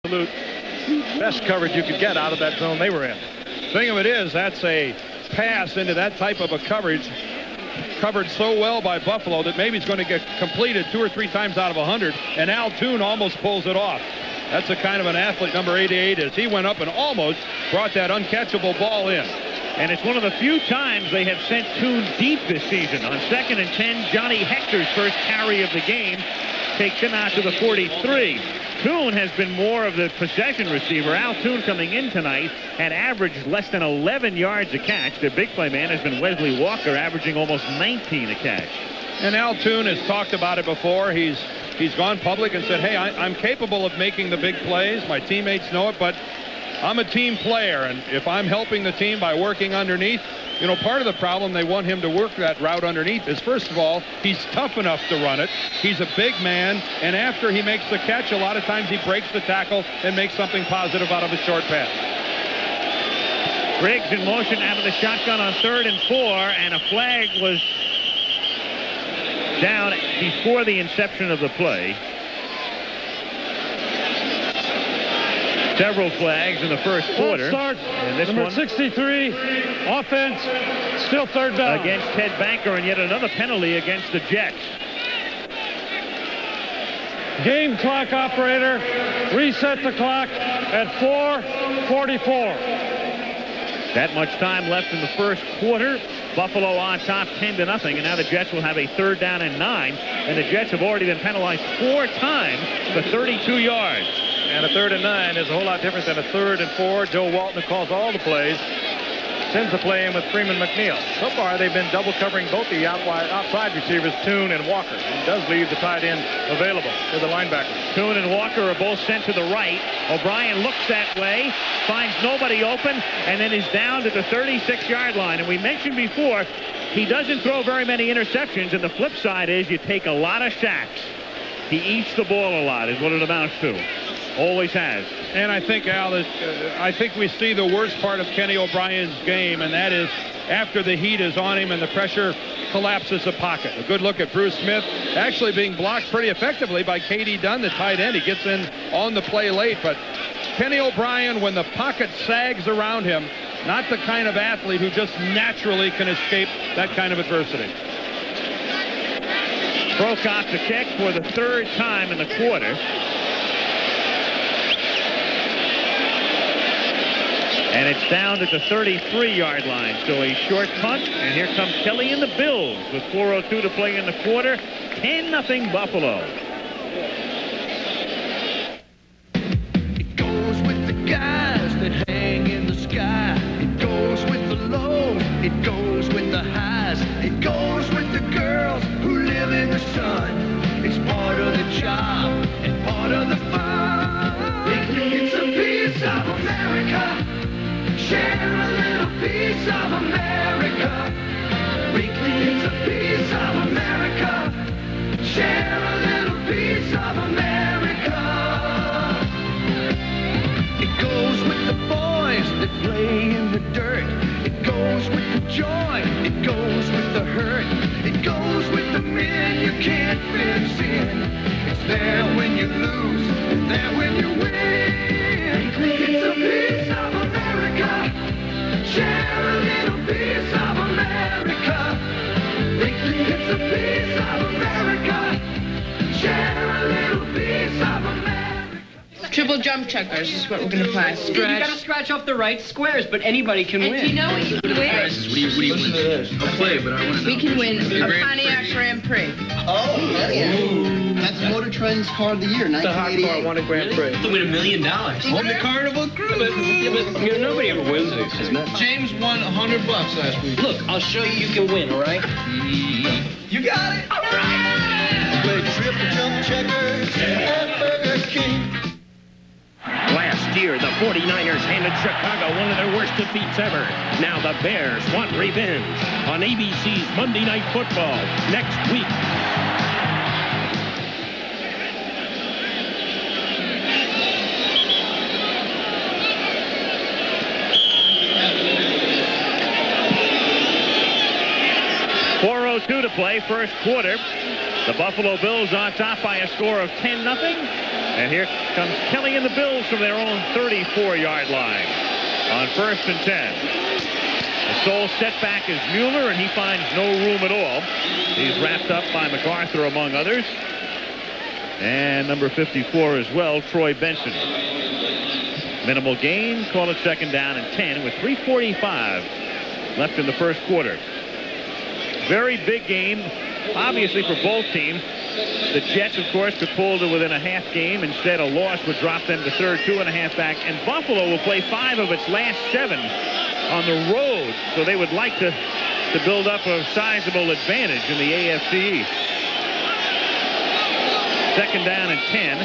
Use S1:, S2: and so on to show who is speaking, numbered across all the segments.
S1: Absolute best coverage you could get out of that zone they were in. Thing of it is, that's a pass into that type of a coverage, covered so well by Buffalo that maybe it's going to get completed 2 or 3 times out of 100, and Al Toon almost pulls it off. That's a kind of an athlete number 88 is. He went up and almost brought that uncatchable ball in.
S2: And it's one of the few times they have sent Toon deep this season. On 2nd and 10, Johnny Hector's first carry of the game takes him out to the 43. Toon has been more of the possession receiver. Al Toon coming in tonight had averaged less than 11 yards a catch. Their big play man has been Wesley Walker, averaging almost 19 a catch.
S1: And Al Toon has talked about it before. He's gone public and said, hey, I'm capable of making the big plays. My teammates know it, but I'm a team player, and if I'm helping the team by working underneath, you know, part of the problem they want him to work that route underneath is, first of all, he's tough enough to run it. He's a big man, and after he makes the catch, a lot of times he breaks the tackle and makes something positive out of a short pass.
S2: Briggs in motion out of the shotgun on 3rd and 4, and a flag was down before the inception of the play. Several flags in the first quarter.
S3: Start.
S2: And this
S3: number
S2: one
S3: 63, offense, still 3rd down.
S2: Against Ted Banker, and yet another penalty against the Jets.
S3: Game clock operator, reset the clock at 4:44.
S2: That much time left in the first quarter. Buffalo on top 10-0, and now the Jets will have a 3rd down and 9, and the Jets have already been penalized 4 times for 32 yards.
S1: And a 3rd and 9 is a whole lot different than a 3rd and 4. Joe Walton, who calls all the plays, sends the play in with Freeman McNeil. So far, they've been double covering both the outside receivers, Toon and Walker. He does leave the tight end available for the linebackers.
S2: Toon and Walker are both sent to the right. O'Brien looks that way, finds nobody open, and then is down to the 36-yard line. And we mentioned before, he doesn't throw very many interceptions, and the flip side is you take a lot of sacks. He eats the ball a lot, is what it amounts to. Always has.
S1: And I think, Al, I think we see the worst part of Kenny O'Brien's game, and that is after the heat is on him and the pressure collapses the pocket. A good look at Bruce Smith, actually being blocked pretty effectively by K.D. Dunn, the tight end. He gets in on the play late, but Kenny O'Brien, when the pocket sags around him, not the kind of athlete who just naturally can escape that kind of adversity.
S2: Broke off the kick for the 3rd time in the quarter. And it's down to the 33-yard line. So a short punt, and here comes Kelly and the Bills with 4:02 to play in the quarter. 10-0 Buffalo.
S4: It goes with the guys that hang in the sky. It goes with the lows. It goes with the highs. It goes with the girls who live in the sun. It's part of the job and part of the fun. It's a piece of America. Share a little piece of America. Weekly, it's a piece of America. Share a little piece of America. It goes with the boys that play in the dirt. It goes with the joy. It goes with the hurt. It goes with the men you can't fix in. It's there when you lose, it's there when you win. It's a piece of America. Share a little piece of America. It's a piece of America. Share a little piece of America.
S5: Triple jump checkers is what we're going to play.
S6: You gotta scratch off the right squares, but anybody can win.
S5: And do you know what you can win?
S7: What do you win? I'll play, but I want to know.
S5: We can win a Pontiac Grand Prix.
S7: Oh, yeah.
S8: That's Motor Trend's Car of the Year, 1988.
S1: The hot car won a Grand Prix.
S7: To win $1 million. On the Carnival Cruise.
S6: But nobody ever wins these.
S7: James won $100 last week.
S6: Look, I'll show you can win, all right?
S7: You got it. All right.
S4: Play triple jump checkers at Burger King.
S9: Last year, the 49ers handed Chicago one of their worst defeats ever. Now the Bears want revenge on ABC's Monday Night Football next week.
S2: .402 to play, first quarter. The Buffalo Bills on top by a score of 10-0. And here comes Kelly and the Bills from their own 34-yard line on 1st and 10. The sole setback is Mueller, and he finds no room at all. He's wrapped up by MacArthur, among others. And number 54 as well, Troy Benson. Minimal gain, call it 2nd down and 10 with 3:45 left in the first quarter. Very big game, obviously, for both teams. The Jets, of course, could pull to within a half game. Instead, a loss would drop them to third, 2.5 back. And Buffalo will play 5 of its last 7 on the road. So they would like to build up a sizable advantage in the AFC East. 2nd down and 10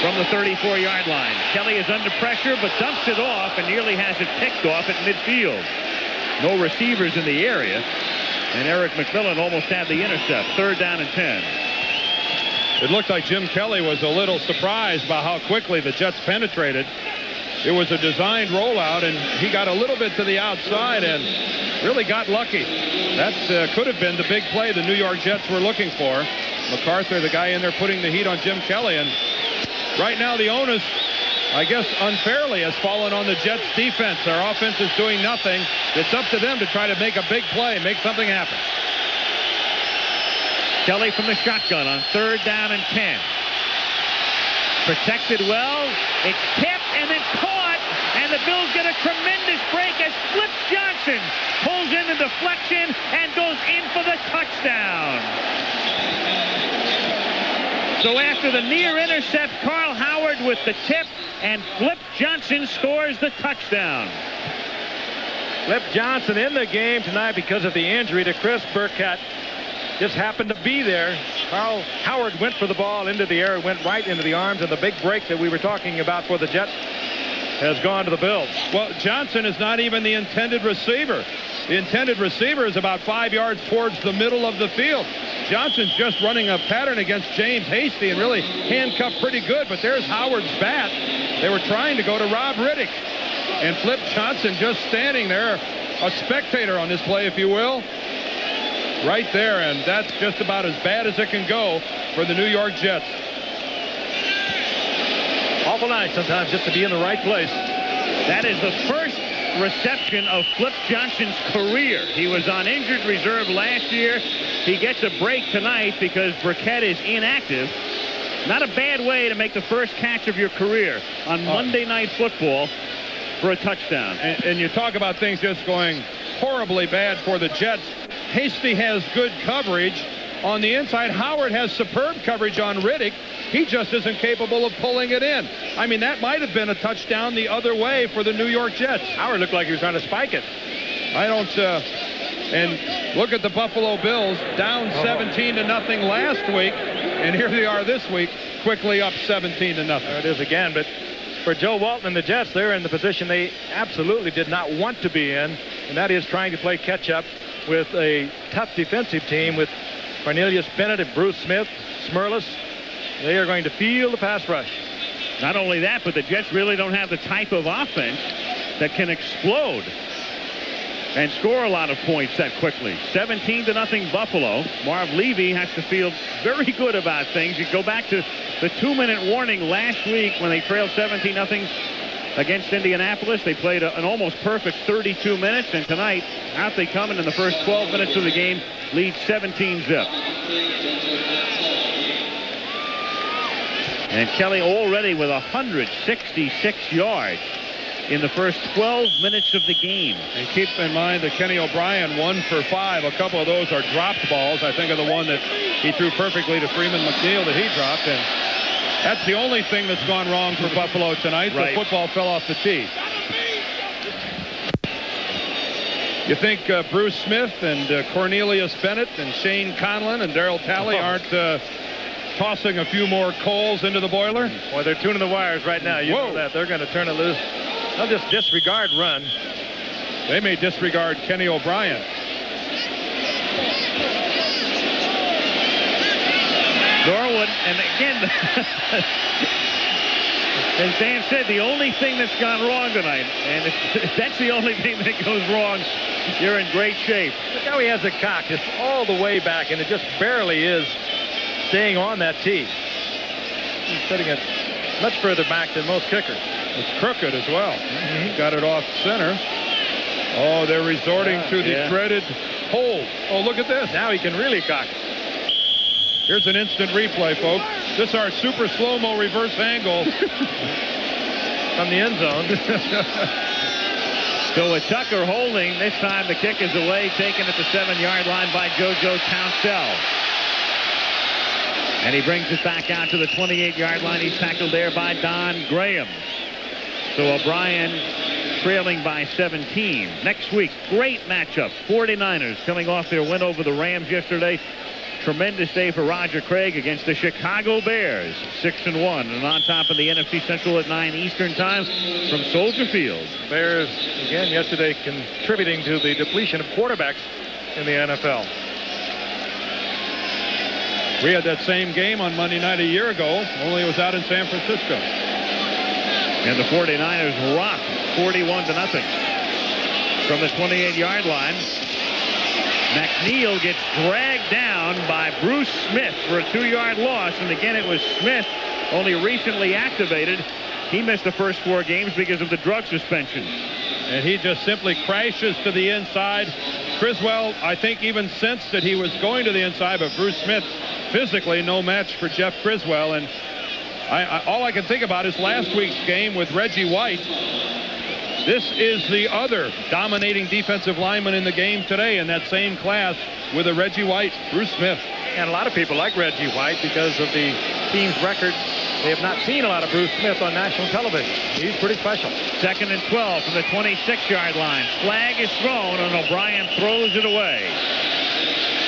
S2: from the 34-yard line. Kelly is under pressure, but dumps it off and nearly has it picked off at midfield. No receivers in the area. And Eric McMillan almost had the intercept. 3rd down and 10.
S1: It looked like Jim Kelly was a little surprised by how quickly the Jets penetrated. It was a designed rollout, and he got a little bit to the outside and really got lucky. That could have been the big play the New York Jets were looking for. MacArthur, the guy in there putting the heat on Jim Kelly. And right now the onus, I guess unfairly, has fallen on the Jets defense. Their offense is doing nothing. It's up to them to try to make a big play, make something happen.
S2: Kelly from the shotgun on 3rd down and 10. Protected well. It's tipped and then caught. And the Bills get a tremendous break as Flip Johnson pulls in the deflection and goes in for the touchdown. So after the near intercept, Carl Howard with the tip, and Flip Johnson scores the touchdown.
S3: Flip Johnson in the game tonight because of the injury to Chris Burkett. Just happened to be there. Carl Howard went for the ball into the air, went right into the arms, and the big break that we were talking about for the Jets has gone to the Bills.
S1: Well, Johnson is not even the intended receiver. The intended receiver is about 5 yards towards the middle of the field. Johnson's just running a pattern against James Hasty and really handcuffed pretty good, but there's Howard's bat. They were trying to go to Rob Riddick. And Flip Johnson just standing there, a spectator on this play, if you will, right there, and that's just about as bad as it can go for the New York Jets.
S3: Awful night sometimes just to be in the right place.
S2: That is the first reception of Flip Johnson's career. He was on injured reserve last year. He gets a break tonight because Burkett is inactive. Not a bad way to make the first catch of your career on Monday Night Football for a touchdown.
S1: And you talk about things just going horribly bad for the Jets. Hasty has good coverage on the inside. Howard has superb coverage on Riddick. He just isn't capable of pulling it in. I mean, that might have been a touchdown the other way for the New York Jets.
S3: Howard looked like he was trying to spike it.
S1: I don't, and look at the Buffalo Bills, down 17-0 last week, and here they are this week, quickly up 17-0.
S3: There it is again, but for Joe Walton and the Jets, they're in the position they absolutely did not want to be in, and that is trying to play catch-up with a tough defensive team with Cornelius Bennett and Bruce Smith, Smirlis. They are going to feel the pass rush.
S2: Not only that, but the Jets really don't have the type of offense that can explode and score a lot of points that quickly. 17-0 Buffalo. Marv Levy has to feel very good about things. You go back to the 2-minute warning last week when they trailed 17-0 against Indianapolis. They played an almost perfect 32 minutes, and tonight out they come, and in the first 12 minutes of the game lead 17-0. And Kelly already with 166 yards in the first 12 minutes of the game.
S1: And keep in mind that Kenny O'Brien 1 for 5. A couple of those are dropped balls. I think of the one that he threw perfectly to Freeman McNeil that he dropped. And that's the only thing that's gone wrong for Buffalo tonight.
S2: Right.
S1: The football fell off the tee. You think Bruce Smith and Cornelius Bennett and Shane Conlon and Darryl Talley aren't tossing a few more coals into the boiler?
S3: Boy, they're tuning the wires right now. You know that. They're going to turn it loose. They'll just disregard run.
S1: They may disregard Kenny O'Brien.
S2: Norwood, and again, as Dan said, the only thing that's gone wrong tonight, and if that's the only thing that goes wrong, you're in great shape.
S3: Look how he has it cocked. It's all the way back, and it just barely is staying on that tee. He's setting it much further back than most kickers.
S1: It's crooked as well. Got it off center. Oh, they're resorting to the dreaded hold. Oh, look at this.
S3: Now he can really cock.
S1: Here's an instant replay, folks. This is our super slow-mo reverse angle
S3: from the end zone.
S2: So with Tucker holding, this time the kick is away, taken at the 7-yard line by JoJo Townsell. And he brings it back out to the 28-yard line. He's tackled there by Don Graham. So O'Brien trailing by 17. Next week, great matchup. 49ers coming off their win over the Rams yesterday. Tremendous day for Roger Craig against the Chicago Bears. 6-1. And on top of the NFC Central at 9 Eastern time from Soldier Field.
S3: Bears, again, yesterday contributing to the depletion of quarterbacks in the NFL.
S1: We had that same game on Monday night a year ago, only it was out in San Francisco.
S2: And the 49ers rocked 41-0 from the 28-yard line. McNeil gets dragged down by Bruce Smith for a 2-yard loss. And again, it was Smith, only recently activated. He missed the first 4 games because of the drug suspension.
S1: And he just simply crashes to the inside. Criswell, I think, even sensed that he was going to the inside, but Bruce Smith, physically no match for Jeff Criswell. And all I can think about is last week's game with Reggie White. This is the other dominating defensive lineman in the game today in that same class with a Reggie White, Bruce Smith.
S3: And a lot of people like Reggie White because of the team's record. They have not seen a lot of Bruce Smith on national television. He's pretty special.
S2: 2nd and 12 from the 26-yard line. Flag is thrown, and O'Brien throws it away.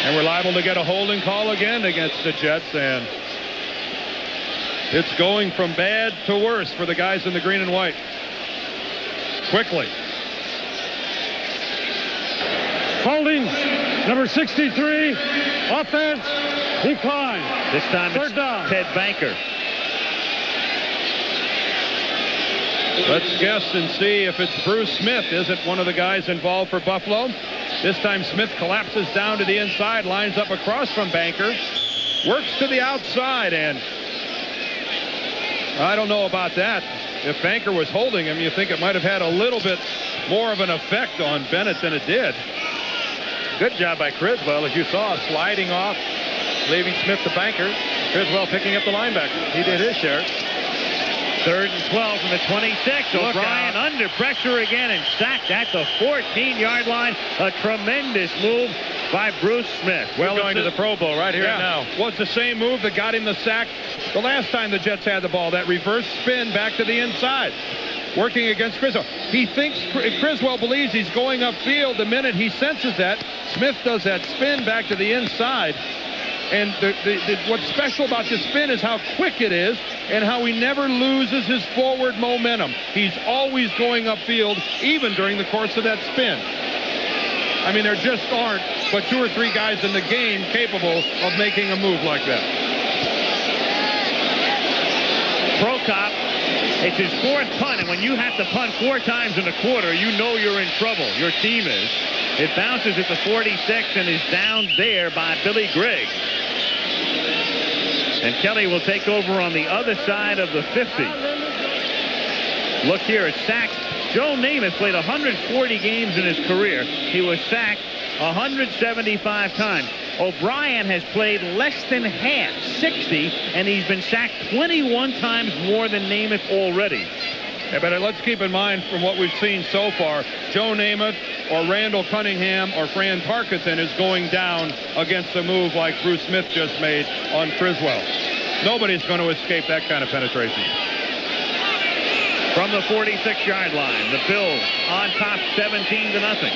S1: And we're liable to get a holding call again against the Jets, and it's going from bad to worse for the guys in the green and white. Quickly.
S10: Holding, number 63, offense, decline.
S2: This time it's Ted Banker.
S1: Let's guess and see if it's Bruce Smith. Isn't one of the guys involved for Buffalo? This time Smith collapses down to the inside, lines up across from Banker, works to the outside, and I don't know about that. If Banker was holding him, you think it might have had a little bit more of an effect on Bennett than it did.
S3: Good job by Criswell, as you saw, sliding off, leaving Smith to Banker. Criswell picking up the linebacker. He did his share.
S2: 3rd and 12 from the 26. O'Brien under pressure again and sacked at the 14-yard line. A tremendous move by Bruce Smith.
S3: Well, going to the Pro Bowl right here and now.
S1: Well, it's the same move that got him the sack the last time the Jets had the ball. That reverse spin back to the inside. Working against Criswell. He thinks Criswell believes he's going upfield. The minute he senses that, Smith does that spin back to the inside. And what's special about this spin is how quick it is and how he never loses his forward momentum. He's always going upfield, even during the course of that spin. I mean, there just aren't but 2 or 3 guys in the game capable of making a move like that.
S2: Prokop, it's his 4th punt, and when you have to punt 4 times in a quarter, you know you're in trouble. Your team is. It bounces at the 46 and is down there by Billy Griggs. And Kelly will take over on the other side of the 50. Look here at sacks. Joe Namath played 140 games in his career. He was sacked 175 times. O'Brien has played less than half, 60, and he's been sacked 21 times more than Namath already.
S1: Yeah, but let's keep in mind from what we've seen so far, Joe Namath or Randall Cunningham or Fran Tarkenton is going down against a move like Bruce Smith just made on Criswell. Nobody's going to escape that kind of penetration.
S2: From the 46-yard line, the Bills on top 17-0.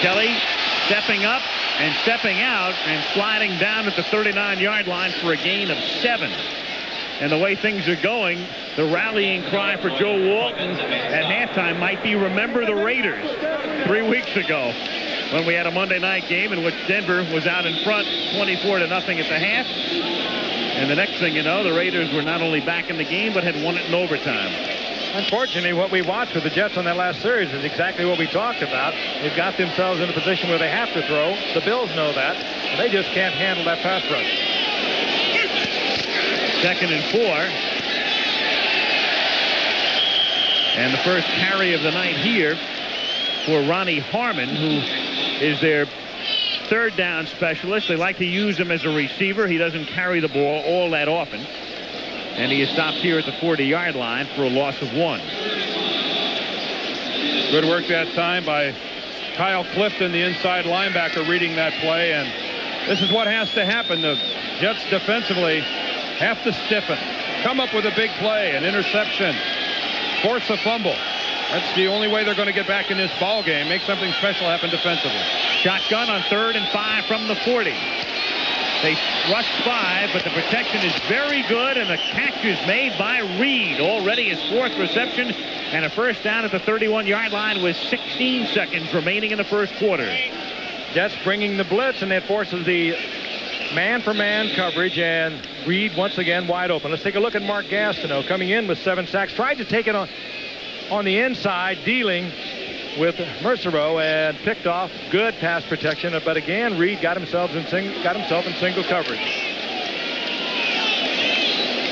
S2: Kelly stepping up and stepping out and sliding down at the 39-yard line for a gain of 7. And the way things are going, the rallying cry for Joe Walton at halftime might be remember the Raiders 3 weeks ago when we had a Monday night game in which Denver was out in front 24-0 at the half. And the next thing you know, the Raiders were not only back in the game but had won it in overtime.
S3: Unfortunately, what we watched with the Jets on that last series is exactly what we talked about. They've got themselves in a position where they have to throw. The Bills know that. And they just can't handle that pass rush.
S2: 2nd and 4. And the first carry of the night here for Ronnie Harmon, who is their 3rd down specialist. They like to use him as a receiver. He doesn't carry the ball all that often. And he is stopped here at the 40-yard line for a loss of 1.
S1: Good work that time by Kyle Clifton, the inside linebacker, reading that play. And this is what has to happen. The Jets defensively have to stiffen, come up with a big play, an interception, force a fumble. That's the only way they're going to get back in this ball game. Make something special happen defensively.
S2: Shotgun on 3rd and 5 from the 40. They rushed 5, but the protection is very good, and the catch is made by Reed. Already his 4th reception, and a first down at the 31-yard line with 16 seconds remaining in the first quarter.
S3: Jets bringing the blitz, and it forces the man-for-man coverage, and Reed once again wide open. Let's take a look at Mark Gastineau coming in with 7 sacks. Tried to take it on the inside, dealing with Mercereau, and picked off. Good pass protection, but again, Reed got himself in single coverage.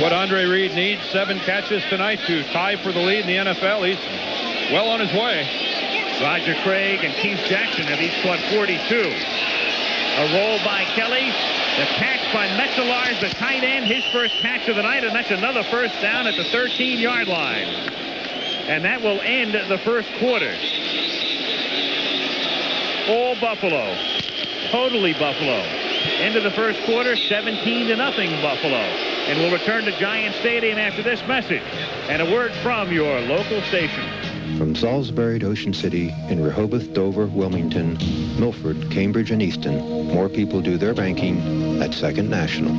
S1: What Andre Reed needs, 7 catches tonight to tie for the lead in the NFL. He's well on his way.
S2: Roger Craig and Keith Jackson have each caught 42. A roll by Kelly. The catch by Metzelar's the tight end, his first catch of the night, and that's another first down at the 13-yard line. And that will end the first quarter. All Buffalo. Totally Buffalo. End of the first quarter, 17-0 Buffalo. And we'll return to Giant Stadium after this message and a word from your local station.
S11: From Salisbury to Ocean City, in Rehoboth, Dover, Wilmington, Milford, Cambridge, and Easton, more people do their banking at Second National.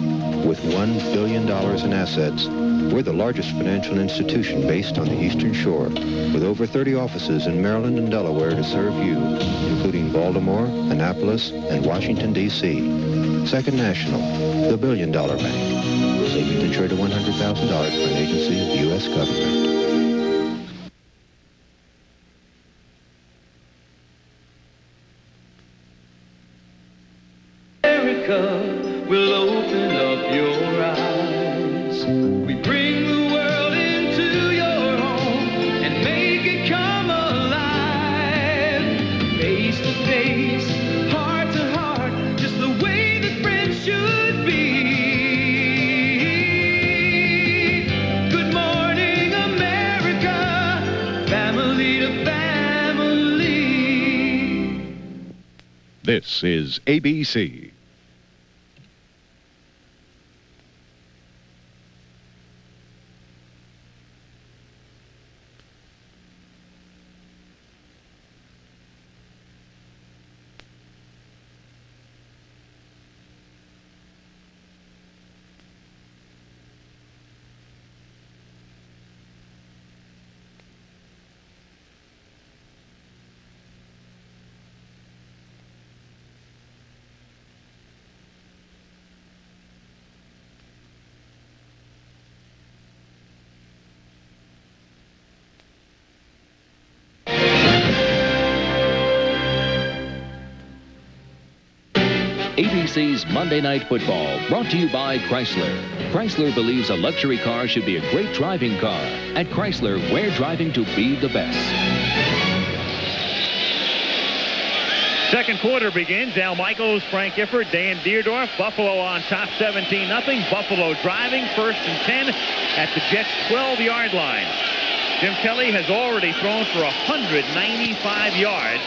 S11: With $1 billion in assets, we're the largest financial institution based on the Eastern Shore, with over 30 offices in Maryland and Delaware to serve you, including Baltimore, Annapolis, and Washington, D.C. Second National, the billion-dollar bank. Savings insured to $100,000 for an agency of the U.S. government.
S4: America will open up your eyes. We bring the world into your home and make it come alive. Face to face, heart to heart, just the way that friends should be. Good morning, America, family to family.
S12: This is ABC.
S13: ABC's Monday Night Football, brought to you by Chrysler. Chrysler believes a luxury car should be a great driving car. At Chrysler, we're driving to be the best.
S2: Second quarter begins. Al Michaels, Frank Gifford, Dan Dierdorf. Buffalo on top 17-0. Buffalo driving 1st and 10 at the Jets' 12-yard line. Jim Kelly has already thrown for 195 yards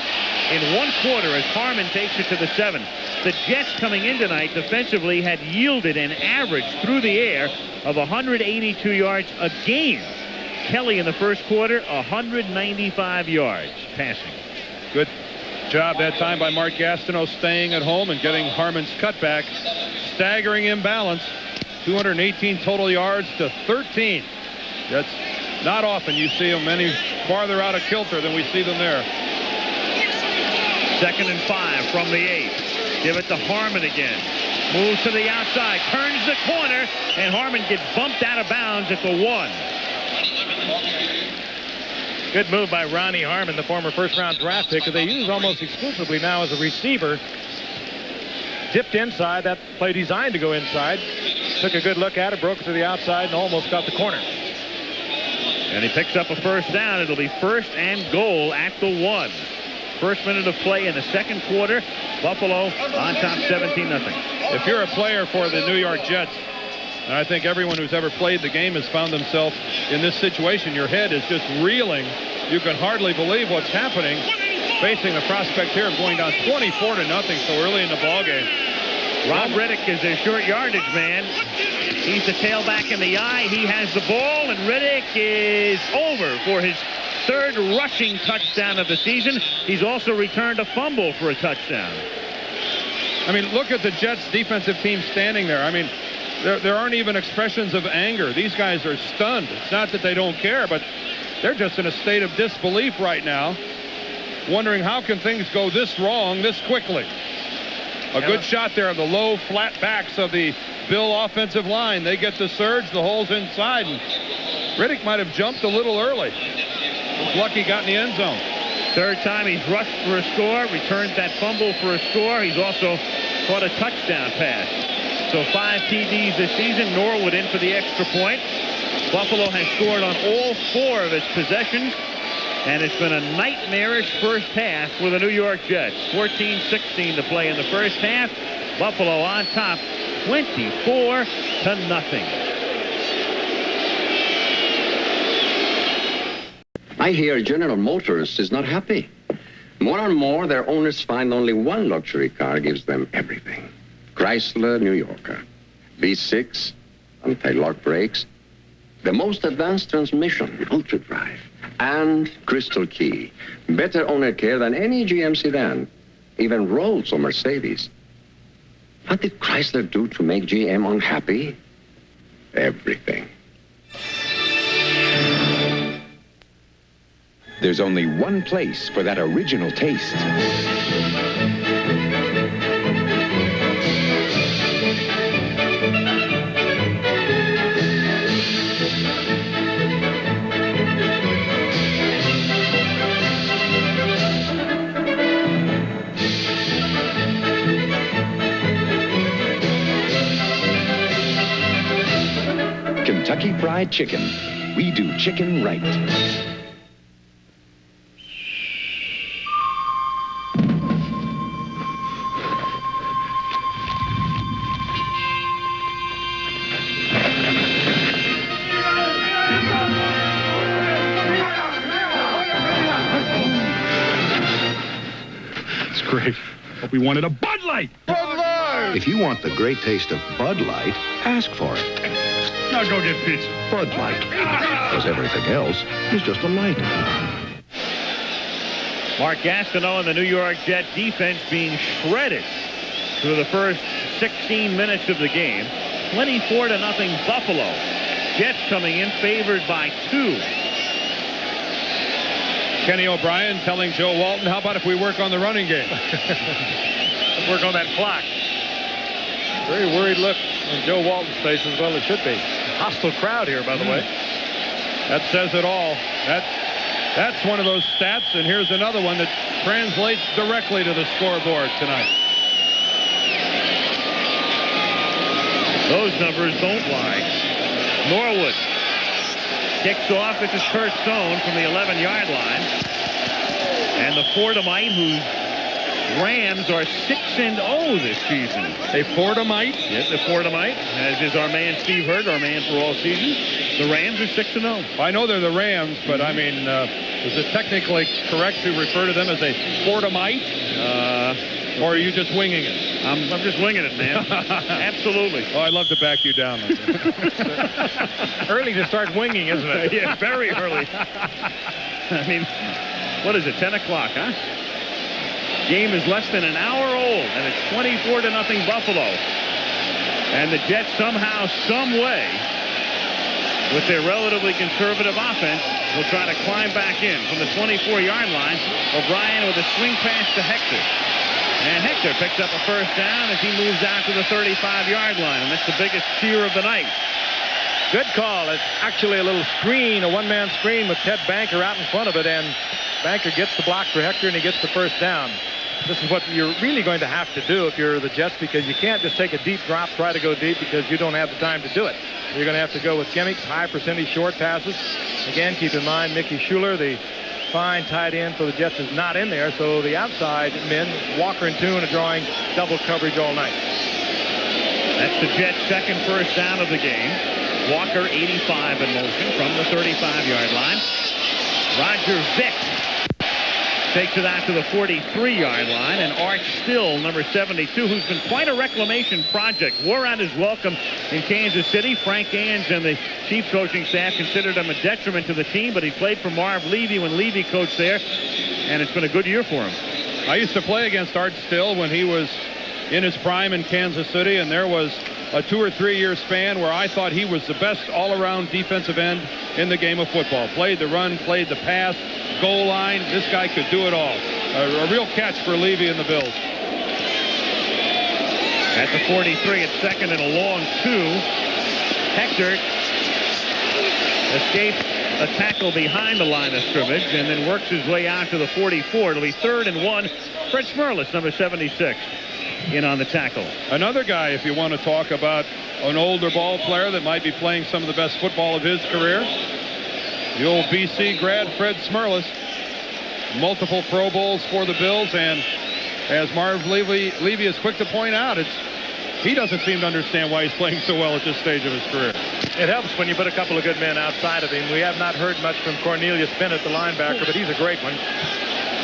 S2: in 1 quarter as Harmon takes it to the 7. The Jets coming in tonight defensively had yielded an average through the air of 182 yards a game. Kelly in the first quarter, 195 yards passing.
S1: Good job that time by Mark Gastineau staying at home and getting Harmon's cutback. Staggering imbalance. 218 total yards to 13. That's not often you see them any farther out of kilter than we see them there.
S2: 2nd and 5 from the 8. Give it to Harmon again. Moves to the outside. Turns the corner. And Harmon gets bumped out of bounds at the 1.
S3: Good move by Ronnie Harmon, the former first-round draft pick, that they use almost exclusively now as a receiver. Dipped inside, that play designed to go inside. Took a good look at it, broke it to the outside, and almost got the corner.
S2: And he picks up a first down. It'll be first and goal at the 1. First minute of play in the second quarter. Buffalo on top 17-0.
S1: If you're a player for the New York Jets, and I think everyone who's ever played the game has found themselves in this situation, your head is just reeling. You can hardly believe what's happening, facing the prospect here of going down 24-0 so early in the ball game.
S2: Rob Riddick is a short yardage man. He's the tailback in the eye. He has the ball, and Riddick is over for his third rushing touchdown of the season. He's also returned a fumble for a touchdown.
S1: I mean, look at the Jets defensive team standing there. I mean, there aren't even expressions of anger. These guys are stunned. It's not that they don't care, but they're just in a state of disbelief right now, wondering how can things go this wrong this quickly. A good shot there of the low, flat backs of the Bill offensive line. They get the surge, the hole's inside, and Riddick might have jumped a little early. Was lucky he got in the end zone.
S2: Third time he's rushed for a score, returned that fumble for a score. He's also caught a touchdown pass. So 5 TDs this season. Norwood in for the extra point. Buffalo has scored on all 4 of its possessions. And it's been a nightmarish first half for the New York Jets. 14-16 to play in the first half. Buffalo on top, 24-0.
S14: I hear General Motors is not happy. More and more, their owners find only one luxury car gives them everything. Chrysler New Yorker. V6, anti-lock brakes, the most advanced transmission, Ultra Drive, and Crystal Key. Better owner care than any GM sedan, even Rolls or Mercedes. What did Chrysler do to make GM unhappy? Everything.
S12: There's only one place for that original taste. Kentucky Fried Chicken. We do chicken right.
S10: It's great. But we wanted a Bud Light.
S11: Bud Light! If you want the great taste of Bud Light, ask for it.
S10: Now go get pizza.
S11: Bud Light. Because everything else is just a light.
S2: Mark Gastineau and the New York Jet defense being shredded through the first 16 minutes of the game. 24-0 Buffalo. Jets coming in favored by 2.
S1: Kenny O'Brien telling Joe Walton, how about if we work on the running game?
S3: Let's work on that clock. Very worried look on Joe Walton's face, as well it should be. Hostile crowd here, by the way.
S1: That says it all. That's one of those stats, and here's another one that translates directly to the scoreboard tonight.
S2: Those numbers don't lie. Norwood kicks off. This is Kurt Sohn from the 11-yard line. And the Fordhamite, whose Rams are 6-0 this season.
S1: A Fordhamite?
S2: Yes, the Fordhamite, as is our man Steve Hurd, our man for all season. The Rams are 6-0.
S1: I know they're the Rams, but I mean, is it technically correct to refer to them as a Fordhamite? Or are you just winging it?
S2: I'm just winging it, man. Absolutely.
S1: Oh, I'd love to back you down.
S3: Early to start winging, isn't it?
S2: Yeah, very early. I mean, what is it, 10 o'clock, huh? Game is less than an hour old, and it's 24-0 Buffalo. And the Jets somehow, some way, with their relatively conservative offense, will try to climb back in from the 24-yard line. O'Brien with a swing pass to Hector. And Hector picks up a first down as he moves out to the 35-yard line, and that's the biggest cheer of the night.
S3: Good call. It's actually a little screen, a one-man screen with Ted Banker out in front of it, and Banker gets the block for Hector, and he gets the first down. This is what you're really going to have to do if you're the Jets, because you can't just take a deep drop, try to go deep, because you don't have the time to do it. You're going to have to go with gimmicks, high percentage short passes. Again, keep in mind Mickey Schuler, the fine tight end for the Jets, is not in there, so the outside men, Walker and Toon, are drawing double coverage all night.
S2: That's the Jets' second first down of the game. Walker 85 in motion from the 35-yard line. Roger Vick takes it out to the 43-yard line, and Art Still, number 72, who's been quite a reclamation project, wore out his welcome in Kansas City. Frank Ains and the Chiefs coaching staff considered him a detriment to the team, but he played for Marv Levy when Levy coached there, and it's been a good year for him.
S1: I used to play against Art Still when he was in his prime in Kansas City, and there was a 2 or 3 year span where I thought he was the best all-around defensive end in the game of football. Played the run, played the pass, goal line. This guy could do it all. A real catch for Levy and the Bills.
S2: At the 43, it's second and a long 2. Hector escapes a tackle behind the line of scrimmage and then works his way out to the 44. It'll be 3rd and 1. Fred Smerlis, number 76, in on the tackle.
S1: Another guy, if you want to talk about an older ball player that might be playing some of the best football of his career, the old BC grad Fred Smerlis. Multiple Pro Bowls for the Bills, and as Marv Levy is quick to point out, he doesn't seem to understand why he's playing so well at this stage of his career.
S3: It helps when you put a couple of good men outside of him. We have not heard much from Cornelius Bennett, the linebacker, but he's a great one.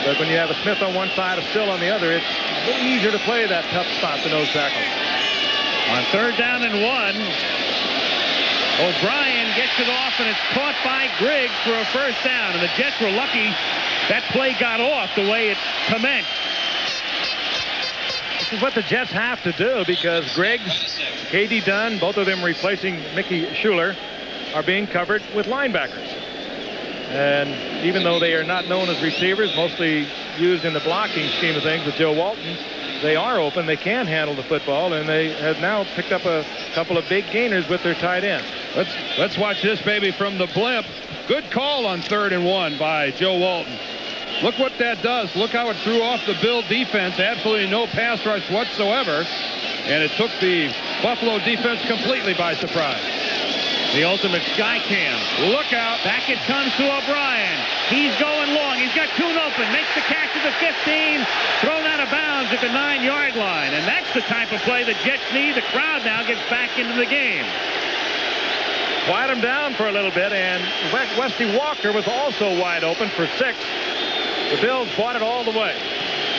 S3: But when you have a Smith on one side, a Still on the other, it's a little easier to play that tough spot, the nose tackle.
S2: On 3rd down and 1, O'Brien gets it off, and it's caught by Griggs for a first down. And the Jets were lucky that play got off the way it commenced.
S3: This is what the Jets have to do, because Griggs, K.D. Dunn, both of them replacing Mickey Schuler, are being covered with linebackers. And even though they are not known as receivers, mostly used in the blocking scheme of things with Joe Walton, they are open. They can handle the football, and they have now picked up a couple of big gainers with their tight ends.
S1: Let's watch this baby from the blimp. Good call on 3rd and 1 by Joe Walton. Look what that does. Look how it threw off the Bill defense. Absolutely no pass rush whatsoever, and it took the Buffalo defense completely by surprise.
S2: The ultimate sky cam.
S1: Look out.
S2: Back it comes to O'Brien. He's going long. He's got Toon open. Makes the catch at the 15. Thrown out of bounds at the 9-yard line. And that's the type of play the Jets need. The crowd now gets back into the game.
S3: Quiet him down for a little bit, and Westy Walker was also wide open for 6. The Bills bought it all the way.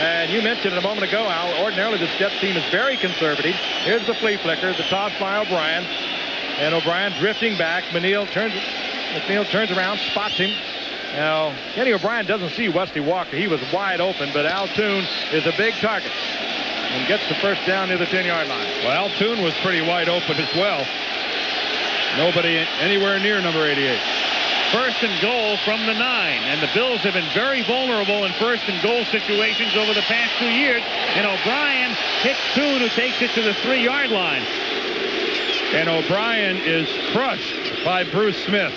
S3: And you mentioned it a moment ago, Al, ordinarily this Jets team is very conservative. Here's the flea flicker, the toss by O'Brien. And O'Brien drifting back. McNeil turns around, spots him. Now, Kenny O'Brien doesn't see Westy Walker. He was wide open, but Al Toon is a big target and gets the first down near the 10-yard line.
S1: Well, Al Toon was pretty wide open as well. Nobody anywhere near number 88.
S2: 1st and goal from the 9, and the Bills have been very vulnerable in 1st and goal situations over the past 2 years, and O'Brien hits Toon, who takes it to the 3-yard line.
S1: And O'Brien is crushed by Bruce Smith.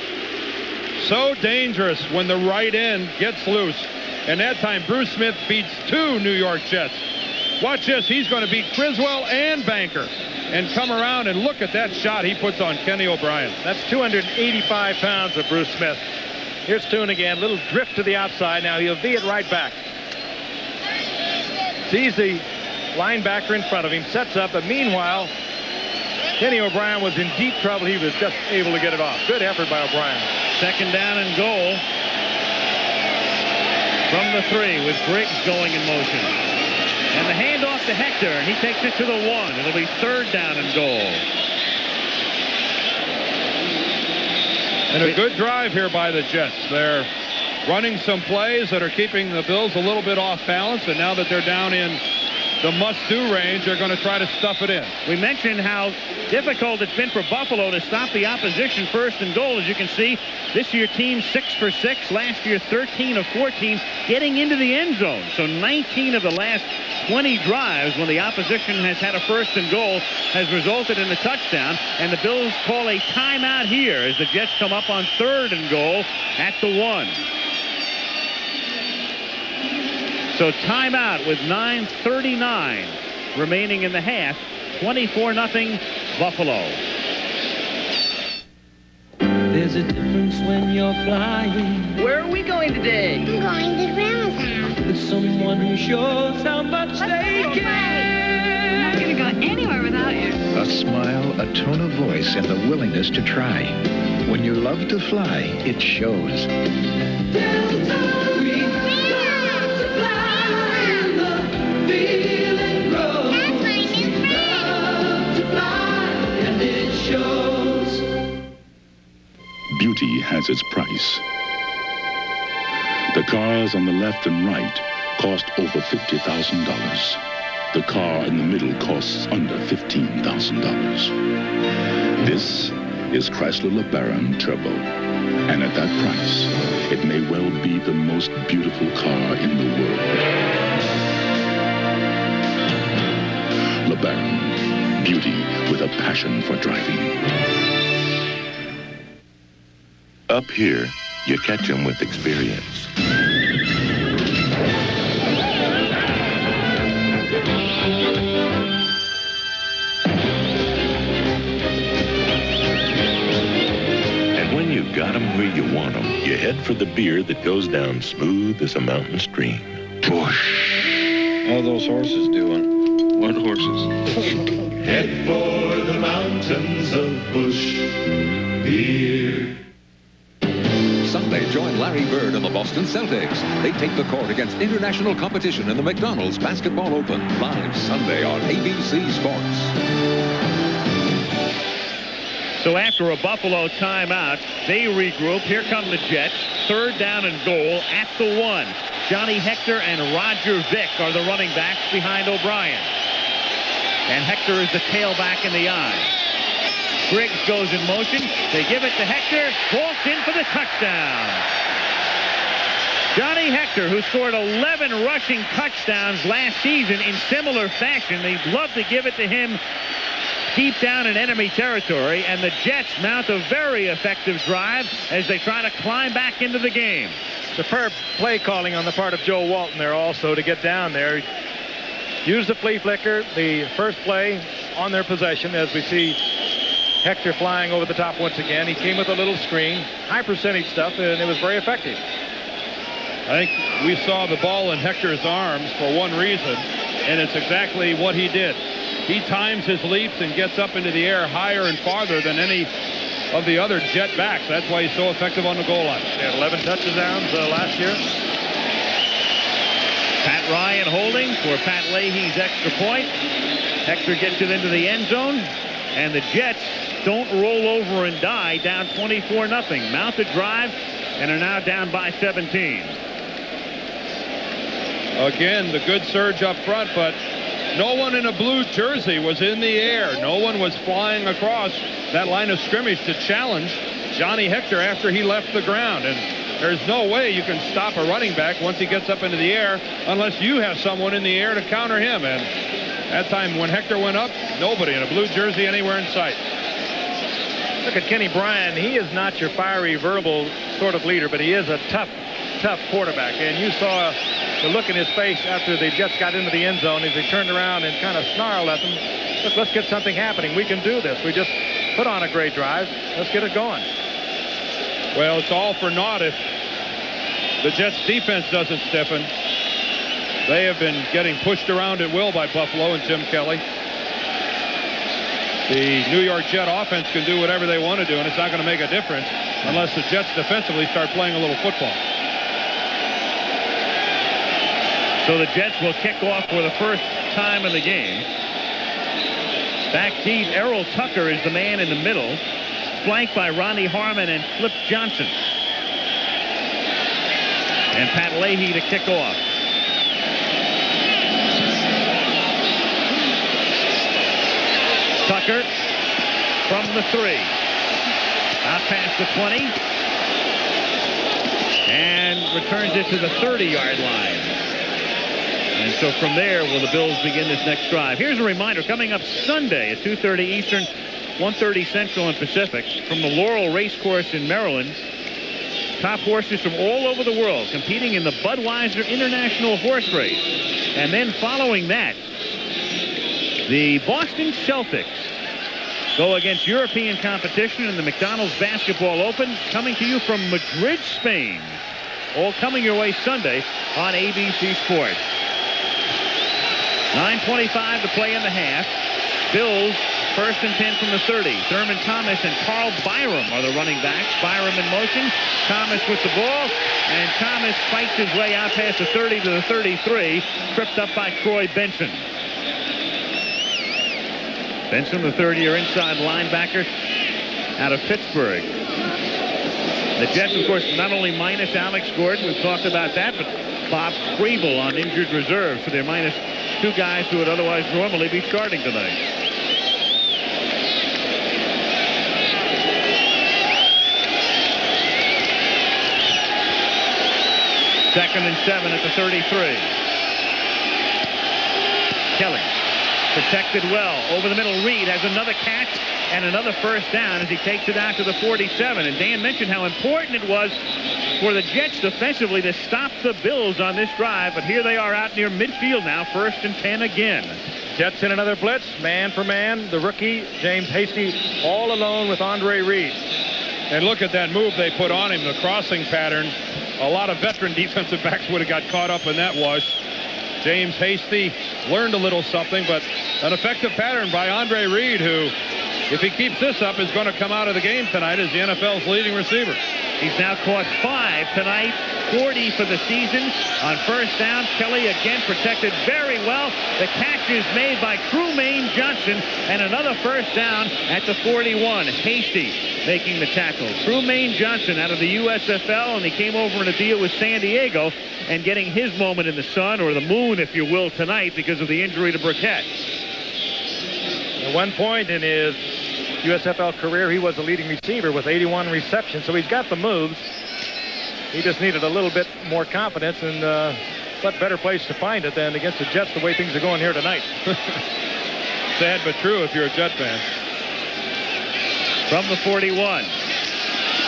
S1: So dangerous when the right end gets loose. And that time Bruce Smith beats 2 New York Jets. Watch this. He's going to beat Criswell and Banker and come around, and look at that shot he puts on Kenny O'Brien.
S3: That's 285 pounds of Bruce Smith. Here's Toon again. Little drift to the outside. Now he'll V it right back. Sees the linebacker in front of him. Sets up. But meanwhile, Kenny O'Brien was in deep trouble. He was just able to get it off. Good effort by O'Brien.
S2: 2nd down and goal from the 3 with Griggs going in motion. And the handoff to Hector, and he takes it to the 1. It'll be 3rd down and goal.
S1: And a good drive here by the Jets. They're running some plays that are keeping the Bills a little bit off balance, and now that they're down in the must-do range, they're going to try to stuff it in.
S2: We mentioned how difficult it's been for Buffalo to stop the opposition first and goal. As you can see, this year team 6 for 6. Last year 13 of 14 getting into the end zone. So 19 of the last 20 drives when the opposition has had a first and goal has resulted in a touchdown. And the Bills call a timeout here as the Jets come up on 3rd and goal at the 1. So timeout with 9:39 remaining in the half. 24-0 Buffalo.
S4: There's a difference when you're flying.
S5: Where are we going today?
S15: I'm going to Grandma's house.
S4: With someone who shows how much they care.
S15: I'm not going to go anywhere without you.
S12: A smile, a tone of voice, and the willingness to try. When you love to fly, it shows.
S4: Delta Green, love to fly, and the feeling grows.
S15: That's my new friend.
S4: Love to fly, and it shows.
S10: Beauty has its price. The cars on the left and right cost over $50,000. The car in the middle costs under $15,000. This is Chrysler LeBaron Turbo. And at that price, it may well be the most beautiful car in the world. LeBaron, beauty with a passion for driving.
S16: Up here, you catch them with experience. And when you've got them where you want them, you head for the beer that goes down smooth as a mountain stream. Bush.
S11: How are those horses doing?
S16: What horses?
S4: Head for the mountains of Bush beer.
S17: Sunday, join Larry Bird and the Boston Celtics. They take the court against international competition in the McDonald's Basketball Open. Live Sunday on ABC Sports.
S2: So after a Buffalo timeout, they regroup. Here come the Jets. 3rd down and goal at the 1. Johnny Hector and Roger Vick are the running backs behind O'Brien. And Hector is the tailback in the eye. Briggs goes in motion. They give it to Hector. Walks in for the touchdown. Johnny Hector, who scored 11 rushing touchdowns last season in similar fashion. They'd love to give it to him deep down in enemy territory. And the Jets mount a very effective drive as they try to climb back into the game.
S3: Superb play calling on the part of Joe Walton there also to get down there. Use the flea flicker, the first play on their possession, as we see Hector flying over the top once again. He came with a little screen, high percentage stuff, and it was very effective.
S1: I think we saw the ball in Hector's arms for one reason, and it's exactly what he did. He times his leaps and gets up into the air higher and farther than any of the other Jet backs. That's why he's so effective on the goal line.
S3: He had 11 touchdowns last year.
S2: Pat Ryan holding for Pat Leahy's extra point. Hector gets it into the end zone, and the Jets don't roll over and die, down 24-0. Mount the drive and are now down by 17.
S1: Again, the good surge up front, but no one in a blue jersey was in the air. No one was flying across that line of scrimmage to challenge Johnny Hector after he left the ground. And there's no way you can stop a running back once he gets up into the air unless you have someone in the air to counter him. And that time when Hector went up, nobody in a blue jersey anywhere in sight.
S3: Look at Kenny Bryan. He is not your fiery, verbal sort of leader, but he is a tough quarterback. And you saw the look in his face after the Jets got into the end zone as he turned around and kind of snarled at them. Look, let's get something happening. We can do this. We just put on a great drive. Let's get it going.
S1: Well, it's all for naught if the Jets defense doesn't stiffen. They have been getting pushed around at will by Buffalo and Jim Kelly. The New York Jet offense can do whatever they want to do, and it's not going to make a difference unless the Jets defensively start playing a little football.
S2: So the Jets will kick off for the first time in the game. Back deep, Errol Tucker is the man in the middle, flanked by Ronnie Harmon and Flip Johnson. And Pat Leahy to kick off. Tucker from the 3. Out past the 20. And returns it to the 30-yard line. And so from there will the Bills begin this next drive. Here's a reminder, coming up Sunday at 2:30 Eastern, 1:30 Central and Pacific, from the Laurel Racecourse in Maryland. Top horses from all over the world competing in the Budweiser International Horse Race. And then following that, the Boston Celtics go against European competition in the McDonald's Basketball Open, coming to you from Madrid, Spain. All coming your way Sunday on ABC Sports. 9:25 to play in the half. Bills 1st and 10 from the 30. Thurman Thomas and Carl Byram are the running backs. Byram in motion. Thomas with the ball. And Thomas fights his way out past the 30 to the 33. Tripped up by Troy Benson. Benson, the 30-year inside linebacker out of Pittsburgh. The Jets, of course, not only minus Alex Gordon, we've talked about that, but Bob Preble on injured reserve. So they're minus 2 guys who would otherwise normally be starting tonight. Second and 7 at the 33. Kelly protected well. Over the middle, Reed has another catch and another first down as he takes it out to the 47. And Dan mentioned how important it was for the Jets defensively to stop the Bills on this drive. But here they are out near midfield now, 1st and 10 again.
S3: Jets in another blitz, man for man. The rookie, James Hasty, all alone with Andre Reed.
S1: And look at that move they put on him, the crossing pattern. A lot of veteran defensive backs would have got caught up in that wash. James Hasty learned a little something, but an effective pattern by Andre Reed, who, if he keeps this up, is going to come out of the game tonight as the NFL's leading receiver.
S2: He's now caught 5 tonight, 40 for the season. On first down, Kelly again protected very well. The catch is made by Trumaine Johnson, and another first down at the 41. Hasty making the tackle. Trumaine Johnson out of the USFL, and he came over in a deal with San Diego and getting his moment in the sun, or the moon, if you will, tonight because of the injury to Burkett.
S3: At one point in his USFL career, he was the leading receiver with 81 receptions, so he's got the moves. He just needed a little bit more confidence, and what better place to find it than against the Jets the way things are going here tonight.
S1: Sad but true if you're a Jet fan.
S2: From the 41,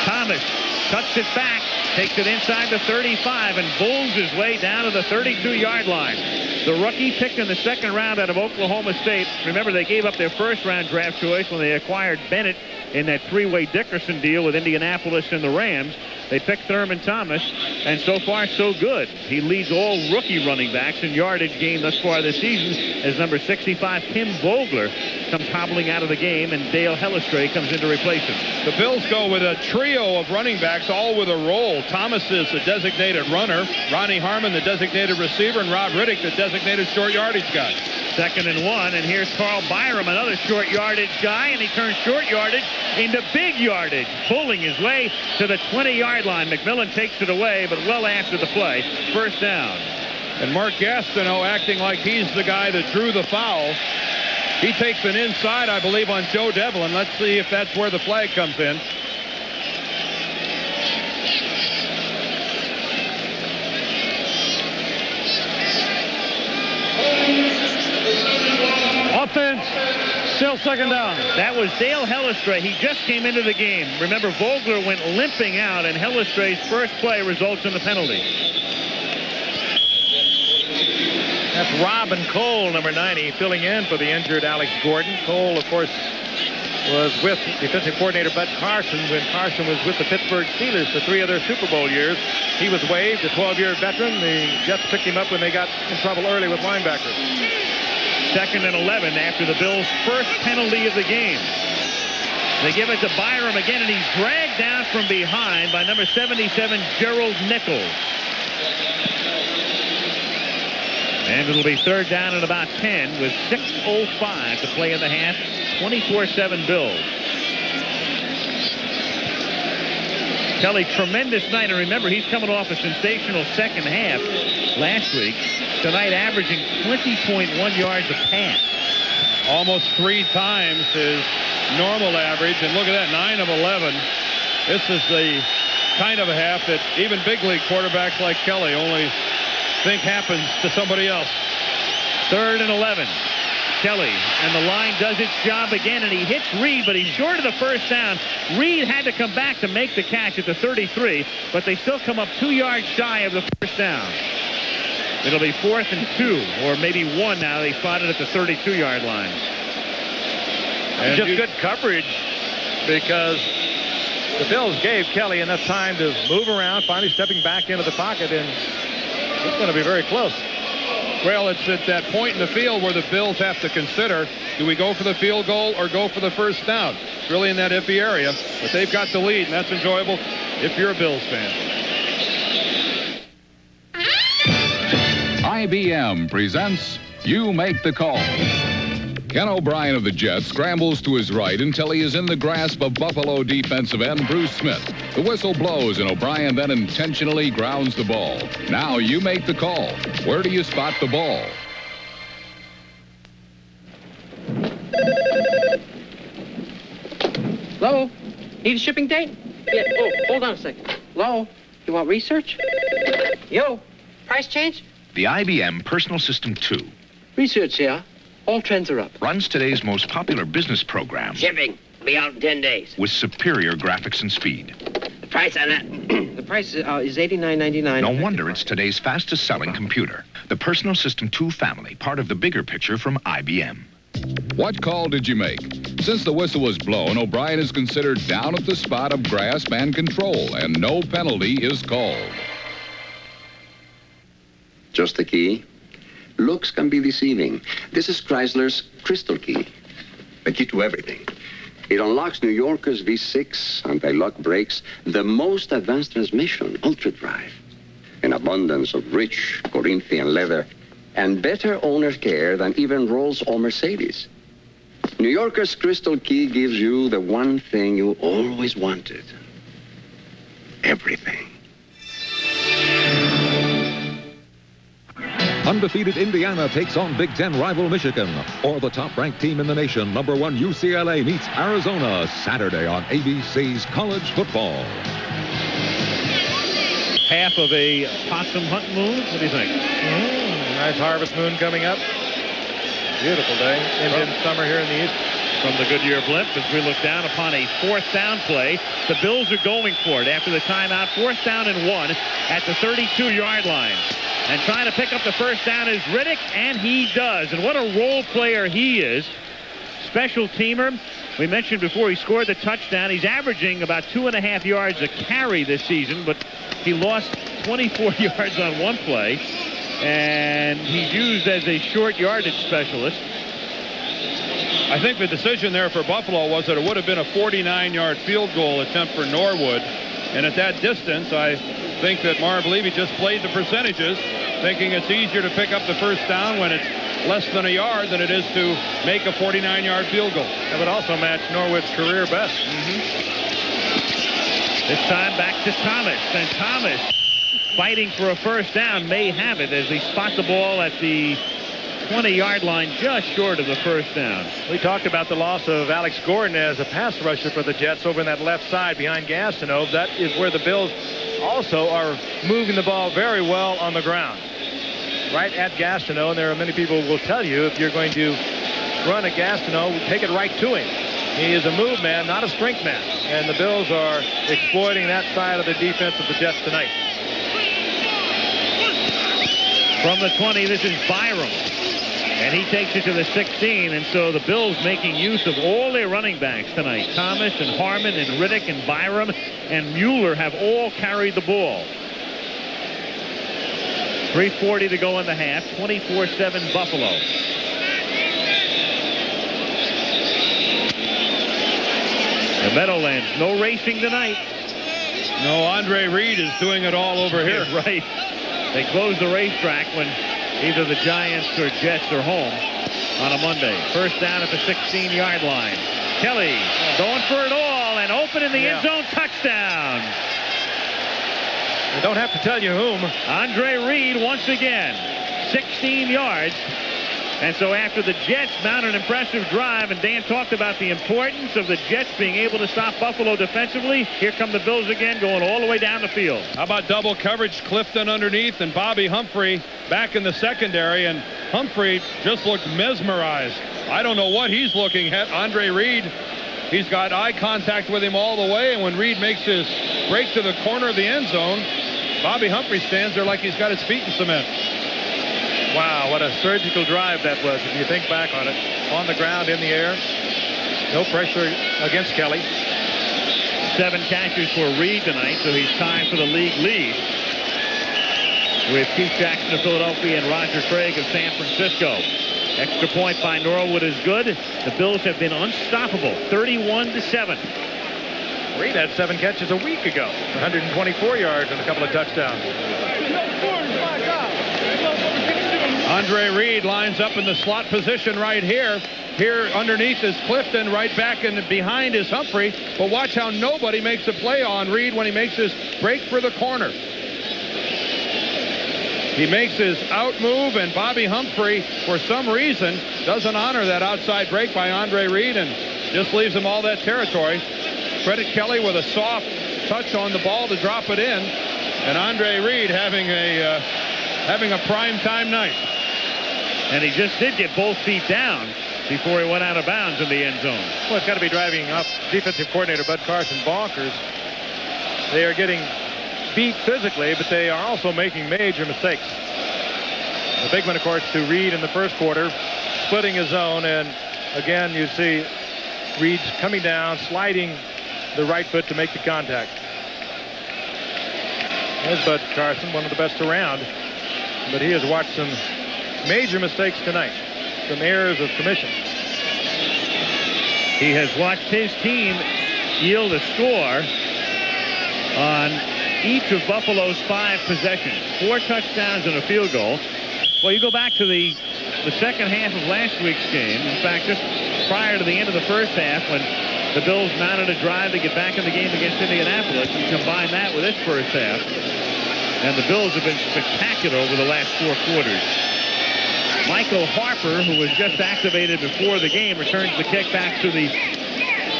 S2: Thomas cuts it back, takes it inside the 35, and bulls his way down to the 32-yard line. The rookie picked in the 2nd round out of Oklahoma State. Remember, they gave up their 1st-round draft choice when they acquired Bennett in that 3-way Dickerson deal with Indianapolis and the Rams. They picked Thurman Thomas, and so far, so good. He leads all rookie running backs in yardage gained thus far this season as number 65, Tim Vogler, comes hobbling out of the game, and Dale Hellestray comes in to replace him.
S1: The Bills go with a trio of running backs, all with a role. Thomas is the designated runner, Ronnie Harmon, the designated receiver, and Rob Riddick, the designated short yardage guy.
S2: 2nd and 1, and here's Carl Byram, another short yardage guy, and he turns short yardage into big yardage, pulling his way to the 20-yard line. McMillan takes it away, but well after the play, first down.
S1: And Mark Gastineau acting like he's the guy that drew the foul. He takes an inside, I believe, on Joe Devlin. Let's see if that's where the flag comes in.
S3: Offense, still 2nd down.
S2: That was Dale Hellestray. He just came into the game. Remember, Vogler went limping out, and Hellestray's first play results in the penalty.
S3: That's Robin Cole, number 90, filling in for the injured Alex Gordon. Cole, of course, was with defensive coordinator Bud Carson when Carson was with the Pittsburgh Steelers for 3 of their Super Bowl years. He was waived, a 12-year veteran. The Jets picked him up when they got in trouble early with linebackers.
S2: 2nd and 11 after the Bills' first penalty of the game. They give it to Byram again, and he's dragged down from behind by number 77, Gerald Nichols. And it'll be 3rd down and about 10 with 6:05 to play in the half. 24-7 Bills. Kelly, tremendous night, and remember, he's coming off a sensational 2nd half last week. Tonight averaging 20.1 yards a pass.
S1: almost 3 times his normal average. And look at that, 9 of 11. This is the kind of a half that even big league quarterbacks like Kelly only think happens to somebody else.
S2: 3rd and 11. Kelly, and the line does its job again, and he hits Reed, but he's short of the first down. Reed had to come back to make the catch at the 33, but they still come up 2 yards shy of the first down. It'll be 4th and 2, or maybe 1 now. They spotted at the 32-yard line.
S3: And just good coverage, because the Bills gave Kelly enough time to move around, finally stepping back into the pocket, and it's going to be very close.
S1: Well, it's at that point in the field where the Bills have to consider, do we go for the field goal or go for the first down? It's really in that iffy area, but they've got the lead, and that's enjoyable if you're a Bills fan.
S18: IBM presents You Make the Call. Ken O'Brien of the Jets scrambles to his right until he is in the grasp of Buffalo defensive end Bruce Smith. The whistle blows, and O'Brien then intentionally grounds the ball. Now you make the call. Where do you spot the ball?
S6: Hello? Need a shipping date? Yeah. Oh, hold on a second. Hello? You want research? Yo, price change?
S19: The IBM Personal System 2.
S6: Research here. All trends are up.
S19: Runs today's most popular business program.
S6: Shipping. Be out in 10 days.
S19: With superior graphics and speed.
S6: The price on that? The price is $89.99.
S19: No wonder it's today's fastest selling computer. The Personal System 2 family, part of the bigger picture from IBM.
S18: What call did you make? Since the whistle was blown, O'Brien is considered down at the spot of grasp and control, and no penalty is called.
S14: Just the key? Looks can be deceiving. This is Chrysler's Crystal Key. The key to everything. It unlocks New Yorker's V6, anti-lock brakes, the most advanced transmission, Ultra Drive, an abundance of rich Corinthian leather, and better owner care than even Rolls or Mercedes. New Yorker's Crystal Key gives you the one thing you always wanted. Everything.
S17: Undefeated Indiana takes on Big Ten rival Michigan. Or the top-ranked team in the nation, number 1 UCLA, meets Arizona Saturday on ABC's College Football.
S2: Half of a possum hunt moon? What do you think?
S3: Nice harvest moon coming up. Beautiful day. Indian summer here in the east.
S2: From the Goodyear blimp, as we look down upon a 4th down play. The Bills are going for it after the timeout. 4th down and 1 at the 32-yard line. And trying to pick up the first down is Riddick, and he does. And what a role player he is. Special teamer. We mentioned before he scored the touchdown. He's averaging about 2.5 yards a carry this season, but he lost 24 yards on one play. And he's used as a short yardage specialist.
S1: I think the decision there for Buffalo was that it would have been a 49-yard field goal attempt for Norwood. And at that distance, I think that Marv Levy just played the percentages, thinking it's easier to pick up the first down when it's less than a yard than it is to make a 49-yard field goal.
S3: That would also match Norwood's career best.
S2: This time back to Thomas. And Thomas, fighting for a first down, may have it as he spots the ball at the 20-yard line, just short of the first down.
S3: We talked about the loss of Alex Gordon as a pass rusher for the Jets over in that left side behind Gastineau. That is where the Bills also are moving the ball very well on the ground. Right at Gastineau, and there are many people who will tell you if you're going to run at Gastineau, take it right to him. He is a move man, not a strength man. And the Bills are exploiting that side of the defense of the Jets tonight.
S2: From the 20, this is Byram. And he takes it to the 16, and so the Bills making use of all their running backs tonight. Thomas and Harmon and Riddick and Byram and Mueller have all carried the ball. 3:40 to go in the half. 24-7 Buffalo. The Meadowlands, no racing tonight.
S1: No, Andre Reed is doing it all over here.
S2: Yeah, right. They close the racetrack when either the Giants or Jets are home on a Monday. First down at the 16-yard line. Kelly going for it all and open in the end zone. Touchdown.
S3: I don't have to tell you whom.
S2: Andre Reed once again. 16 yards. And so after the Jets mount an impressive drive, and Dan talked about the importance of the Jets being able to stop Buffalo defensively, here come the Bills again going all the way down the field.
S1: How about double coverage, Clifton underneath and Bobby Humphrey back in the secondary, and Humphrey just looked mesmerized. I don't know what he's looking at. Andre Reed, he's got eye contact with him all the way, and when Reed makes his break to the corner of the end zone, Bobby Humphrey stands there like he's got his feet in cement.
S3: Wow, what a surgical drive that was, if you think back on it. On the ground, in the air. No pressure against Kelly.
S2: 7 catches for Reed tonight, so he's tied for the league lead with Keith Jackson of Philadelphia and Roger Craig of San Francisco. Extra point by Norwood is good. The Bills have been unstoppable, 31-7.
S3: Reed had 7 catches a week ago, 124 yards and a couple of touchdowns.
S1: Andre Reed lines up in the slot position right here. Here underneath is Clifton, right back and behind is Humphrey. But watch how nobody makes a play on Reed when he makes his break for the corner. He makes his out move, and Bobby Humphrey, for some reason, doesn't honor that outside break by Andre Reed and just leaves him all that territory. Credit Kelly with a soft touch on the ball to drop it in, and Andre Reed having a prime time night.
S2: And he just did get both feet down before he went out of bounds in the end zone.
S3: Well, it's got to be driving up defensive coordinator Bud Carson bonkers. They are getting beat physically, but they are also making major mistakes. The big one, of course, to Reed in the first quarter, splitting his zone, and again you see Reed's coming down, sliding the right foot to make the contact. There's Bud Carson, one of the best around, but he has watched some major mistakes tonight, some errors of commission.
S2: He has watched his team yield a score on each of Buffalo's 5 possessions, 4 touchdowns and a field goal. Well, you go back to the second half of last week's game. In fact, just prior to the end of the first half, when the Bills mounted a drive to get back in the game against Indianapolis, and combine that with this first half, and the Bills have been spectacular over the last 4 quarters. Michael Harper, who was just activated before the game, returns the kick back to the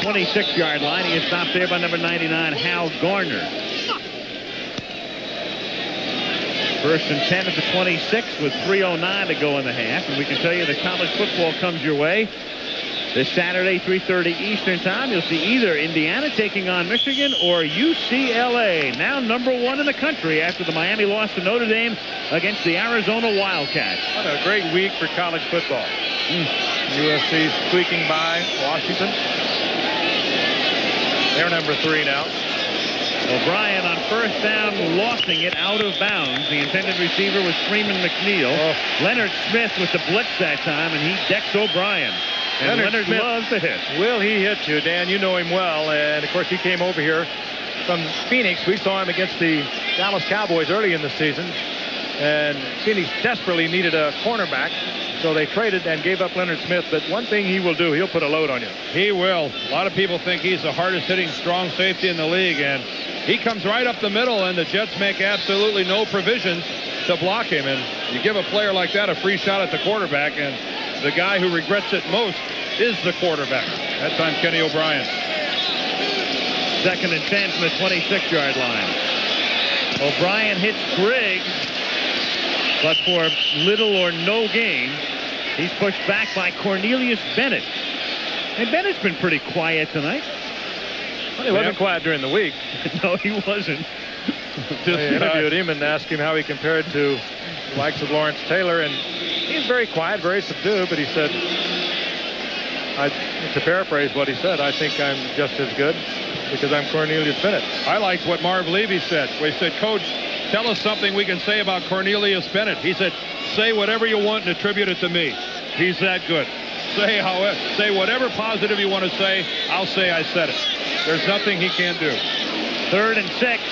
S2: 26-yard line. He is stopped there by number 99, Hal Garner. First and 10 at the 26 with 3:09 to go in the half. And we can tell you that college football comes your way this Saturday, 3:30 Eastern time. You'll see either Indiana taking on Michigan or UCLA, now number 1 in the country after the Miami loss to Notre Dame against the Arizona Wildcats.
S3: What a great week for college football. USC squeaking by Washington. They're number 3 now.
S2: O'Brien on first down, lofting it out of bounds. The intended receiver was Freeman McNeil. Leonard Smith with the blitz that time, and he decks O'Brien. And Leonard
S3: Smith
S2: loves to hit.
S3: Will he hit you, Dan? You know him well. And, of course, he came over here from Phoenix. We saw him against the Dallas Cowboys early in the season. And Phoenix desperately needed a cornerback. So they traded and gave up Leonard Smith. But one thing he will do, he'll put a load on you.
S1: He will. A lot of people think he's the hardest hitting strong safety in the league. And he comes right up the middle, and the Jets make absolutely no provisions to block him. And you give a player like that a free shot at the quarterback, and the guy who regrets it most is the quarterback. That time, Kenny O'Brien.
S2: Second and 10 from the 26-yard line. O'Brien hits Griggs, but for little or no gain. He's pushed back by Cornelius Bennett. And Bennett's been pretty quiet tonight.
S3: Well, he wasn't quiet during the week.
S2: No, he wasn't.
S3: I interviewed him and asked him how he compared to the likes of Lawrence Taylor, and he's very quiet, very subdued, but he said, to paraphrase what he said, I think I'm just as good because I'm Cornelius Bennett.
S1: I liked what Marv Levy said. He said, Coach, tell us something we can say about Cornelius Bennett. He said, say whatever you want and attribute it to me. He's that good. Say whatever positive you want to say. I'll say I said it. There's nothing he can't do.
S2: 3rd and 6.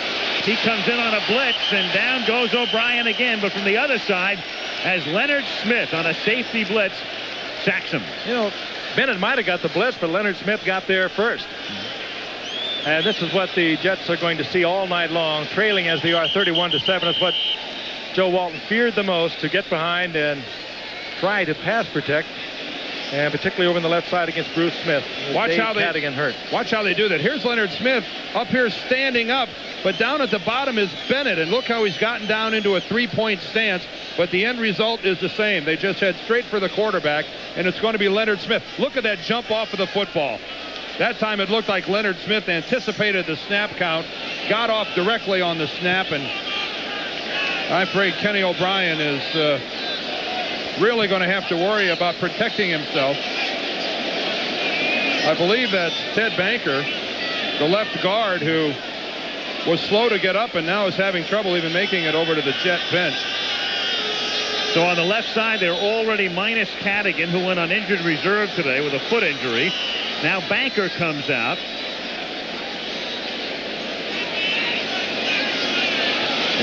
S2: He comes in on a blitz, and down goes O'Brien again. But from the other side, as Leonard Smith on a safety blitz sacks him.
S3: You know, Bennett might have got the blitz, but Leonard Smith got there first. And this is what the Jets are going to see all night long, trailing as they are 31-7. It's what Joe Walton feared the most, to get behind and try to pass protect, and particularly over on the left side against Bruce Smith.
S1: Watch how they
S3: Cadigan hurt.
S1: Watch how they do that. Here's Leonard Smith up here standing up, but down at the bottom is Bennett, and look how he's gotten down into a three-point stance, but the end result is the same. They just head straight for the quarterback, and it's going to be Leonard Smith. Look at that jump off of the football. That time it looked like Leonard Smith anticipated the snap count, got off directly on the snap, and I'm afraid Kenny O'Brien is really going to have to worry about protecting himself. I believe that's Ted Banker, the left guard, who was slow to get up and now is having trouble even making it over to the Jet bench.
S2: So on the left side, they're already minus Cadigan, who went on injured reserve today with a foot injury. Now Banker comes out.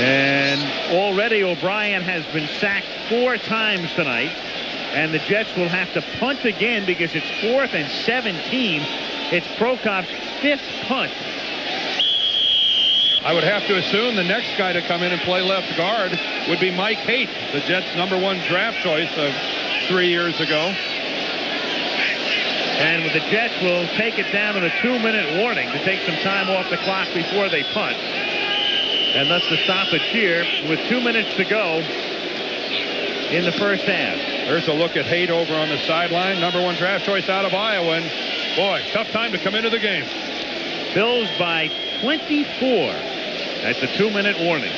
S2: And already O'Brien has been sacked 4 times tonight. And the Jets will have to punt again because it's 4th and 17. It's Prokop's 5th punt.
S1: I would have to assume the next guy to come in and play left guard would be Mike Haight, the Jets' #1 draft choice of 3 years ago.
S2: And the Jets will take it down to a 2-minute warning to take some time off the clock before they punt. And thus the stoppage here with 2 minutes to go in the first half.
S1: There's a look at Haight over on the sideline, #1 draft choice out of Iowa. And boy, tough time to come into the game.
S2: Bills by 24. That's a 2-minute warning.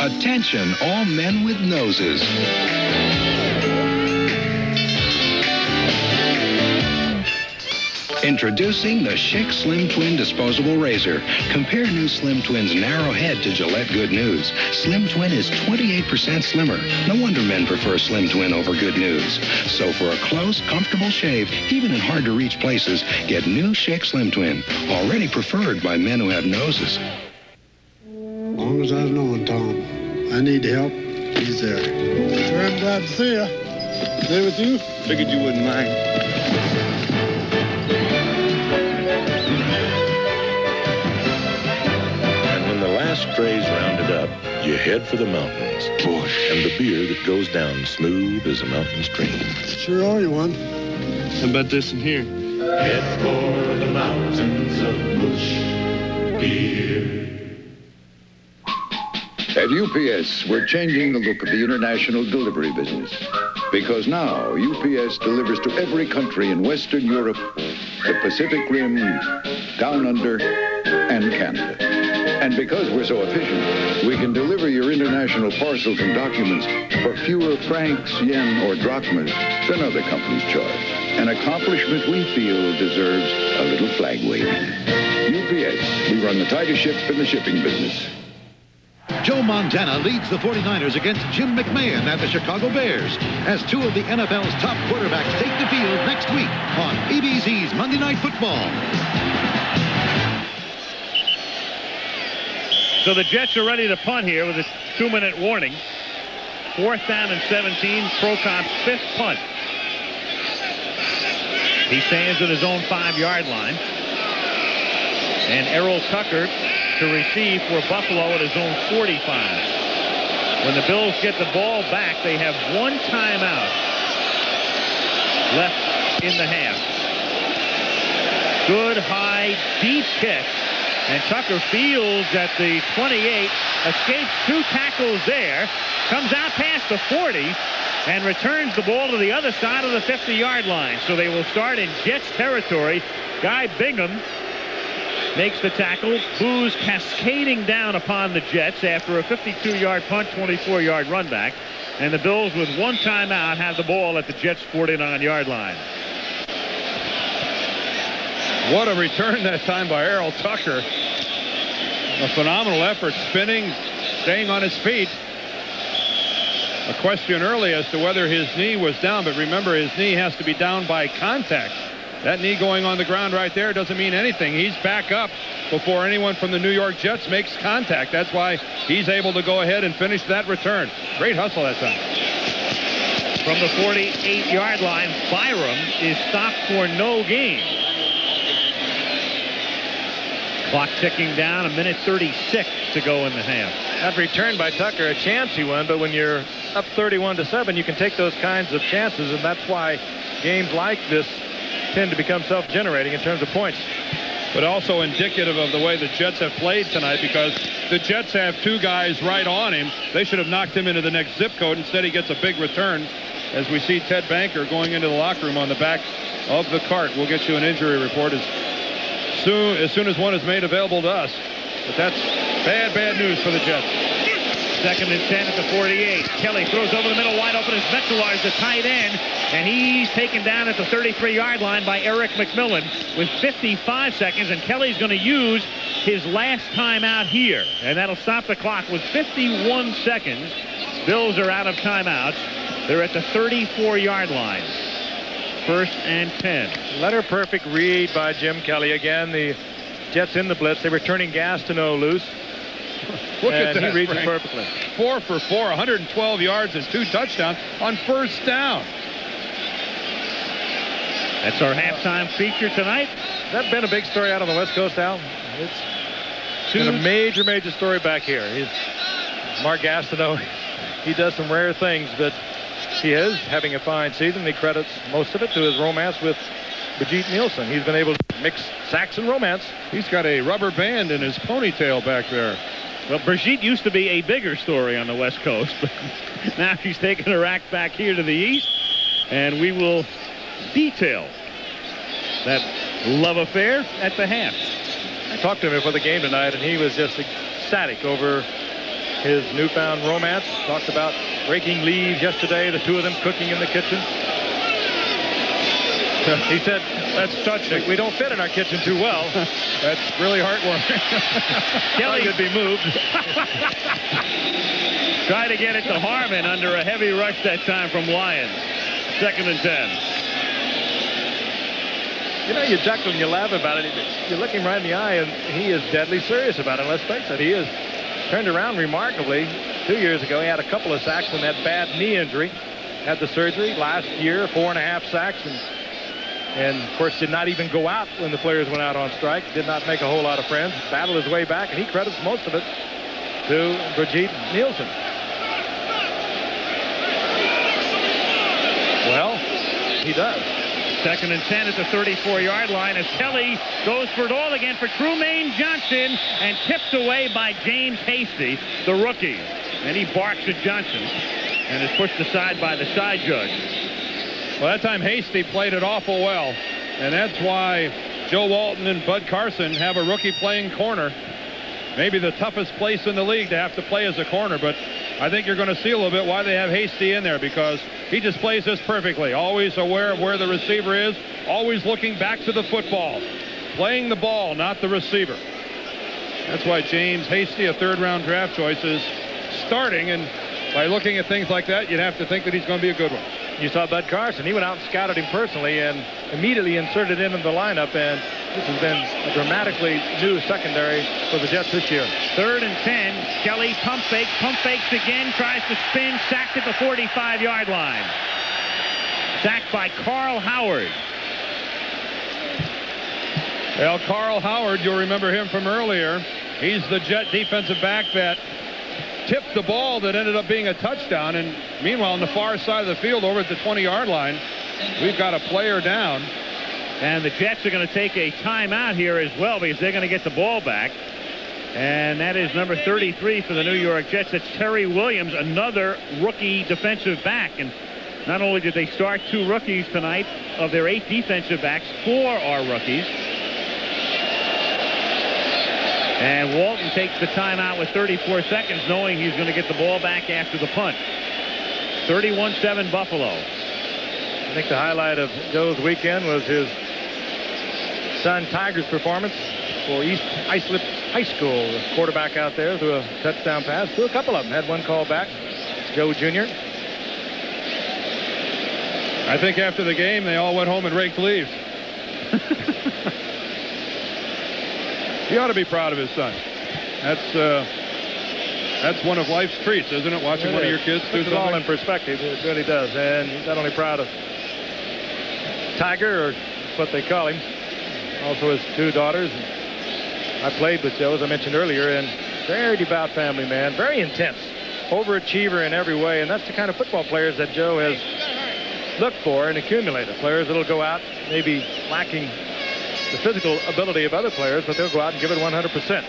S12: Attention, all men with noses. Introducing the Schick Slim Twin Disposable Razor. Compare new Slim Twin's narrow head to Gillette Good News. Slim Twin is 28% slimmer. No wonder men prefer Slim Twin over Good News. So for a close, comfortable shave, even in hard-to-reach places, get new Schick Slim Twin. Already preferred by men who have noses.
S20: As long as I've known Tom, I need help, he's there. Sure, I'm glad to see you. Stay with you? Figured you wouldn't mind.
S16: Strays rounded up, you head for the mountains. Bush. And the beer that goes down smooth as a mountain stream.
S20: Sure owe you one. How about this in here?
S16: Head for the mountains of Bush beer.
S17: At UPS, we're changing the look of the international delivery business. Because now, UPS delivers to every country in Western Europe, the Pacific Rim, Down Under, and Canada. And because we're so efficient, we can deliver your international parcels and documents for fewer francs, yen, or drachmas than other companies charge. An accomplishment we feel deserves a little flag waving. UPS, we run the tightest ship in the shipping business.
S21: Joe Montana leads the 49ers against Jim McMahon and the Chicago Bears as 2 of the NFL's top quarterbacks take the field next week on ABC's Monday Night Football.
S2: So the Jets are ready to punt here with a 2-minute warning. 4th down and 17, Prokop's 5th punt. He stands at his own 5-yard line. And Errol Tucker to receive for Buffalo at his own 45. When the Bills get the ball back, they have 1 timeout left in the half. Good, high, deep kick. And Tucker fields at the 28, escapes 2 tackles there, comes out past the 40, and returns the ball to the other side of the 50-yard line. So they will start in Jets territory. Guy Bingham makes the tackle. Boos cascading down upon the Jets after a 52-yard punt, 24-yard run back. And the Bills, with 1 timeout, have the ball at the Jets' 49-yard line.
S1: What a return that time by Errol Tucker. A phenomenal effort, spinning, staying on his feet. A question early as to whether his knee was down, but remember, his knee has to be down by contact. That knee going on the ground right there doesn't mean anything. He's back up before anyone from the New York Jets makes contact. That's why he's able to go ahead and finish that return. Great hustle that time.
S2: From the 48-yard line, Byram is stopped for no gain. Clock ticking down, 1:36 to go in the half.
S3: That return by Tucker, a chance he won, but when you're up 31-7, you can take those kinds of chances, and that's why games like this tend to become self-generating in terms of points.
S1: But also indicative of the way the Jets have played tonight, because the Jets have two guys right on him. They should have knocked him into the next zip code. Instead, he gets a big return, as we see Ted Banker going into the locker room on the back of the cart. We'll get you an injury report as soon as one is made available to us. But that's bad news for the Jets.
S2: 2nd and 10 at the 48. Kelly throws over the middle, wide open as Metzelar is the tight end, and he's taken down at the 33-yard line by Eric McMillan with 55 seconds, and Kelly's going to use his last timeout here, and that'll stop the clock with 51 seconds. Bills are out of timeouts. They're at the 34-yard line. 1st and 10.
S3: Letter perfect read by Jim Kelly. Again, the Jets in the blitz. They were turning gas to no loose.
S1: Look at that,
S3: he reads
S1: Frank.
S3: it perfectly.
S1: 4 for 4, 112 yards and 2 touchdowns on first down.
S2: That's our halftime feature tonight.
S3: Has that been a big story out on the West Coast, Al? It's been a major story back here. Mark Gastineau, he does some rare things, but he is having a fine season. He credits most of it to his romance with Brigitte Nielsen. He's been able to mix sacks and romance.
S1: He's got a rubber band in his ponytail back there.
S2: Well, Brigitte used to be a bigger story on the West Coast, but now she's taking her act back here to the east, and we will detail that love affair at the half.
S3: I talked to him before the game tonight, and he was just ecstatic over his newfound romance. Talked about raking leaves yesterday, the two of them cooking in the kitchen. He said, "That's touching. We don't fit in our kitchen too well."
S1: That's really heartwarming.
S2: Kelly
S3: could be moved.
S2: Try to get it to Harmon under a heavy rush that time from Lyons. 2nd and 10.
S3: You know, you chuckle and you laugh about it. You look him right in the eye, and he is deadly serious about it. Let's face it, he has turned around remarkably. 2 years ago, he had a couple of sacks and that bad knee injury. Had the surgery last year, 4.5 sacks, and of course did not even go out when the players went out on strike. Did not make a whole lot of friends. Battled his way back, and he credits most of it to Brigitte Nielsen. Well, he does.
S2: 2nd and 10 at the 34-yard line as Kelly goes for it all again for Trumaine Johnson and tipped away by James Hasty, the rookie. And he barks at Johnson and is pushed aside by the side judge.
S1: Well, that time Hasty played it awful well, and that's why Joe Walton and Bud Carson have a rookie playing corner. Maybe the toughest place in the league to have to play as a corner, but I think you're going to see a little bit why they have Hasty in there, because he just plays this perfectly. Always aware of where the receiver is, always looking back to the football, playing the ball, not the receiver. That's why James Hasty, a 3rd-round draft choice, is starting, and by looking at things like that, you'd have to think that he's going to be a good one.
S3: You saw Bud Carson. He went out and scouted him personally and immediately inserted him in the lineup, and this has been a dramatically new secondary for the Jets this year.
S2: 3rd and 10. Kelly pump fakes again, tries to spin, sacked at the 45-yard line. Sacked by Carl Howard.
S1: Well, Carl Howard, you'll remember him from earlier. He's the Jet defensive back that tipped the ball that ended up being a touchdown, and meanwhile on the far side of the field over at the 20-yard line, we've got a player down.
S2: And the Jets are going to take a timeout here as well, because they're going to get the ball back. And that is number 33 for the New York Jets. It's Terry Williams, another rookie defensive back. And not only did they start 2 rookies tonight, of their 8 defensive backs, 4 are rookies. And Walton takes the timeout with 34 seconds, knowing he's going to get the ball back after the punt. 31-7 Buffalo.
S3: I think the highlight of Joe's weekend was his son Tiger's performance for East Islip High School. The quarterback out there threw a touchdown pass. Threw a couple of them. Had one call back. Joe Jr.
S1: I think after the game, they all went home and raked leaves. He ought to be proud of his son. That's one of life's treats, isn't it? Watching one of your kids do
S3: something. Puts it all in perspective. It really does. And he's not only proud of Tiger, or what they call him, also his 2 daughters. I played with Joe, as I mentioned earlier, and very devout family man, very intense, overachiever in every way, and that's the kind of football players that Joe has looked for and accumulated. Players that will go out maybe lacking the physical ability of other players, but they'll go out and give it 100%.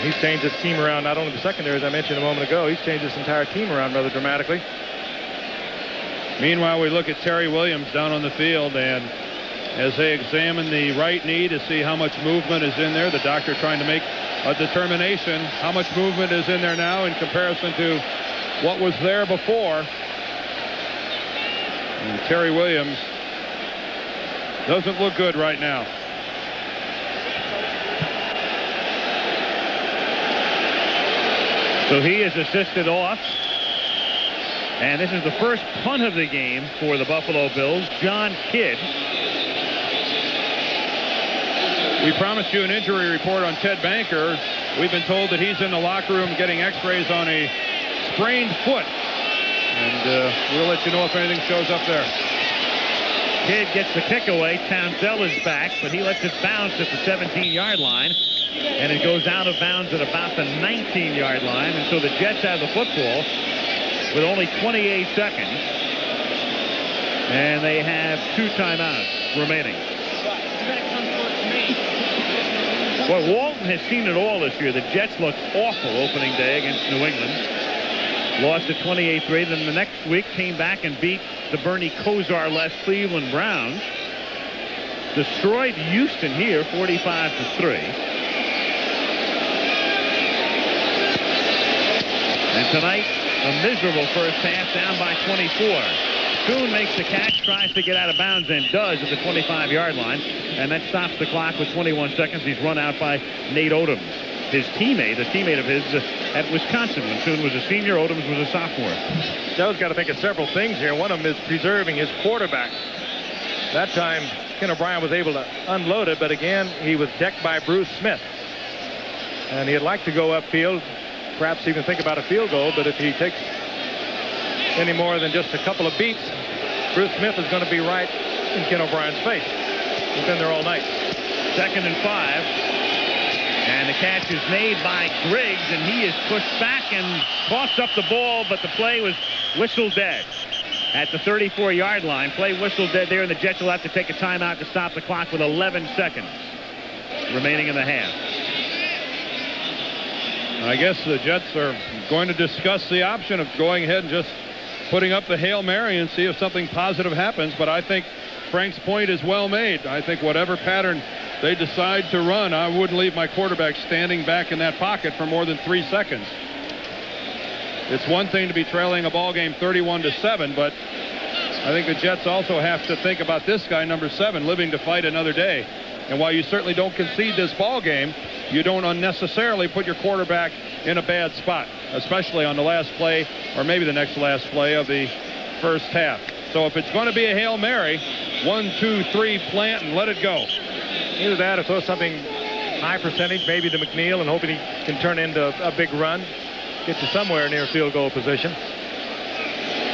S3: He's changed his team around, not only the secondary, as I mentioned a moment ago, he's changed his entire team around rather dramatically.
S1: Meanwhile, we look at Terry Williams down on the field, and as they examine the right knee to see how much movement is in there, the doctor trying to make a determination how much movement is in there now in comparison to what was there before. And Terry Williams doesn't look good right now.
S2: So he is assisted off. And this is the first punt of the game for the Buffalo Bills. John Kidd.
S1: We promised you an injury report on Ted Banker. We've been told that he's in the locker room getting x-rays on a sprained foot. And we'll let you know if anything shows up there.
S2: Kidd gets the kick away. Townsell is back, but he lets it bounce at the 17-yard line. And it goes out of bounds at about the 19-yard line. And so the Jets have the football with only 28 seconds. And they have 2 timeouts remaining. Well, Walton has seen it all this year. The Jets looked awful opening day against New England. Lost at 28-3. Then the next week came back and beat the Bernie Kosar-less Cleveland Browns. Destroyed Houston here 45-3. And tonight, a miserable first half, down by 24. Kuhn makes the catch, tries to get out of bounds, and does at the 25-yard line. And that stops the clock with 21 seconds. He's run out by Nate Odoms, his teammate, a teammate of his at Wisconsin when Kuhn was a senior. Odoms was a sophomore.
S3: Joe's got to think of several things here. One of them is preserving his quarterback. That time, Ken O'Brien was able to unload it, but again, he was decked by Bruce Smith. And he'd like to go upfield, perhaps even think about a field goal, but if he takes any more than just a couple of beats, Bruce Smith is going to be right in Ken O'Brien's face. He's been there all night.
S2: 2nd and 5. And the catch is made by Griggs, and he is pushed back and tossed up the ball, but the play was whistled dead at the 34-yard line. Play whistled dead there, and the Jets will have to take a timeout to stop the clock with 11 seconds remaining in the half.
S1: I guess the Jets are going to discuss the option of going ahead and just putting up the Hail Mary and see if something positive happens. But I think Frank's point is well made. I think whatever pattern they decide to run, I wouldn't leave my quarterback standing back in that pocket for more than 3 seconds. It's one thing to be trailing a ball game 31-7, but I think the Jets also have to think about this guy, number 7, living to fight another day. And while you certainly don't concede this ball game, you don't unnecessarily put your quarterback in a bad spot, especially on the last play or maybe the next last play of the first half. So if it's going to be a Hail Mary, 1, 2, 3, plant and let it go.
S3: Either that or throw something high percentage, maybe to McNeil, and hoping he can turn into a big run, get you somewhere near field goal position.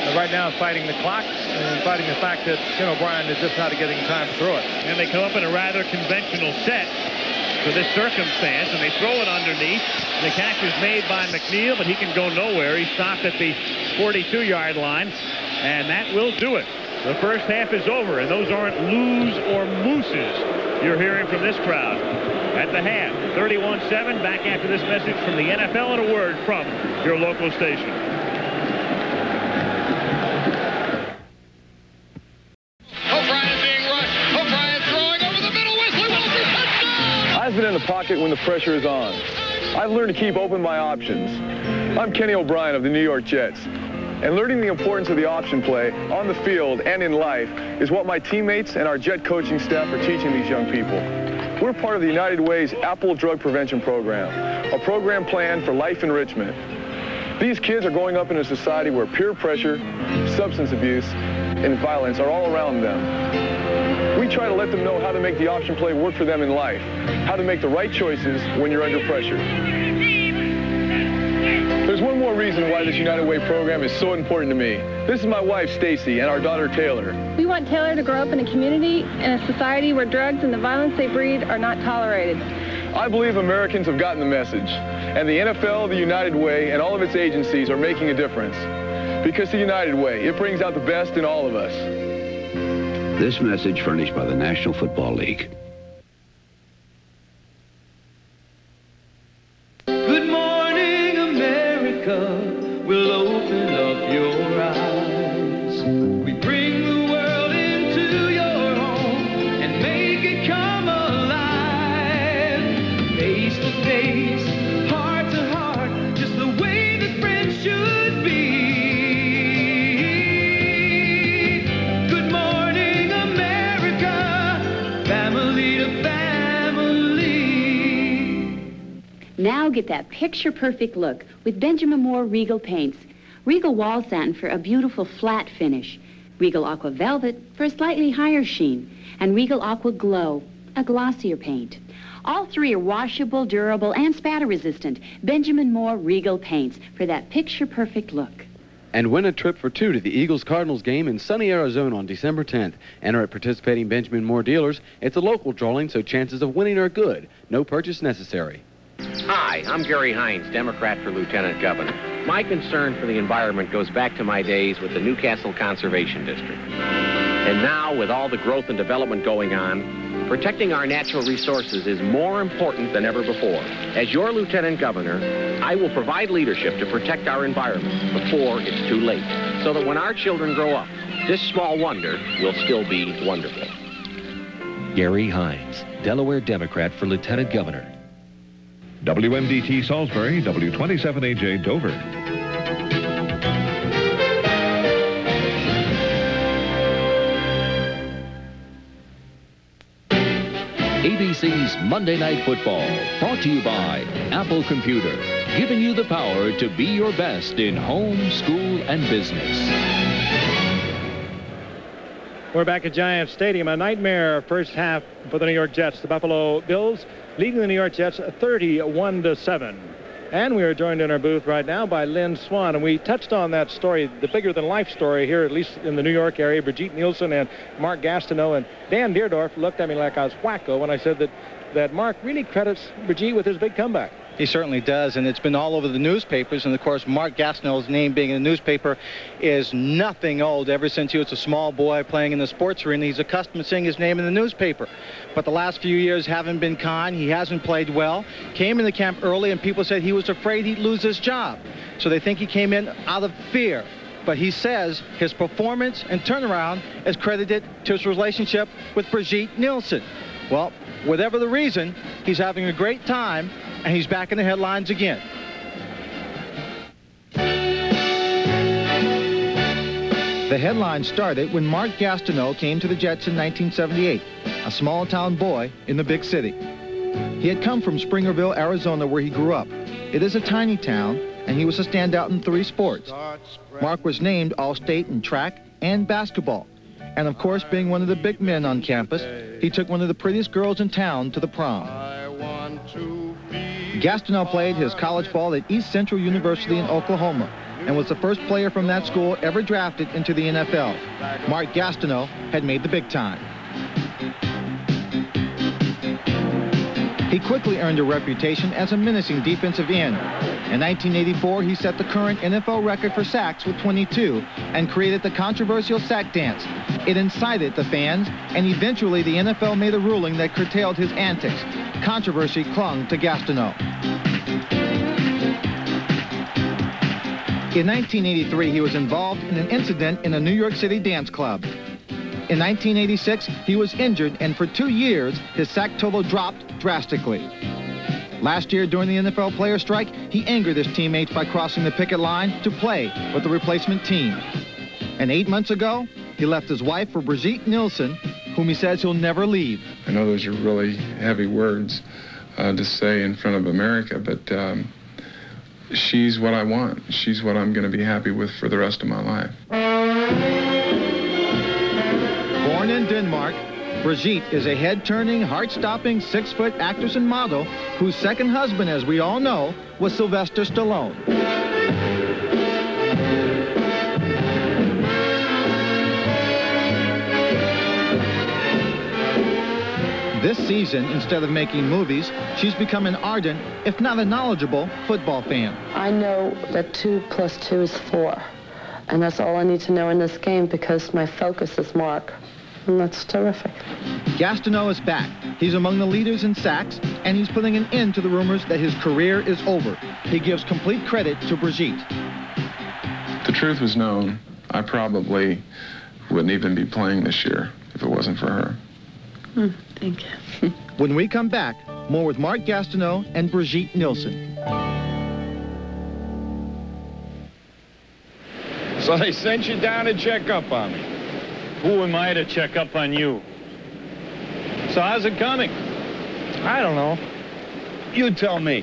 S3: But right now, fighting the clock and fighting the fact that Ken O'Brien is just not getting time to throw it.
S2: And they come up in a rather conventional set for this circumstance, and they throw it underneath. The catch is made by McNeil, but he can go nowhere. He's stopped at the 42-yard line, and that will do it. The first half is over, and those aren't loos or mooses you're hearing from this crowd at the half. 31-7, back after this message from the NFL and a word from your local station.
S7: O'Brien being rushed. O'Brien throwing over the middle. Wesley Wilson, touchdown!
S8: I've been in the pocket when the pressure is on. I've learned to keep open my options. I'm Kenny O'Brien of the New York Jets. And learning the importance of the option play on the field and in life is what my teammates and our Jet coaching staff are teaching these young people. We're part of the United Way's Apple Drug Prevention Program, a program planned for life enrichment. These kids are growing up in a society where peer pressure, substance abuse, and violence are all around them. We try to let them know how to make the option play work for them in life, how to make the right choices when you're under pressure. There's one more reason reason why this United Way program is so important to me. This is my wife, Stacy, and our daughter, Taylor.
S9: We want Taylor to grow up in a community and a society where drugs and the violence they breed are not tolerated.
S8: I believe Americans have gotten the message, and the NFL, the United Way, and all of its agencies are making a difference. Because the United Way, it brings out the best in all of us.
S22: This message furnished by the National Football League.
S4: Good morning, America. We'll open up your eyes. We bring the world into your home and make it come alive. Face to face, heart to heart, just the way that friends should be. Good morning, America. Family to family.
S23: Now get that picture-perfect look with Benjamin Moore Regal paints. Regal Wall Satin for a beautiful flat finish. Regal Aqua Velvet for a slightly higher sheen. And Regal Aqua Glow, a glossier paint. All three are washable, durable, and spatter-resistant. Benjamin Moore Regal paints for that picture-perfect look.
S24: And win a trip for two to the Eagles-Cardinals game in sunny Arizona on December 10th. Enter at participating Benjamin Moore dealers. It's a local drawing, so chances of winning are good. No purchase necessary.
S25: Hi, I'm Gary Hines, Democrat for Lieutenant Governor. My concern for the environment goes back to my days with the Newcastle Conservation District. And now, with all the growth and development going on, protecting our natural resources is more important than ever before. As your Lieutenant Governor, I will provide leadership to protect our environment before it's too late, so that when our children grow up, this small wonder will still be wonderful.
S26: Gary Hines, Delaware Democrat for Lieutenant Governor.
S27: WMDT Salisbury, W27AJ Dover.
S13: ABC's Monday Night Football, brought to you by Apple Computer, giving you the power to be your best in home, school, and business.
S3: We're back at Giants Stadium. A nightmare first half for the New York Jets. The Buffalo Bills leading the New York Jets 31-7. And we are joined in our booth right now by Lynn Swan. And we touched on that story, the bigger-than-life story here, at least in the New York area. Brigitte Nielsen and Mark Gastineau and Dan Dierdorf looked at me like I was wacko when I said that Mark really credits Brigitte with his big comeback.
S28: He certainly does, and it's been all over the newspapers. And, of course, Mark Gastineau's name being in the newspaper is nothing old. Ever since he was a small boy playing in the sports arena, he's accustomed to seeing his name in the newspaper. But the last few years haven't been kind. He hasn't played well. Came into camp early, and people said he was afraid he'd lose his job. So they think he came in out of fear. But he says his performance and turnaround is credited to his relationship with Brigitte Nielsen. Well, whatever the reason, he's having a great time, and he's back in the headlines again. The headlines started when Mark Gastineau came to the Jets in 1978, a small-town boy in the big city. He had come from Springerville, Arizona, where he grew up. It is a tiny town, and he was a standout in 3 sports. Mark was named All-State in track and basketball. And, of course, being one of the big men on campus, he took one of the prettiest girls in town to the prom. Gastineau played his college ball at East Central University in Oklahoma and was the first player from that school ever drafted into the NFL. Mark Gastineau had made the big time. He quickly earned a reputation as a menacing defensive end. In 1984, he set the current NFL record for sacks with 22 and created the controversial sack dance. It incited the fans, and eventually the NFL made a ruling that curtailed his antics. Controversy clung to Gastineau. In 1983, he was involved in an incident in a New York City dance club. In 1986, he was injured, and for 2 years, his sack total dropped drastically. Last year, during the NFL player strike, he angered his teammates by crossing the picket line to play with the replacement team. And 8 months ago, he left his wife for Brigitte Nielsen, whom he says he'll never leave.
S29: I know those are really heavy words to say in front of America, but she's what I want. She's what I'm going to be happy with for the rest of my life.
S28: Born in Denmark, Brigitte is a head-turning, heart-stopping, 6-foot actress and model whose second husband, as we all know, was Sylvester Stallone. This season, instead of making movies, she's become an ardent, if not a knowledgeable, football fan.
S5: I know that 2 + 2 is 4. And that's all I need to know in this game because my focus is Mark. And that's terrific.
S28: Gastineau is back. He's among the leaders in sacks, and he's putting an end to the rumors that his career is over. He gives complete credit to Brigitte.
S29: The truth was known. I probably wouldn't even be playing this year if it wasn't for her.
S5: Thank you.
S28: When we come back, more with Mark Gastineau and Brigitte Nielsen.
S6: So they sent you down to check up on me.
S3: Who am I to check up on you?
S6: So how's it coming?
S3: I don't know.
S6: You tell me.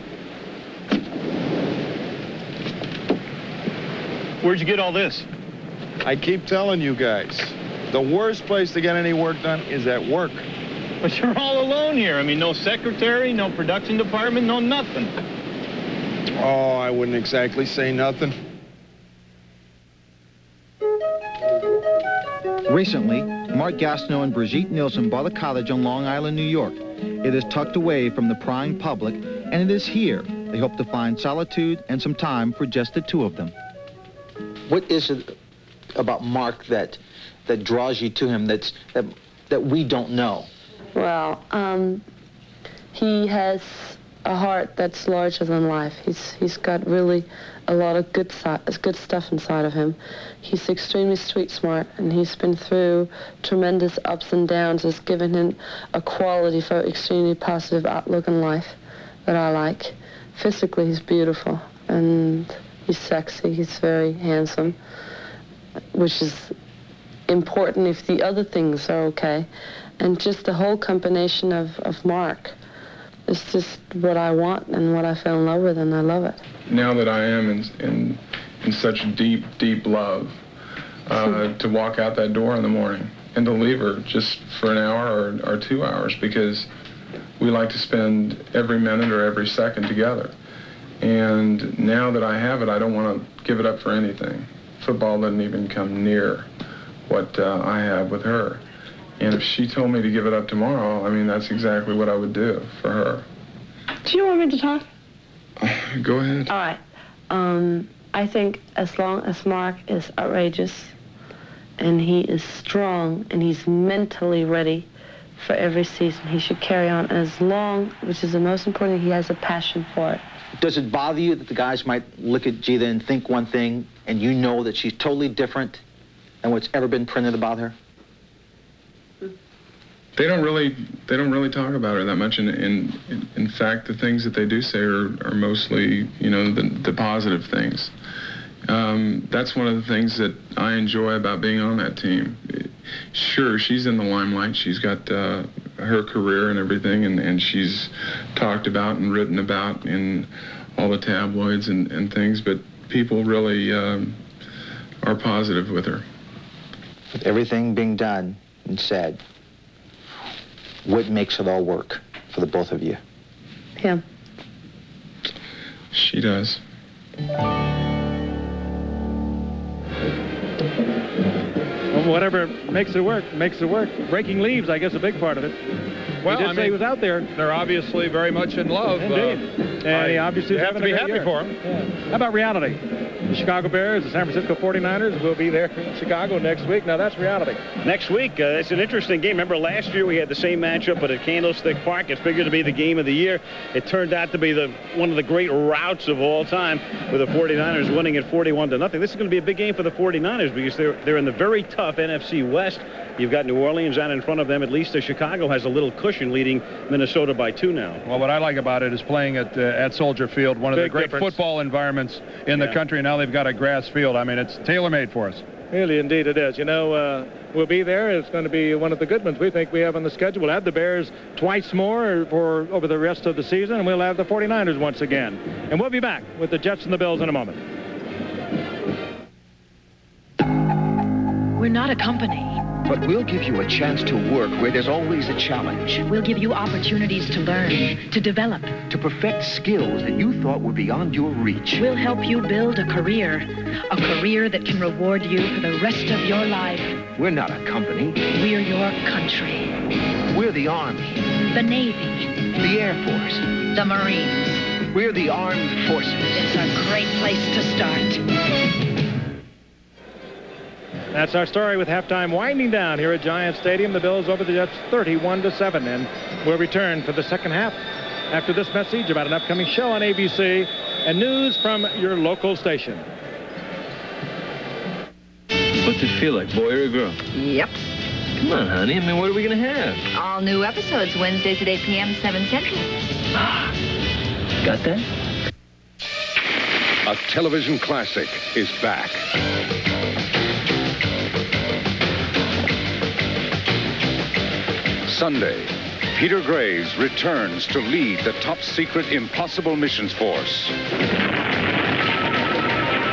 S3: Where'd you get all this?
S6: I keep telling you guys, the worst place to get any work done is at work.
S3: But you're all alone here. I mean, no secretary, no production department, no nothing.
S6: Oh, I wouldn't exactly say nothing.
S28: Recently, Mark Gastineau and Brigitte Nielsen bought a cottage on Long Island, New York. It is tucked away from the prying public, and it is here they hope to find solitude and some time for just the two of them. What is it about Mark that draws you to him that we don't know?
S5: Well, he has a heart that's larger than life. He's got really a lot of good stuff inside of him. He's extremely street smart, and he's been through tremendous ups and downs. It's given him a quality for extremely positive outlook in life that I like. Physically, he's beautiful, and he's sexy. He's very handsome, which is important if the other things are okay. And just the whole combination of Mark is just what I want and what I fell in love with, and I love it.
S29: Now that I am in such deep, deep love, to walk out that door in the morning and to leave her just for an hour or 2 hours, because we like to spend every minute or every second together. And now that I have it, I don't want to give it up for anything. Football doesn't even come near what I have with her. And if she told me to give it up tomorrow, I mean, that's exactly what I would do for her.
S5: Do you want me to talk?
S29: Go ahead.
S5: All right. I think as long as Mark is outrageous and he is strong and he's mentally ready for every season, he should carry on. And as long, which is the most important, he has a passion for it.
S28: Does it bother you that the guys might look at Gita and think one thing, and you know that she's totally different than what's ever been printed about her?
S29: They don't really talk about her that much. In fact, the things that they do say are mostly, you know, the positive things. That's one of the things that I enjoy about being on that team. Sure, she's in the limelight. She's got her career and everything, and she's talked about and written about in all the tabloids and things, but people really are positive with her.
S28: With everything being done and said, what makes it all work for the both of you?
S5: Him.
S29: She does.
S3: Well, whatever makes it work, makes it work. Breaking leaves, I guess, a big part of it.
S1: Well,
S3: he did say he was out there.
S1: They're obviously very much in love.
S3: Indeed. And he obviously
S1: have to be happy for him.
S3: Yeah. How about reality? The Chicago Bears, the San Francisco 49ers will be there in Chicago next week. Now, that's reality.
S2: Next week, it's an interesting game. Remember, last year we had the same matchup, but at Candlestick Park. It's figured to be the game of the year. It turned out to be one of the great routs of all time, with the 49ers winning at 41-0. This is going to be a big game for the 49ers because they're in the very tough NFC West. You've got New Orleans out in front of them. At least Chicago has a little cushion, leading Minnesota by 2 now.
S1: Well, what I like about it is playing at Soldier Field, one of the great football environments in the country. Now they've got a grass field. I mean, it's tailor-made for us.
S3: Really, indeed, it is. You know, we'll be there. It's going to be one of the good ones we think we have on the schedule. We'll have the Bears twice more over the rest of the season, and we'll have the 49ers once again. And we'll be back with the Jets and the Bills in a moment.
S10: We're not a company.
S11: But we'll give you a chance to work where there's always a challenge.
S10: We'll give you opportunities to learn, to develop.
S11: To perfect skills that you thought were beyond your reach.
S10: We'll help you build a career that can reward you for the rest of your life.
S11: We're not a company.
S10: We're your country.
S11: We're the Army.
S10: The Navy.
S11: The Air Force.
S10: The Marines.
S11: We're the armed forces.
S10: It's a great place to start.
S3: That's our story with halftime winding down here at Giant Stadium. The Bills over the Jets 31-7, and we'll return for the second half after this message about an upcoming show on ABC and news from your local station.
S12: What's it feel like, boy or a girl?
S14: Yep.
S12: Come on, honey. I mean, what are we going to have?
S14: All new episodes Wednesdays at 8 p.m., 7 Central.
S12: Got that?
S15: A television classic is back. Sunday, Peter Graves returns to lead the top-secret Impossible Missions Force.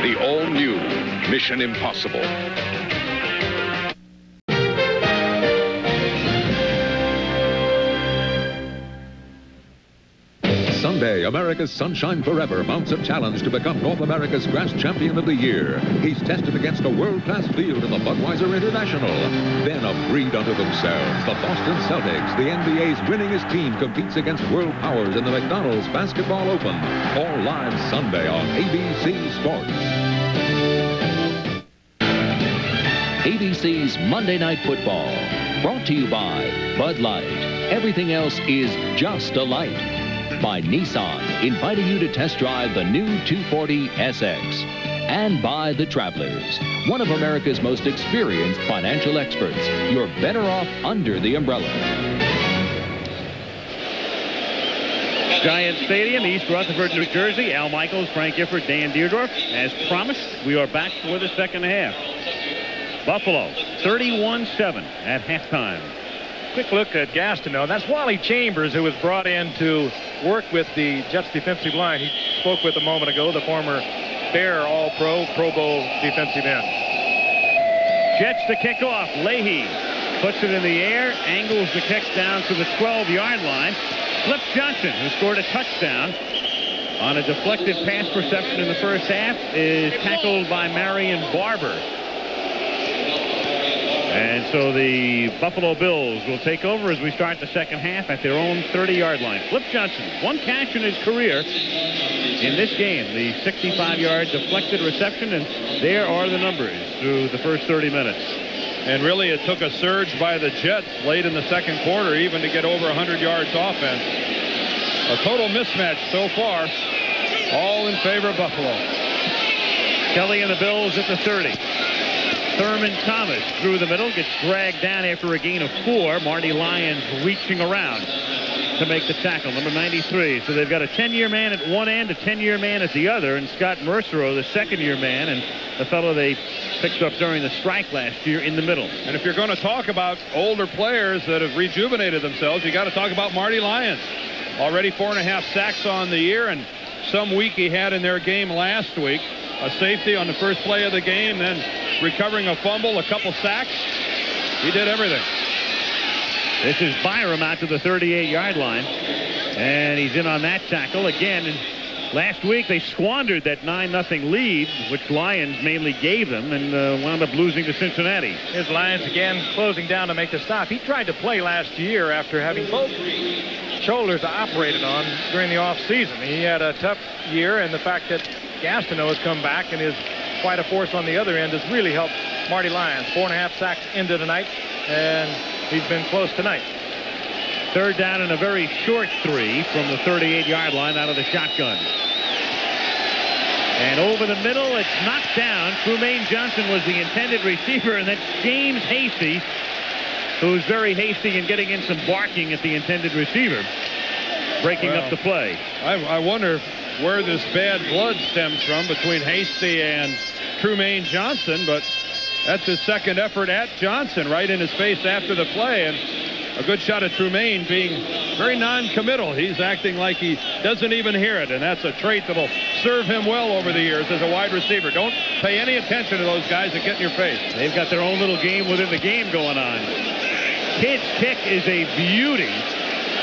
S15: The all-new Mission Impossible.
S16: Sunday, America's Sunshine Forever mounts a challenge to become North America's Grass Champion of the Year. He's tested against a world-class field in the Budweiser International. Then a breed unto themselves. The Boston Celtics, the NBA's winningest team, competes against world powers in the McDonald's Basketball Open. All live Sunday on ABC Sports.
S13: ABC's Monday Night Football. Brought to you by Bud Light. Everything else is just a light. By Nissan, inviting you to test drive the new 240 SX. And by The Travelers, one of America's most experienced financial experts. You're better off under the umbrella.
S2: Giant Stadium, East Rutherford, New Jersey. Al Michaels, Frank Gifford, Dan Dierdorf. As promised, we are back for the second half. Buffalo, 31-7 at halftime.
S3: Quick look at Gastineau. That's Wally Chambers, who was brought in to work with the Jets defensive line. He spoke with a moment ago, the former Bear All-Pro, Pro Bowl defensive end.
S2: Jets to kick off. Leahy puts it in the air, angles the kick down to the 12-yard line. Flip Johnson, who scored a touchdown on a deflected pass reception in the first half, is tackled by Marion Barber. And so the Buffalo Bills will take over as we start the second half at their own 30-yard line. Flip Johnson, one catch in his career in this game, the 65-yard deflected reception, and there are the numbers through the first 30 minutes.
S1: And really, it took a surge by the Jets late in the second quarter even to get over 100 yards offense. A total mismatch so far, all in favor of Buffalo.
S2: Kelly and the Bills at the 30. Thurman Thomas through the middle, gets dragged down after a gain of 4. Marty Lyons reaching around to make the tackle, number 93. So they've got a 10-year man at one end, a 10-year man at the other, and Scott Mercero, the second-year man, and the fellow they picked up during the strike last year in the middle.
S1: And if you're going to talk about older players that have rejuvenated themselves, you got to talk about Marty Lyons. Already 4.5 sacks on the year, and some week he had in their game last week. A safety on the first play of the game, then recovering a fumble, a couple sacks. He did everything.
S2: This is Byram out to the 38-yard line, and he's in on that tackle again. And last week they squandered that 9-0 lead, which Lions mainly gave them, and wound up losing to Cincinnati.
S3: Here's Lions again closing down to make the stop. He tried to play last year after having both shoulders operated on during the offseason. He had a tough year, and the fact that Gastineau has come back and is quite a force on the other end has really helped Marty Lyons. 4.5 sacks into tonight, and he's been close tonight.
S2: Third down and a very short 3 from the 38-yard line out of the shotgun. And over the middle, it's knocked down. Trumaine Johnson was the intended receiver, and that's James Hasty, who's very hasty and getting in some barking at the intended receiver, breaking up the play.
S1: I wonder where this bad blood stems from between Hasty and Trumaine Johnson, but that's his second effort at Johnson, right in his face after the play, and a good shot at Trumaine being very non-committal. He's acting like he doesn't even hear it, and that's a trait that'll serve him well over the years as a wide receiver. Don't pay any attention to those guys that get in your face.
S2: They've got their own little game within the game going on. Kid's kick is a beauty.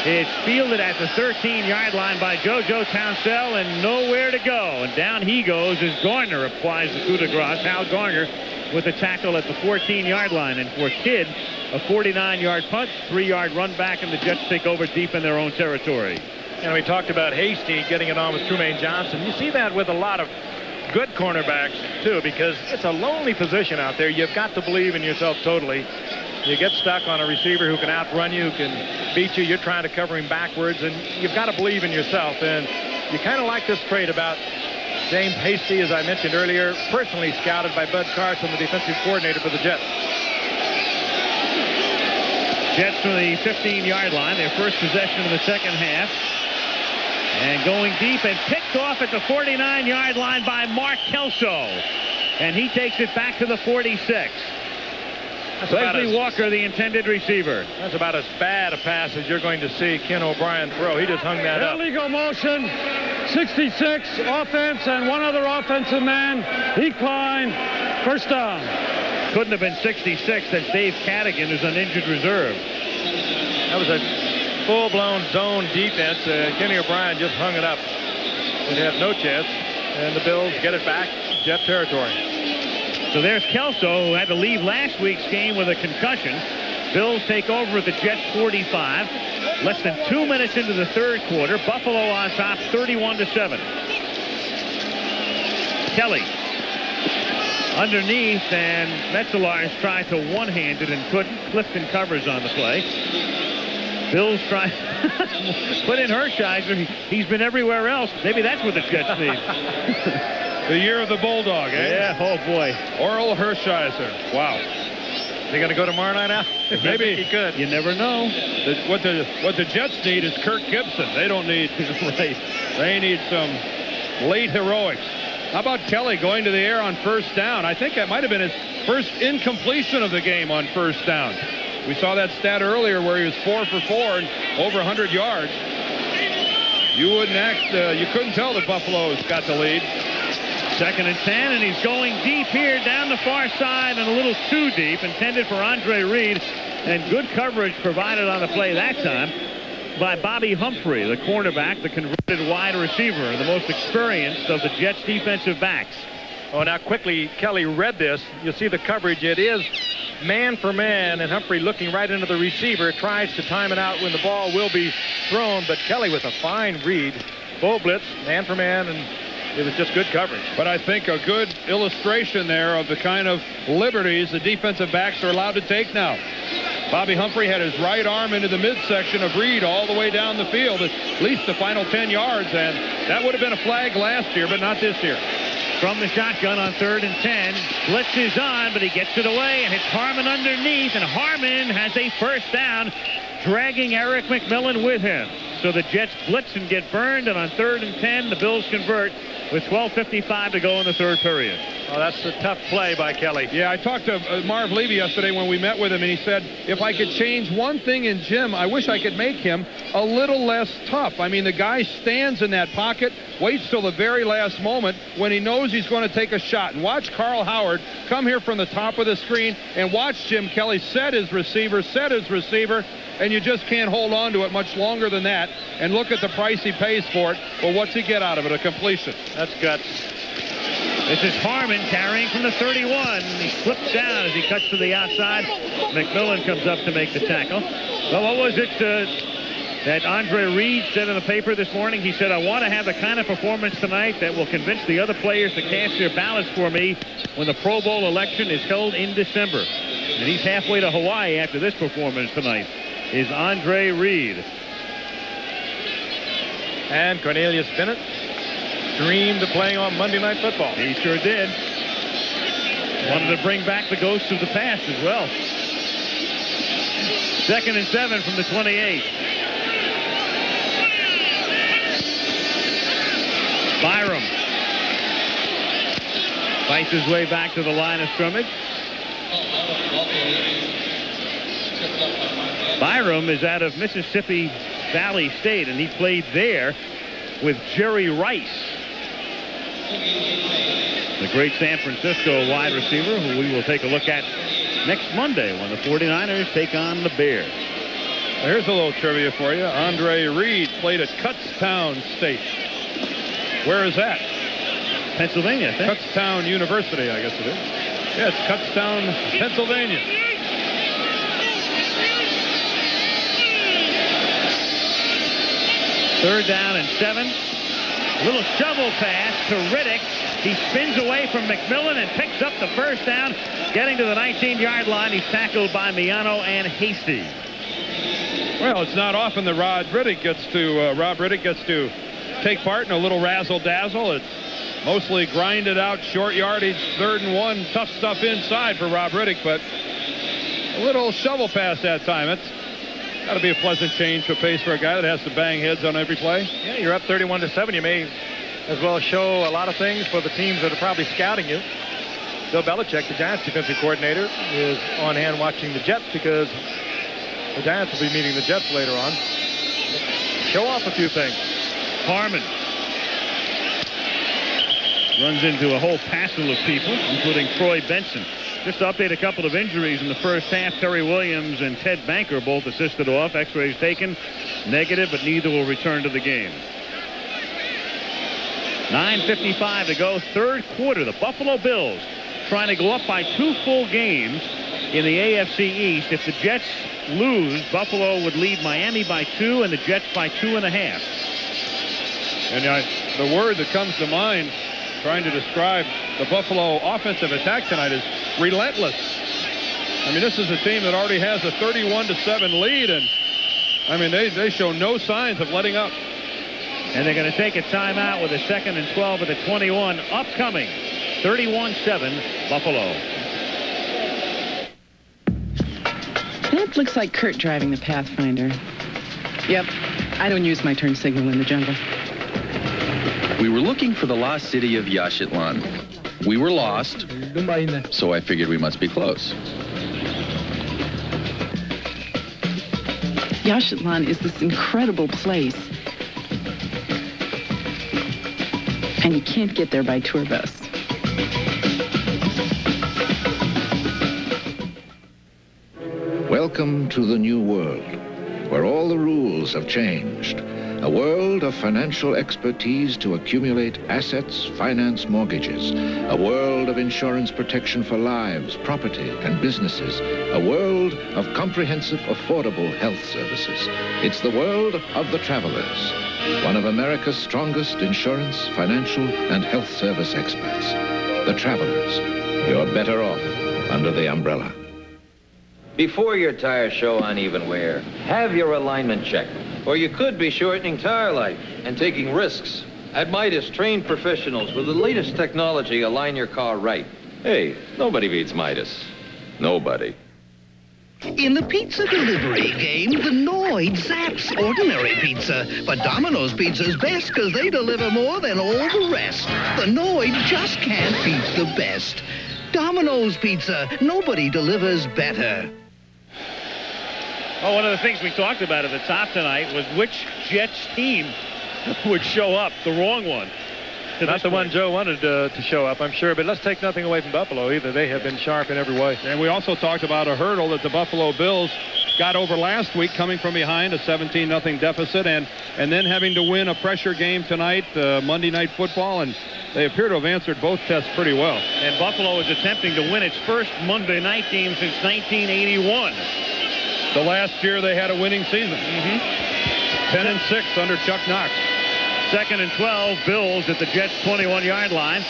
S2: It's fielded at the 13-yard line by JoJo Townsell, and nowhere to go. And down he goes as Garner applies the coup de grace. Hal Garner with the tackle at the 14-yard line. And for Kidd, a 49-yard punt, 3-yard run back, and the Jets take over deep in their own territory.
S3: And we talked about Hasty getting it on with Trumaine Johnson. You see that with a lot of good cornerbacks, too, because it's a lonely position out there. You've got to believe in yourself totally. You get stuck on a receiver who can outrun you, who can beat you. You're trying to cover him backwards, and you've got to believe in yourself. And you kind of like this trait about James Hasty, as I mentioned earlier, personally scouted by Bud Carson, the defensive coordinator for the Jets.
S2: Jets from the 15-yard line, their first possession of the second half. And going deep and picked off at the 49-yard line by Mark Kelso. And he takes it back to the 46. Leslie Walker, the intended receiver.
S3: That's about as bad a pass as you're going to see Ken O'Brien throw. He just hung that up.
S7: Illegal motion, 66, offense, and one other offensive man. Decline, first down.
S2: Couldn't have been 66. That's Dave Cadigan, who's an injured reserve.
S3: That was a full-blown zone defense. Kenny O'Brien just hung it up. It had no chance. And the Bills get it back, Jet territory.
S2: So there's Kelso, who had to leave last week's game with a concussion. Bills take over at the Jets 45. Less than 2 minutes into the third quarter. Buffalo on top 31-7. Kelly underneath, and Metzelaars tried to one-hand it and couldn't. Clifton covers on the play. Bills try put in Hershiser. He's been everywhere else. Maybe that's what the Jets need.
S1: The year of the Bulldog, eh?
S2: Yeah, oh boy.
S1: Oral Hershiser. Wow.
S3: Is he going to go tomorrow night out?
S1: Maybe
S3: he could.
S2: You never know.
S1: What the Jets need is Kirk Gibson. They don't need right. They need some late heroics. How about Kelly going to the air on first down? I think that might have been his first incompletion of the game on first down. We saw that stat earlier where he was 4 for 4 and over 100 yards. You couldn't tell that Buffalo's got the lead.
S2: 2nd and 10, and he's going deep here down the far side and a little too deep, intended for Andre Reed, and good coverage provided on the play that time by Bobby Humphrey, the cornerback, the converted wide receiver, and the most experienced of the Jets defensive backs.
S3: Oh, now quickly, Kelly read this. You see the coverage. It is man for man, and Humphrey looking right into the receiver, tries to time it out when the ball will be thrown, but Kelly with a fine read. Full blitz, man for man, and it was just good coverage.
S1: But I think a good illustration there of the kind of liberties the defensive backs are allowed to take now. Bobby Humphrey had his right arm into the midsection of Reed all the way down the field, at least the final 10 yards, and that would have been a flag last year, but not this year.
S2: From the shotgun on 3rd and 10. Blitz is on, but he gets it away, and it's Harmon underneath, and Harmon has a first down, dragging Eric McMillan with him. So the Jets blitz and get burned, and on 3rd and 10, the Bills convert with 12:55 to go in the third period.
S3: Oh, that's a tough play by Kelly.
S1: Yeah, I talked to Marv Levy yesterday when we met with him, and he said, if I could change one thing in Jim, I wish I could make him a little less tough. I mean, the guy stands in that pocket, waits till the very last moment when he knows he's going to take a shot. And watch Carl Howard come here from the top of the screen and watch Jim Kelly set his receiver, and you just can't hold on to it much longer than that. And look at the price he pays for it. Well, what's he get out of it? A completion.
S3: That's guts.
S2: This is Harmon carrying from the 31. He slips down as he cuts to the outside. McMillan comes up to make the tackle. Well, what was it that Andre Reed said in the paper this morning? He said, I want to have the kind of performance tonight that will convince the other players to cast their ballots for me when the Pro Bowl election is held in December. And he's halfway to Hawaii after this performance tonight, is Andre Reed.
S3: And Cornelius Bennett dreamed of playing on Monday Night Football.
S2: He sure did. Wanted to bring back the ghosts of the past as well. 2nd and 7 from the 28. Byram fights his way back to the line of scrimmage. Byram is out of Mississippi Valley State, and he played there with Jerry Rice, the great San Francisco wide receiver, who we will take a look at next Monday when the 49ers take on the Bears.
S1: Here's a little trivia for you. Andre Reed played at Kutztown State. Where is that?
S2: Pennsylvania, I think.
S1: Kutztown University, I guess it is. Yeah, it's Kutztown, Pennsylvania.
S2: Third down and 7. Little shovel pass to Riddick. He spins away from McMillan and picks up the first down. Getting to the 19-yard line, he's tackled by Miano and Hasty.
S1: Well, it's not often that Rob Riddick gets to take part in a little razzle-dazzle. It's mostly grinded out, short yardage, 3rd and 1, tough stuff inside for Rob Riddick, but a little shovel pass that time. It's got to be a pleasant change of pace for a guy that has to bang heads on every play.
S3: Yeah, you're up 31-7. You may as well show a lot of things for the teams that are probably scouting you. Bill Belichick, the Giants defensive coordinator, is on hand watching the Jets because the Giants will be meeting the Jets later on. Show off a few things.
S2: Harmon runs into a whole passel of people, including Troy Benson. Just to update a couple of injuries in the first half. Terry Williams and Ted Banker both assisted off. X-rays taken. Negative, but neither will return to the game. 9:55 to go, third quarter. The Buffalo Bills trying to go up by 2 full games in the AFC East. If the Jets lose, Buffalo would lead Miami by 2 and the Jets by 2.5.
S1: And the word that comes to mind trying to describe the Buffalo offensive attack tonight is relentless. I mean, this is a team that already has a 31-7 lead, and I mean, they show no signs of letting up.
S2: And they're going to take a timeout with a 2nd and 12 at the 21 upcoming. 31-7 Buffalo.
S4: That looks like Kurt driving the Pathfinder. Yep, I don't use my turn signal in the jungle.
S8: We were looking for the lost city of Yaxchitlan. We were lost, so I figured we must be close.
S4: Yaxchitlan is this incredible place. And you can't get there by tour bus.
S9: Welcome to the new world, where all the rules have changed. A world of financial expertise to accumulate assets, finance mortgages. A world of insurance protection for lives, property, and businesses. A world of comprehensive, affordable health services. It's the world of the travelers. One of America's strongest insurance, financial, and health service experts. The Travelers. You're better off under the umbrella.
S17: Before your tires show uneven wear, have your alignment checked. Or you could be shortening tire life and taking risks. At Midas, trained professionals with the latest technology align your car right. Hey, nobody beats Midas. Nobody.
S18: In the pizza delivery game, the Noid zaps ordinary pizza. But Domino's Pizza's best because they deliver more than all the rest. The Noid just can't beat the best. Domino's Pizza, nobody delivers better.
S2: Oh, one of the things we talked about at the top tonight was which Jets team would show up, the wrong one.
S3: Not the one Joe wanted to show up, I'm sure, but let's take nothing away from Buffalo either. They have been sharp in every way.
S1: And we also talked about a hurdle that the Buffalo Bills got over last week, coming from behind a 17-0 deficit, and then having to win a pressure game tonight, Monday Night Football, and they appear to have answered both tests pretty well.
S2: And Buffalo is attempting to win its first Monday night game since 1981.
S1: The last year they had a winning season. 10-6 under Chuck Knox.
S2: 2nd and 12, Bills at the Jets' 21-yard line.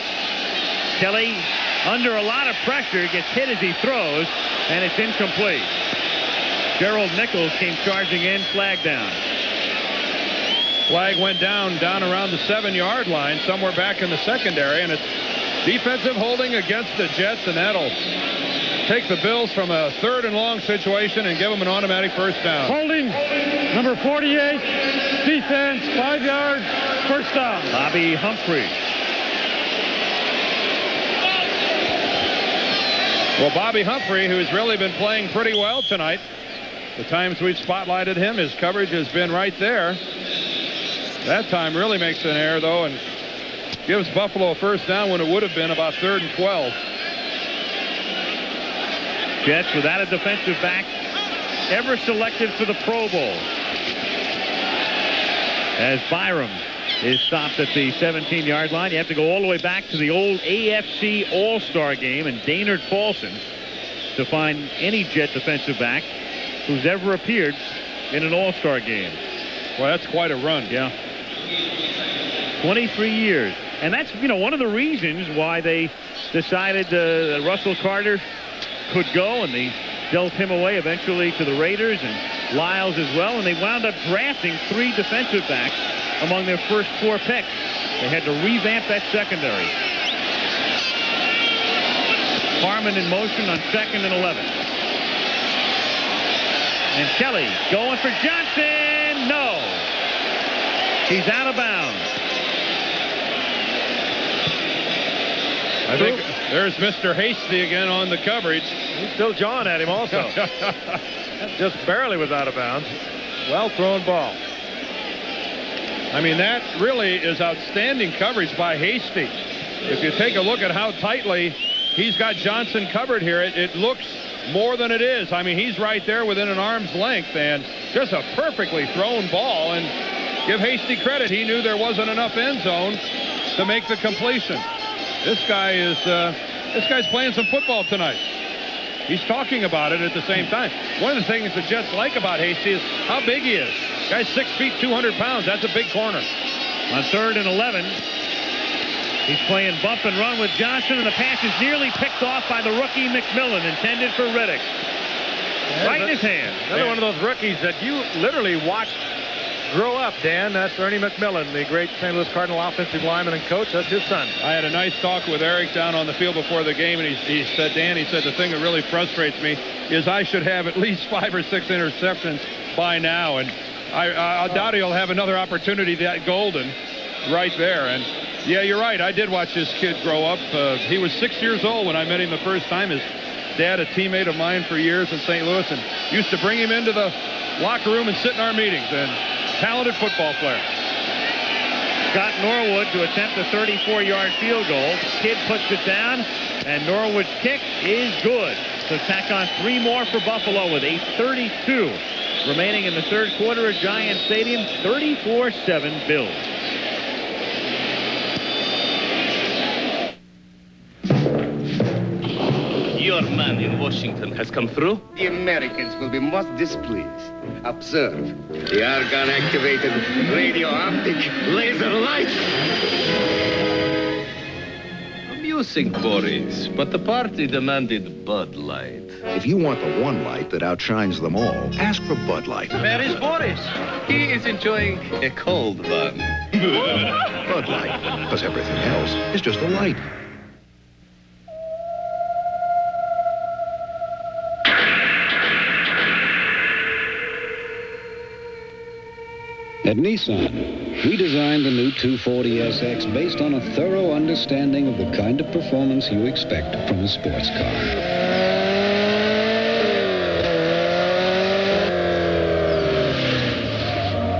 S2: Kelly, under a lot of pressure, gets hit as he throws, and it's incomplete. Gerald Nichols came charging in, flag down.
S1: Flag went down around the 7-yard line, somewhere back in the secondary, and it's defensive holding against the Jets, and that'll take the Bills from a 3rd and long situation and give them an automatic first down.
S7: Holding, number 48, defense, 5 yards, first down.
S2: Bobby Humphrey.
S1: Well, Bobby Humphrey, who's really been playing pretty well tonight. The times we've spotlighted him, his coverage has been right there. That time really makes an error, though, and gives Buffalo a first down when it would have been about 3rd and 12.
S2: Jets without a defensive back ever selected for the Pro Bowl. As Byram is stopped at the 17-yard line. You have to go all the way back to the old AFC All-Star game and Daynard Paulson to find any Jet defensive back who's ever appeared in an All-Star game.
S1: Well, that's quite a run.
S2: Yeah. 23 years. And that's, one of the reasons why they decided that Russell Carter could go, and they dealt him away eventually to the Raiders and Lyles as well, and they wound up drafting 3 defensive backs among their first 4 picks. They had to revamp that secondary. Harmon in motion on 2nd and 11. And Kelly going for Johnson. No. He's out of bounds.
S1: I think there's Mr. Hasty again on the coverage.
S3: He's still jawing at him also. Just barely was out of bounds. Well thrown ball.
S1: I mean, that really is outstanding coverage by Hasty. If you take a look at how tightly he's got Johnson covered here, it looks more than it is. I mean, he's right there within an arm's length, and just a perfectly thrown ball. And give Hasty credit. He knew there wasn't enough end zone to make the completion. This guy's playing some football tonight. He's talking about it at the same time. One of the things the Jets like about Hasty is how big he is. Guy's 6 feet, 200 pounds. That's a big corner.
S2: On 3rd and 11, he's playing bump and run with Johnson, and the pass is nearly picked off by the rookie McMillan, intended for Riddick. Right in his hand.
S3: Another one of those rookies that you literally watched grow up, Dan. That's Ernie McMillan, the great St. Louis Cardinal offensive lineman and coach. That's his son.
S1: I had a nice talk with Eric down on the field before the game, and he said, Dan, he said, the thing that really frustrates me is I should have at least 5 or 6 interceptions by now, and I doubt he'll have another opportunity that golden right there. And yeah, you're right. I did watch this kid grow up. He was 6 years old when I met him the first time. His dad, a teammate of mine for years in St. Louis, and used to bring him into the locker room and sit in our meetings. And talented football player.
S2: Scott Norwood to attempt a 34-yard field goal. Kidd puts it down, and Norwood's kick is good. So tack on 3 more for Buffalo with 8:32 remaining in the 3rd quarter at Giant Stadium. 34-7 Bills.
S19: Your man in Washington has come through?
S11: The Americans will be most displeased. Observe. The argon-activated radio-optic laser lights.
S19: Amusing, Boris, but the party demanded Bud Light.
S9: If you want the one light that outshines them all, ask for Bud Light.
S19: Where is Boris? He is enjoying a cold one.
S9: Bud Light, because everything else is just a light.
S20: At Nissan, we designed the new 240SX based on a thorough understanding of the kind of performance you expect from a sports car.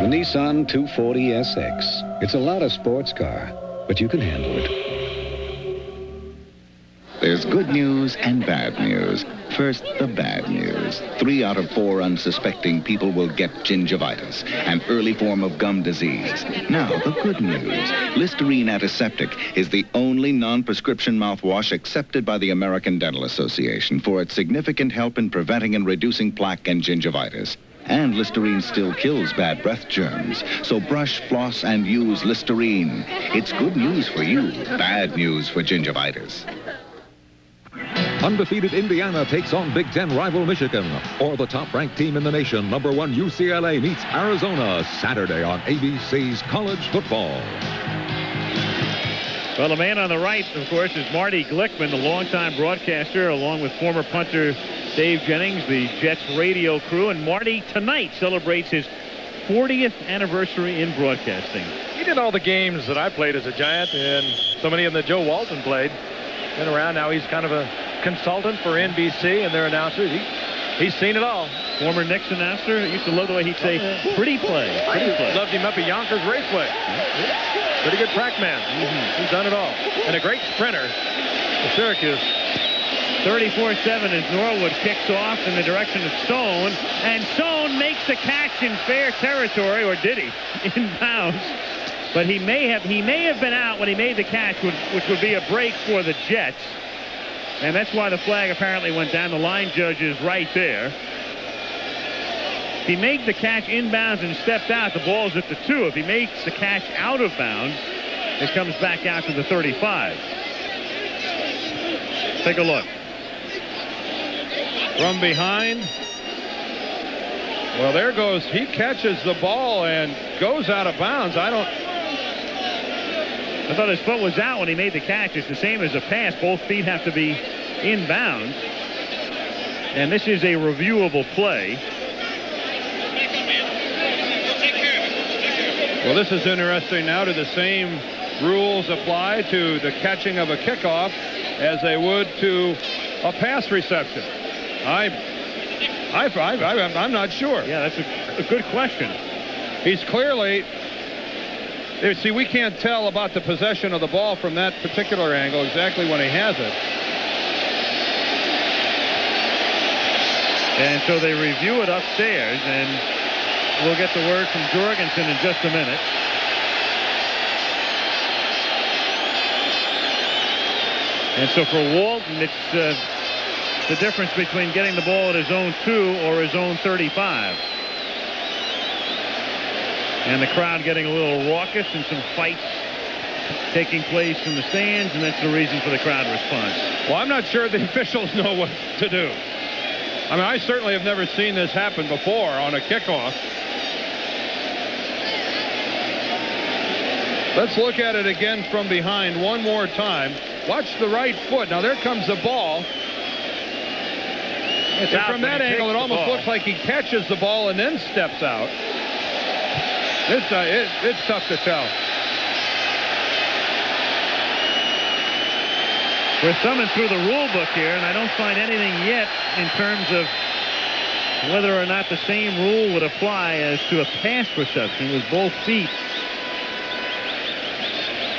S20: The Nissan 240SX. It's a lot of sports car, but you can handle it.
S21: There's good news and bad news. First, the bad news. 3 out of 4 unsuspecting people will get gingivitis, an early form of gum disease. Now, the good news. Listerine Antiseptic is the only non-prescription mouthwash accepted by the American Dental Association for its significant help in preventing and reducing plaque and gingivitis. And Listerine still kills bad breath germs. So brush, floss, and use Listerine. It's good news for you, bad news for gingivitis.
S16: Undefeated Indiana takes on Big Ten rival Michigan. Or the top-ranked team in the nation, number 1 UCLA meets Arizona Saturday on ABC's College Football.
S2: Well, the man on the right, of course, is Marty Glickman, the longtime broadcaster, along with former punter Dave Jennings, the Jets radio crew. And Marty tonight celebrates his 40th anniversary in broadcasting.
S3: He did all the games that I played as a Giant, and so many of them that Joe Walton played. Been around now. He's kind of a consultant for NBC and their announcers. He's seen it all.
S2: Former Knicks announcer. Used to love the way he'd say, pretty play, pretty play.
S3: Loved him up at Yonkers Raceway. Pretty good track man. He's done it all. And a great sprinter for Syracuse.
S2: 34-7 as Norwood kicks off in the direction of Stone. And Stone makes the catch in fair territory, or did he? Inbounds. But he may have been out when he made the catch, which would be a break for the Jets. And that's why the flag apparently went down. The line judge is right there. If he made the catch inbounds and stepped out, the ball's at the 2. If he makes the catch out of bounds, it comes back out to the 35. Take a look.
S1: From behind. Well, there goes. He catches the ball and goes out of bounds. I
S2: thought his foot was out when he made the catch. It's the same as a pass. Both feet have to be inbounds. And this is a reviewable play.
S1: Well, this is interesting now. Do the same rules apply to the catching of a kickoff as they would to a pass reception? I'm not sure.
S2: Yeah, that's a good question.
S1: He's clearly... See, we can't tell about the possession of the ball from that particular angle exactly when he has it.
S2: And so they review it upstairs, and we'll get the word from Jorgensen in just a minute. And so for Walton, it's the difference between getting the ball at his own 2 or his own 35. And the crowd getting a little raucous and some fights taking place in the stands, and that's the reason for the crowd response.
S1: Well, I'm not sure the officials know what to do. I mean, I certainly have never seen this happen before on a kickoff. Let's look at it again from behind one more time. Watch the right foot. Now, there comes the ball. From that angle, it almost looks like he catches the ball and then steps out. It's tough to tell.
S2: We're thumbing through the rule book here, and I don't find anything yet in terms of whether or not the same rule would apply as to a pass reception with both feet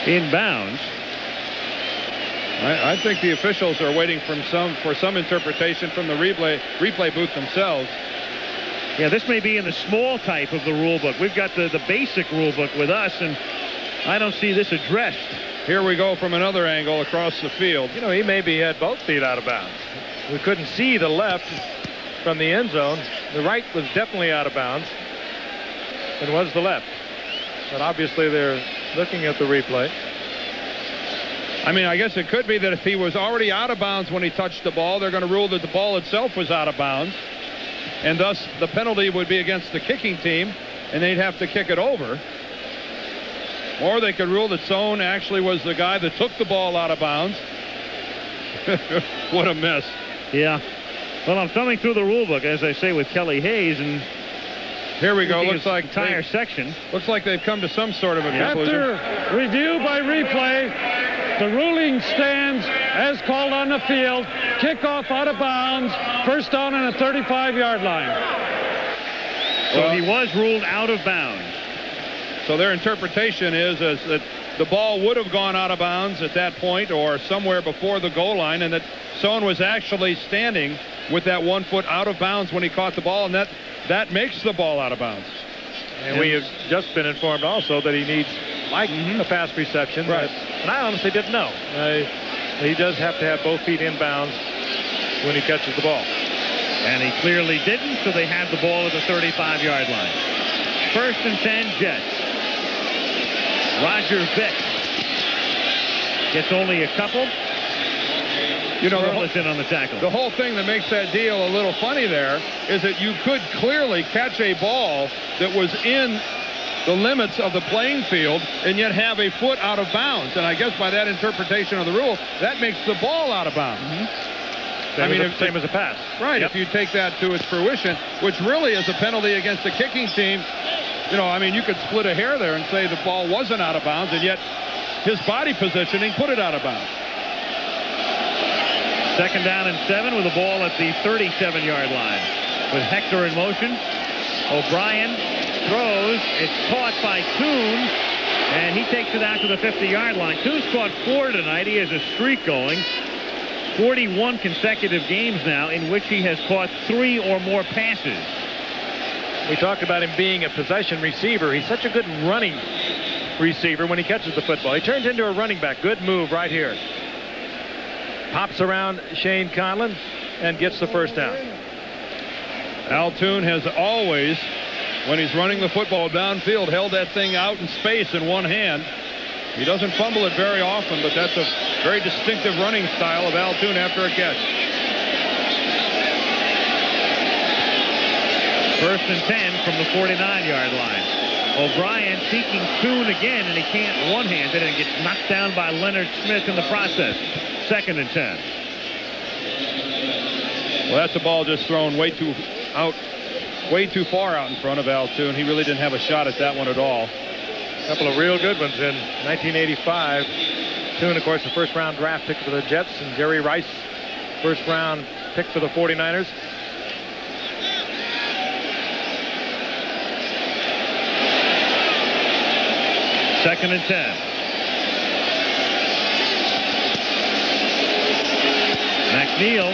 S2: inbounds.
S1: I think the officials are waiting for some interpretation from the replay booth themselves.
S2: Yeah, this may be in the small type of the rule book. We've got the basic rule book with us, and I don't see this addressed.
S1: Here we go from another angle across the field.
S3: You know, he maybe had both feet out of bounds. We couldn't see the left from the end zone. The right was definitely out of bounds. It was the left. But obviously they're looking at the replay.
S1: I mean, I guess it could be that if he was already out of bounds when he touched the ball, they're going to rule that the ball itself was out of bounds. And thus, the penalty would be against the kicking team, and they'd have to kick it over. Or they could rule that Sohn actually was the guy that took the ball out of bounds. What a mess.
S2: Yeah. Well, I'm thumbing through the rule book, as I say, with Kelly Hayes, and
S1: here we go. Looks like
S2: entire section.
S1: Looks like they've come to some sort of a conclusion.
S7: After review by replay, the ruling stands as called on the field. Kickoff out of bounds. First down on the 35-yard line.
S2: So he was ruled out of bounds.
S1: So their interpretation is that the ball would have gone out of bounds at that point or somewhere before the goal line, and that Sohn was actually standing with that 1 foot out of bounds when he caught the ball, and that makes the ball out of bounds.
S3: And we have just been informed also that he needs a pass reception.
S1: Right.
S3: And I honestly didn't know. He does have to have both feet inbounds when he catches the ball.
S2: And he clearly didn't, so they have the ball at the 35-yard line. First and 10, Jets. Roger Vick gets only a couple.
S1: You know,
S2: in on the tackle.
S1: The whole thing that makes that deal a little funny there is that you could clearly catch a ball that was in the limits of the playing field and yet have a foot out of bounds. And I guess by that interpretation of the rule, that makes the ball out of bounds.
S3: Same as a pass.
S1: Right,
S3: Yep.
S1: if you take that to its fruition, which really is a penalty against the kicking team. You know, I mean, you could split a hair there and say the ball wasn't out of bounds, and yet his body positioning put it out of bounds.
S2: Second down and 7 with the ball at the 37-yard line. With Hector in motion, O'Brien throws. It's caught by Kuhn, and he takes it out to the 50-yard line. Kuhn's caught 4 tonight. He has a streak going. 41 consecutive games now in which he has caught 3 or more passes.
S3: We talked about him being a possession receiver. He's such a good running receiver when he catches the football. He turns into a running back. Good move right here. Pops around Shane Conlon and gets the first down.
S1: Al Toon has always, when he's running the football downfield, held that thing out in space in one hand. He doesn't fumble it very often, but that's a very distinctive running style of Al Toon after a catch.
S2: 1st and 10 from the 49-yard line. O'Brien seeking Toon again, and he can't one-hand it, and gets knocked down by Leonard Smith in the process. 2nd and 10.
S1: Well, that's a ball just thrown way too far out in front of Al Toon. He really didn't have a shot at that one at all.
S3: A couple of real good ones in 1985. Toon, of course, the first-round draft pick for the Jets, and Jerry Rice, first-round pick for the 49ers.
S2: Second and 10. McNeil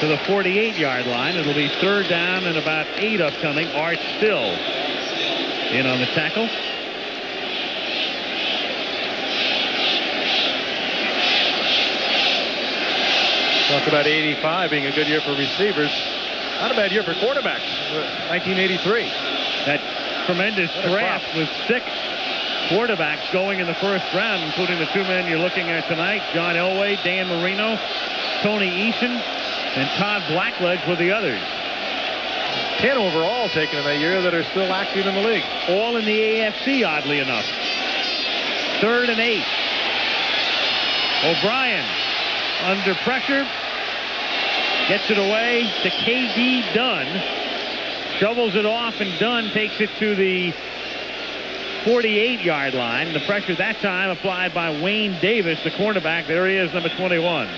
S2: to the 48-yard line. It'll be 3rd down and about 8 upcoming. Art Still in on the tackle.
S3: Talk about 85 being a good year for receivers. Not a bad year for quarterbacks. 1983.
S2: That tremendous draft with 6 quarterbacks going in the 1st round, including the 2 men you're looking at tonight. John Elway, Dan Marino, Tony Eason, and Todd Blackledge were the others.
S3: 10 overall taken in that year that are still active in the league.
S2: All in the AFC, oddly enough. 3rd and 8. O'Brien under pressure. Gets it away to K.D. Dunn. Shovels it off, and Dunn takes it to the 48-yard line. The pressure that time applied by Wayne Davis, the cornerback. There he is, number 21.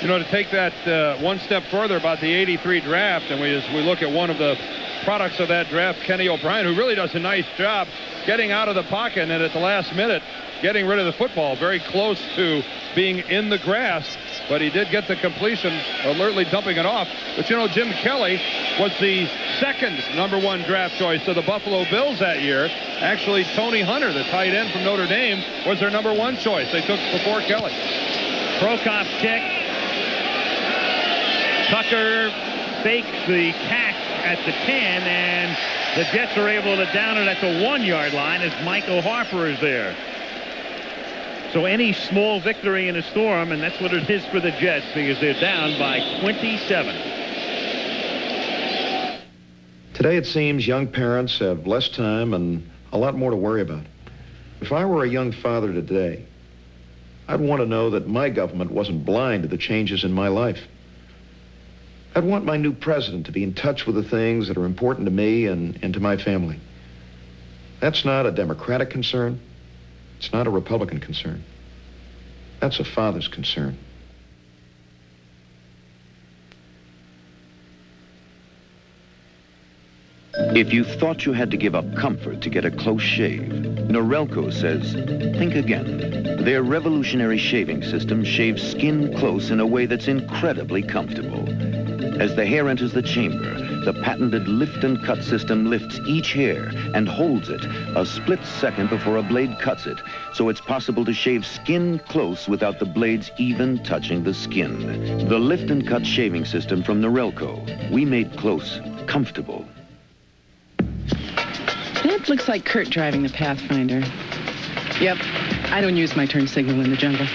S1: You know, to take that one step further about the 83 draft, and as we look at one of the products of that draft, Kenny O'Brien, who really does a nice job getting out of the pocket and at the last minute getting rid of the football, very close to being in the grass, but he did get the completion, alertly dumping it off. But you know, Jim Kelly was the 2nd #1 draft choice of the Buffalo Bills that year. Actually, Tony Hunter, the tight end from Notre Dame, was their #1 choice. They took before Kelly.
S2: Prokop's kick. Tucker fakes the catch at the 10, and the Jets are able to down it at the 1-yard line as Michael Harper is there. So any small victory in a storm, and that's what it is for the Jets, because they're down by 27.
S5: Today it seems young parents have less time and a lot more to worry about. If I were a young father today, I'd want to know that my government wasn't blind to the changes in my life. I'd want my new president to be in touch with the things that are important to me and to my family. That's not a Democratic concern. It's not a Republican concern. That's a father's concern.
S6: If you thought you had to give up comfort to get a close shave, Norelco says, think again. Their revolutionary shaving system shaves skin close in a way that's incredibly comfortable. As the hair enters the chamber, the patented lift and cut system lifts each hair and holds it a split second before a blade cuts it, so it's possible to shave skin close without the blades even touching the skin. The lift and cut shaving system from Norelco. We made close comfortable.
S4: That looks like Kurt driving the Pathfinder. Yep, I don't use my turn signal in the jungle.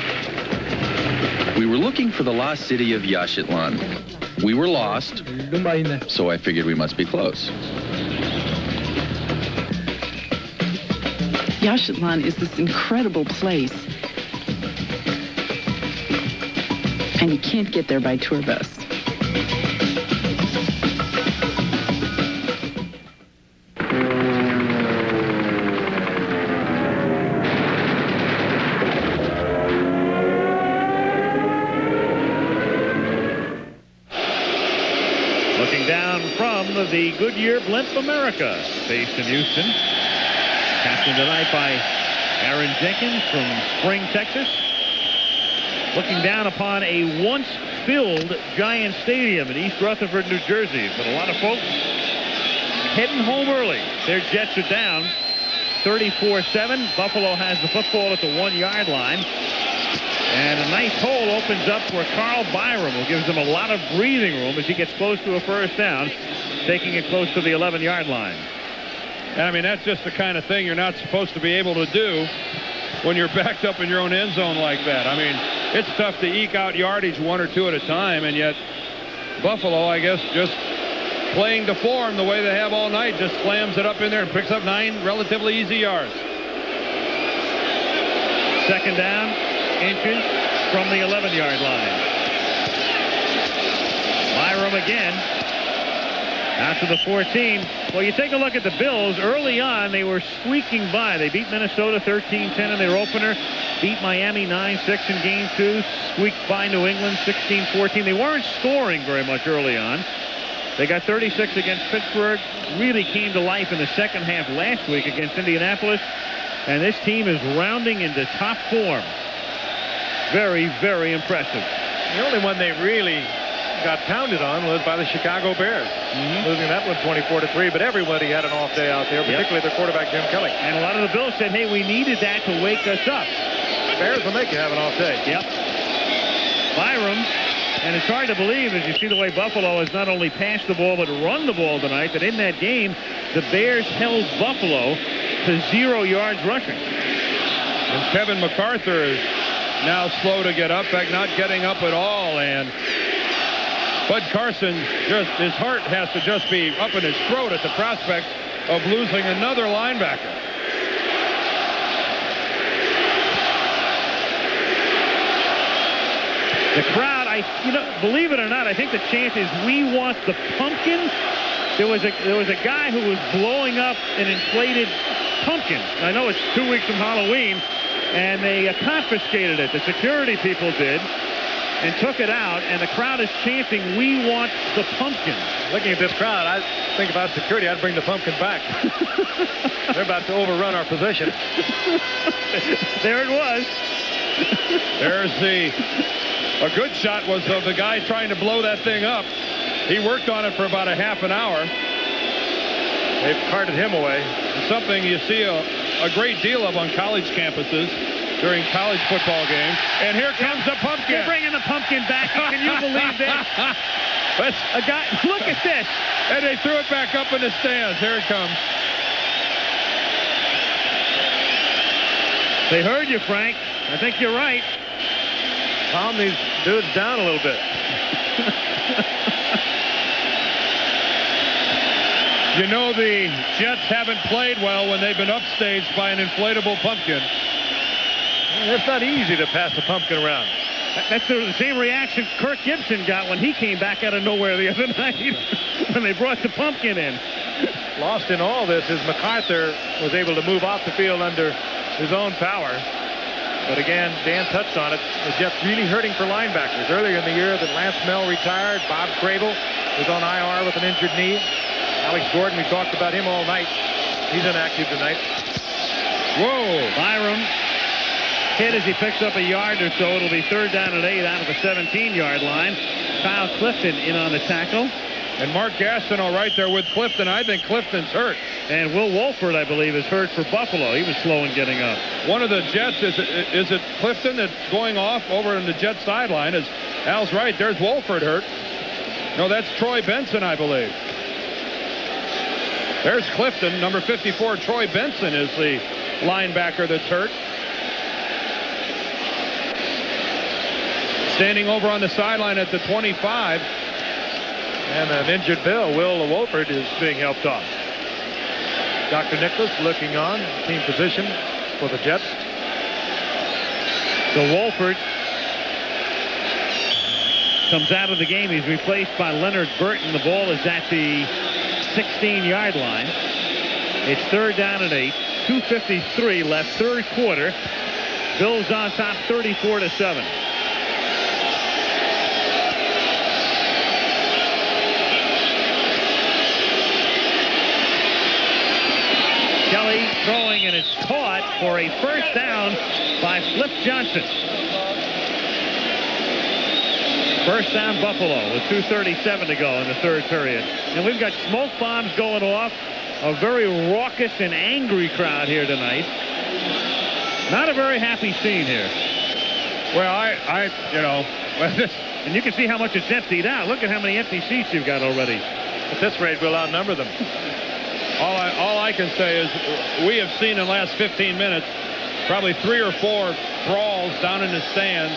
S8: We were looking for the lost city of Yashitlan. We were lost, so I figured we must be close.
S4: Yashitlan is this incredible place. And you can't get there by tour bus.
S2: The Goodyear Blimp America, based in Houston. Captained tonight by Aaron Jenkins from Spring, Texas. Looking down upon a once-filled Giant Stadium in East Rutherford, New Jersey. But a lot of folks heading home early. Their Jets are down 34-7. Buffalo has the football at the 1-yard line. And a nice hole opens up for Carl Byram, who gives them a lot of breathing room as he gets close to a first down, taking it close to the 11-yard line.
S1: I mean, that's just the kind of thing you're not supposed to be able to do when you're backed up in your own end zone like that. I mean, it's tough to eke out yardage 1 or 2 at a time, and yet Buffalo, I guess, just playing to form the way they have all night, just slams it up in there and picks up 9 relatively easy yards.
S2: Second down, inches from the 11-yard line. Byram again. Out to the 14. Well, you take a look at the Bills. Early on, they were squeaking by. They beat Minnesota 13-10 in their opener. Beat Miami 9-6 in game 2. Squeaked by New England 16-14. They weren't scoring very much early on. They got 36 against Pittsburgh. Really came to life in the second half last week against Indianapolis. And this team is rounding into top form. Very, very impressive.
S3: The only one they really got pounded on was by the Chicago Bears, losing that one 24-3. But everybody had an off day out there, particularly their quarterback Jim Kelly.
S2: And a lot of the Bills said, "Hey, we needed that to wake us up."
S3: Bears will make you have an off day.
S2: Yep. Byram, and it's hard to believe as you see the way Buffalo has not only passed the ball but run the ball tonight, that in that game the Bears held Buffalo to 0 yards rushing.
S1: And Kevin MacArthur is now slow to get up, in fact, not getting up at all, and Bud Carson, just his heart has to just be up in his throat at the prospect of losing another linebacker.
S2: The crowd, believe it or not, I think the chant is "We want the pumpkin." There was a guy who was blowing up an inflated pumpkin. I know it's 2 weeks from Halloween, and they confiscated it. The security people did, and took it out, and the crowd is chanting, "We want the pumpkin."
S3: Looking at this crowd, I think about security, I'd bring the pumpkin back. They're about to overrun our possession.
S2: There it was.
S1: There's a good shot was of the guy trying to blow that thing up. He worked on it for about a half an hour.
S3: They've carted him away.
S1: Something you see a great deal of on college campuses during college football games. And here comes the pumpkin.
S2: They're bringing the pumpkin back. Can you believe this? A guy, look at this.
S1: And they threw it back up in the stands. Here it comes.
S2: They heard you, Frank. I think you're right.
S3: Calm these dudes down a little bit.
S1: You know the Jets haven't played well when they've been upstaged by an inflatable pumpkin.
S3: It's not easy to pass a pumpkin around.
S2: That's the same reaction Kirk Gibson got when he came back out of nowhere the other night when they brought the pumpkin in.
S3: Lost in all this is MacArthur was able to move off the field under his own power. But again, Dan touched on it. The Jets really hurting for linebackers. Earlier in the year that Lance Mell retired, Bob Crable was on IR with an injured knee. Alex Gordon, we talked about him all night. He's inactive tonight.
S2: Whoa! Byram hit as he picks up a yard or so. It'll be 3rd down and 8 out of the 17-yard line. Kyle Clifton in on the tackle.
S1: And Mark Gastineau right there with Clifton. I think Clifton's hurt.
S2: And Will Wolford, I believe, is hurt for Buffalo. He was slow in getting up.
S1: One of the Jets, is it Clifton that's going off over on the Jets sideline? As Al's right, there's Wolford hurt. No, that's Troy Benson, I believe. There's Clifton. Number 54, Troy Benson, is the linebacker that's hurt. Standing over on the sideline at the 25.
S3: And an injured Bill, Will Wolford, is being helped off. Dr. Nicholas looking on, team position for the Jets.
S2: So Wolford comes out of the game. He's replaced by Leonard Burton. The ball is at the 16-yard line. It's 3rd down and 8. 2:53 left, 3rd quarter. Bills on top 34-7. Kelly throwing, and it's caught for a first down by Flip Johnson. First down Buffalo with 2:37 to go in the 3rd period. And we've got smoke bombs going off a very raucous and angry crowd here tonight. Not a very happy scene here.
S1: Well,
S2: and you can see how much it's emptied out. Look at how many empty seats you've got already.
S3: At this rate, we'll outnumber them.
S1: All I can say is we have seen in the last 15 minutes probably 3 or 4 brawls down in the stands.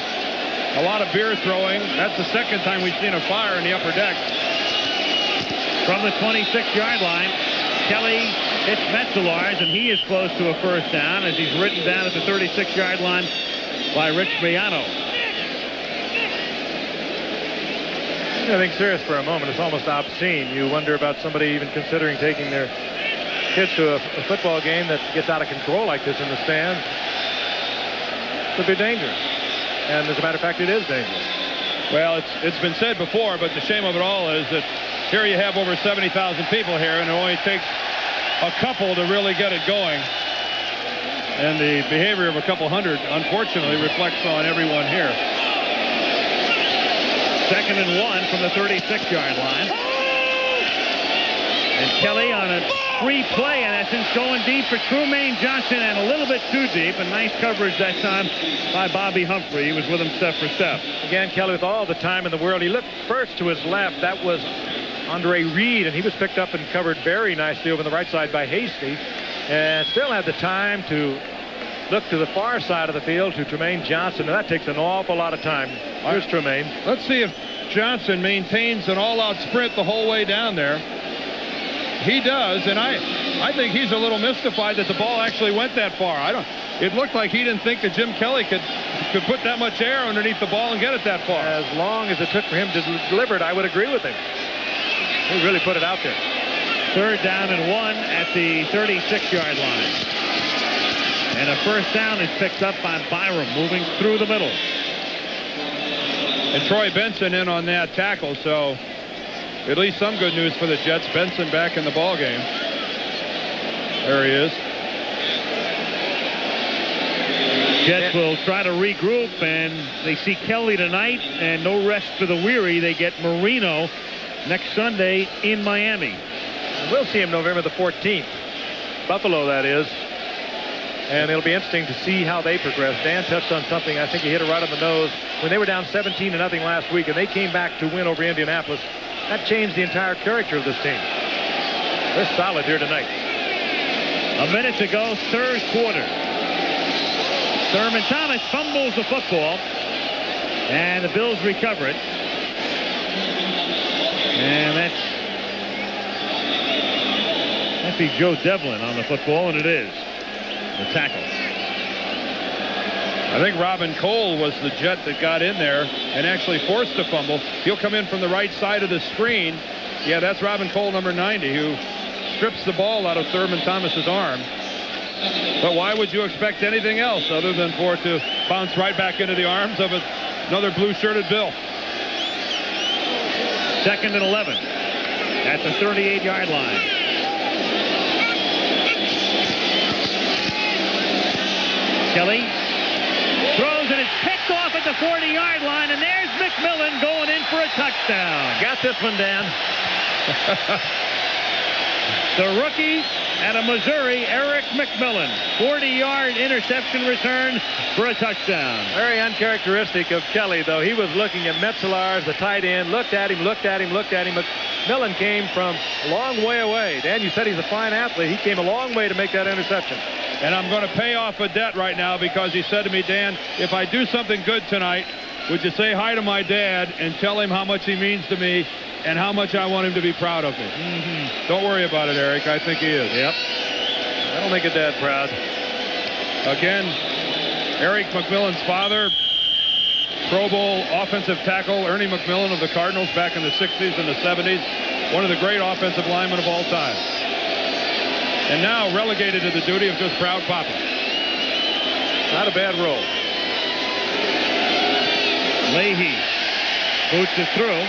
S1: A lot of beer throwing. That's the second time we've seen a fire in the upper deck.
S2: From the 26-yard line, Kelly hits Metzelaars, and he is close to a first down as he's ridden down at the 36-yard line by Rich Miano.
S3: I think serious for a moment. It's almost obscene. You wonder about somebody even considering taking their kids to a football game that gets out of control like this in the stands. Could be dangerous. And as a matter of fact, it is dangerous.
S1: Well, it's been said before, but the shame of it all is that here you have over 70,000 people here, and it only takes a couple to really get it going. And the behavior of a couple hundred, unfortunately, reflects on everyone here.
S2: 2nd and 1 from the 36-yard line. And Kelly on a free play, in essence, going deep for Trumaine Johnson, and a little bit too deep. And nice coverage that time by Bobby Humphrey. He was with him step for step.
S3: Again, Kelly with all the time in the world. He looked first to his left. That was Andre Reed, and he was picked up and covered very nicely over the right side by Hasty. And still had the time to look to the far side of the field to Trumaine Johnson, and that takes an awful lot of time. Here's Trumaine.
S1: Let's see if Johnson maintains an all-out sprint the whole way down there. He does, and I think he's a little mystified that the ball actually went that far. It looked like he didn't think that Jim Kelly could put that much air underneath the ball and get it that far.
S3: As long as it took for him to deliver it, I would agree with him. He really put it out there.
S2: 3rd down and 1 at the 36-yard line. And a first down is picked up by Byram, moving through the middle.
S1: And Troy Benson in on that tackle, so at least some good news for the Jets. Benson back in the ball game. There he is.
S2: Jets will try to regroup, and they see Kelly tonight, and no rest for the weary. They get Marino next Sunday in Miami.
S3: We'll see him November the 14th. Buffalo, that is. And it'll be interesting to see how they progress. Dan touched on something. I think he hit it right on the nose. When they were down 17-0 last week, and they came back to win over Indianapolis, that changed the entire character of this team. They're solid here tonight.
S2: A minute to go, 3rd quarter. Thurman Thomas fumbles the football, and the Bills recover it. And that'd be Joe Devlin on the football, and it is. The tackle.
S1: I think Robin Cole was the Jet that got in there and actually forced the fumble. He'll come in from the right side of the screen. Yeah, that's Robin Cole, number 90, who strips the ball out of Thurman Thomas's arm. But why would you expect anything else other than for it to bounce right back into the arms of another blue-shirted Bill?
S2: 2nd and 11 at the 38-yard line. Kelly throws, and it's picked off at the 40-yard line, and there's McMillan going in for a touchdown.
S3: Got this one, Dan.
S2: The rookie out of Missouri, Eric McMillan, 40-yard interception return for a touchdown.
S3: Very uncharacteristic of Kelly, though. He was looking at Metzelaars, the tight end, looked at him. McMillan came from a long way away. Dan, you said he's a fine athlete. He came a long way to make that interception.
S1: And I'm going to pay off a debt right now because he said to me, Dan, if I do something good tonight, would you say hi to my dad and tell him how much he means to me and how much I want him to be proud of me? Mm-hmm. Don't worry about it, Eric. I think he is.
S3: Yep. That'll make a dad proud.
S1: Again, Eric McMillan's father, Pro Bowl offensive tackle Ernie McMillan of the Cardinals back in the 60s and the 70s. One of the great offensive linemen of all time. And now relegated to the duty of just proud papa.
S3: Not a bad role.
S2: Leahy boots it through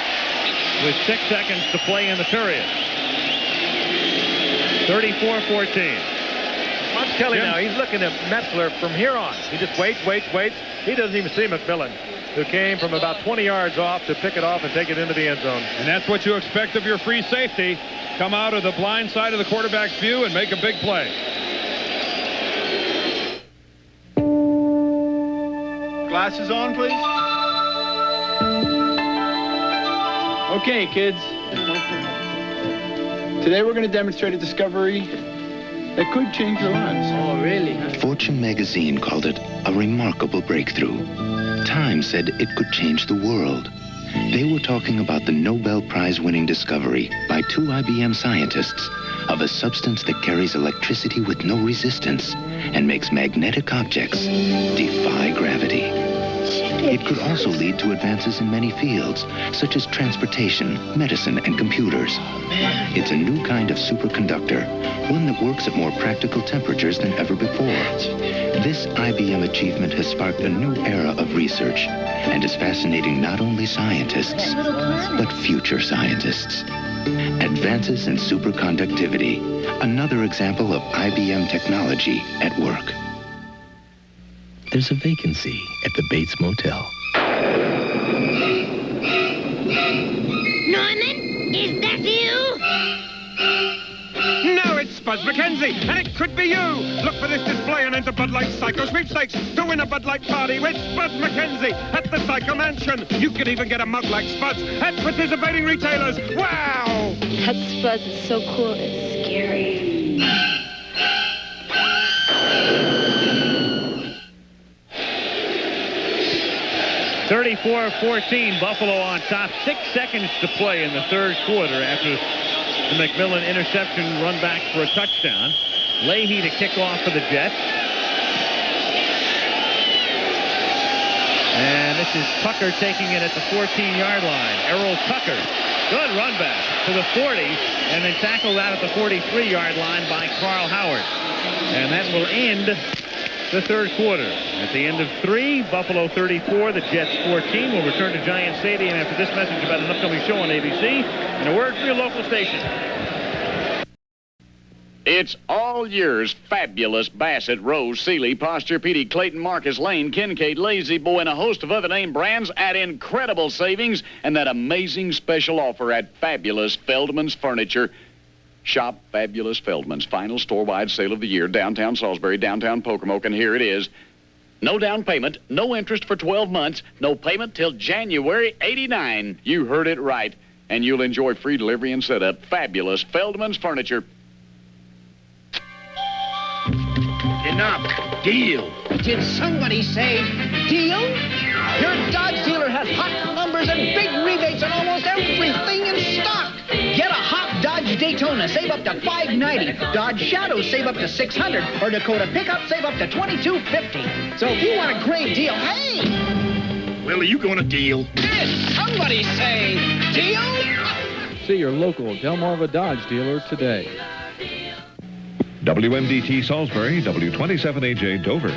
S2: with 6 seconds to play in the period. 34-14.
S3: Watch Kelly now. He's looking at Metzler from here on. He just waits. He doesn't even see McMillan, who came from about 20 yards off to pick it off and take it into the end zone.
S1: And that's what you expect of your free safety. come out of the blind side of the quarterback's view and make a big play.
S10: Glasses on, please. Okay, kids. Today we're going to demonstrate a discovery that could change your lives.
S22: Oh, really?
S21: Fortune magazine called it a remarkable breakthrough. Time said it could change the world. They were talking about the Nobel Prize-winning discovery by 2 IBM scientists of a substance that carries electricity with no resistance and makes magnetic objects defy gravity. It could also lead to advances in many fields, such as transportation, medicine, and computers. It's a new kind of superconductor, one that works at more practical temperatures than ever before. This IBM achievement has sparked a new era of research and is fascinating not only scientists, but future scientists. Advances in superconductivity, another example of IBM technology at work.
S23: There's a vacancy at the Bates Motel.
S24: Norman, is that you?
S25: No, it's Buzz McKenzie, and it could be you. Look for this display and enter Bud Light Psycho Sweepstakes to win a Bud Light party with Buzz McKenzie at the Psycho Mansion. You could even get a mug like Spud's at participating retailers. Wow!
S26: That Spud is so cool, it's scary.
S2: 34-14, Buffalo on top. 6 seconds to play in the third quarter after the McMillan interception run back for a touchdown. Leahy to kick off for the Jets. And this is Tucker taking it at the 14-yard line. Errol Tucker, good run back to the 40, and then tackled out at the 43-yard line by Carl Howard. And that will end the third quarter. At the end of 3, Buffalo 34, the Jets 14. We'll return to Giant Stadium after this message about an upcoming show on ABC and a word from your local station.
S27: It's all yours. Fabulous Bassett, Rose, Sealy, Posture, Petey, Clayton, Marcus, Lane, Kincaid, Lazy Boy, and a host of other name brands at incredible savings and that amazing special offer at Fabulous Feldman's Furniture. Shop Fabulous Feldman's final store-wide sale of the year, downtown Salisbury, downtown Pocomoke, and here it is. No down payment, no interest for 12 months, no payment till January '89. You heard it right, and you'll enjoy free delivery and setup. Fabulous Feldman's Furniture.
S18: Enough. Deal. Did somebody say deal? Your Dodge dealer has hot numbers and big rebates on almost everything in stock. Get a hot Dodge Daytona, save up to $590. Dodge Shadow, save up to $600. Or Dakota Pickup, save up to $2250. So if you want a great deal, hey!
S10: Well, are you going to deal?
S18: Did somebody say deal?
S28: See your local Delmarva Dodge dealer today.
S16: WMDT Salisbury, W27AJ Dover.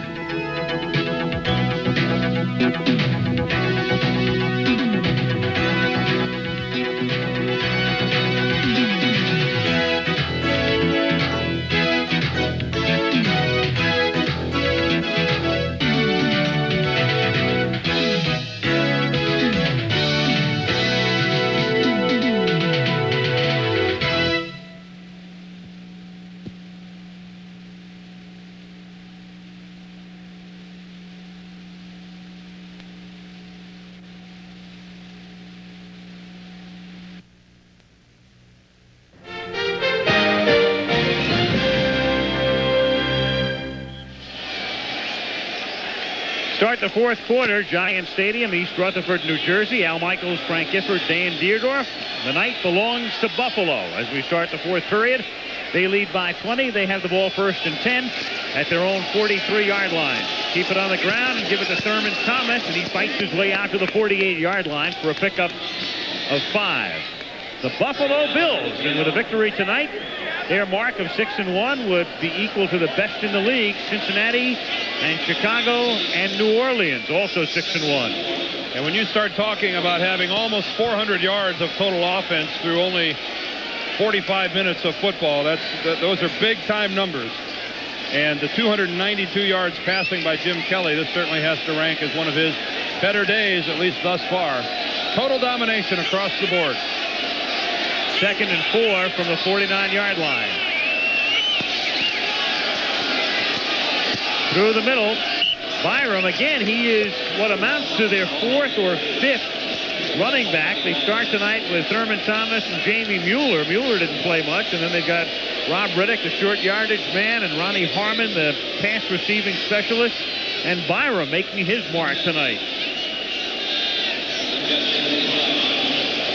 S2: Start the fourth quarter, Giant Stadium, East Rutherford, New Jersey. Al Michaels, Frank Gifford, Dan Dierdorf. The night belongs to Buffalo as we start the fourth period. They lead by 20. They have the ball first and 10 at their own 43-yard line. Keep it on the ground and give it to Thurman Thomas, and he fights his way out to the 48-yard line for a pickup of 5. The Buffalo Bills, and with a victory tonight, their mark of 6-1 would be equal to the best in the league, Cincinnati and Chicago and New Orleans, also 6-1.
S1: And when you start talking about having almost 400 yards of total offense through only 45 minutes of football, those are big-time numbers. And the 292 yards passing by Jim Kelly, this certainly has to rank as one of his better days, at least thus far. Total domination across the board.
S2: 2nd and 4 from the 49-yard line. Through the middle, Byram, again, he is what amounts to their 4th or 5th running back. They start tonight with Thurman Thomas and Jamie Mueller. Mueller didn't play much, and then they've got Rob Riddick, the short yardage man, and Ronnie Harmon, the pass receiving specialist, and Byram making his mark tonight.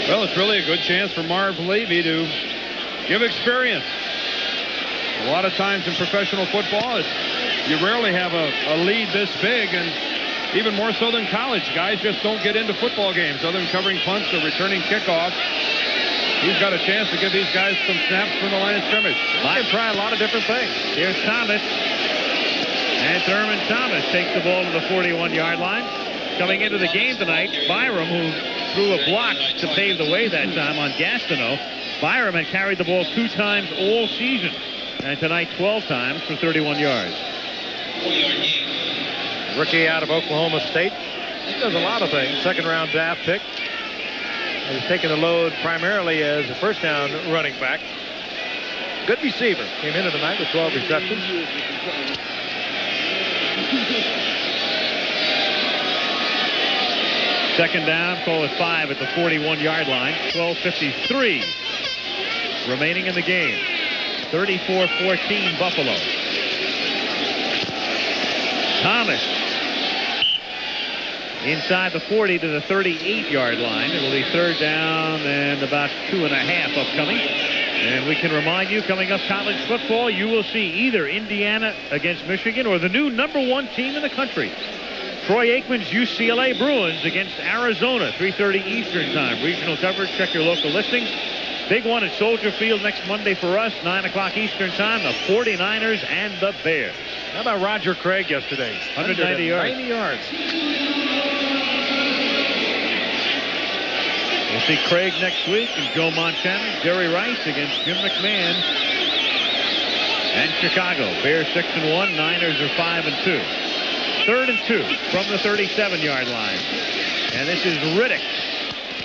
S1: Well, it's really a good chance for Marv Levy to give experience. A lot of times in professional football, you rarely have a lead this big, and even more so than college. Guys just don't get into football games other than covering punts or returning kickoffs. He's got a chance to give these guys some snaps from the line of scrimmage.
S3: He can try a lot of different things.
S2: Here's Thomas. And Thurman Thomas takes the ball to the 41-yard line. Coming into the game tonight, Byram, who threw a block to pave the way that time on Gastineau. Byram had carried the ball 2 times all season. And tonight 12 times for 31 yards.
S3: Rookie out of Oklahoma State. He does a lot of things. 2nd-round draft pick. He's taken the load primarily as a first-down running back. Good receiver. Came into the night with 12 receptions.
S2: Second down, call it 5 at the 41-yard line. 12:53 remaining in the game. 34-14 Buffalo. Thomas inside the 40 to the 38-yard line. It will be 3rd down and about 2.5 upcoming. And we can remind you, coming up college football, you will see either Indiana against Michigan or the new #1 team in the country, Troy Aikman's UCLA Bruins against Arizona, 3:30 Eastern time. Regional coverage, check your local listings. Big one at Soldier Field next Monday for us, 9 o'clock Eastern time, the 49ers and the Bears.
S3: How about Roger Craig yesterday?
S2: 190 yards.
S3: 90 yards.
S2: We'll see Craig next week and Joe Montana, Jerry Rice against Jim McMahon and Chicago. Bears 6-1, Niners are 5-2. 3rd and 2 from the 37-yard line. And this is Riddick,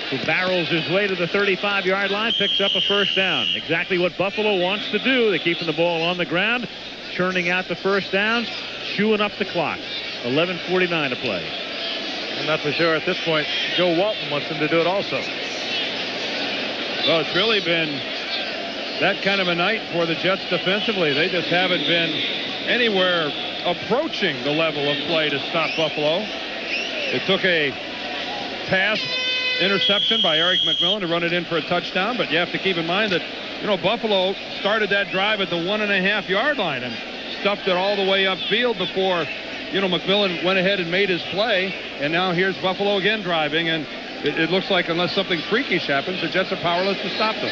S2: who barrels his way to the 35-yard line, picks up a 1st down. Exactly what Buffalo wants to do. They're keeping the ball on the ground, churning out the 1st downs, chewing up the clock. 11:49 to play.
S3: I'm not for sure at this point. Joe Walton wants them to do it also.
S1: Well, it's really been that kind of a night for the Jets defensively. They just haven't been anywhere approaching the level of play to stop Buffalo. It took a pass interception by Eric McMillan to run it in for a touchdown, but you have to keep in mind that, Buffalo started that drive at the 1.5-yard line and stuffed it all the way upfield before, McMillan went ahead and made his play, and now here's Buffalo again driving, and it looks like unless something freakish happens, the Jets are powerless to stop them.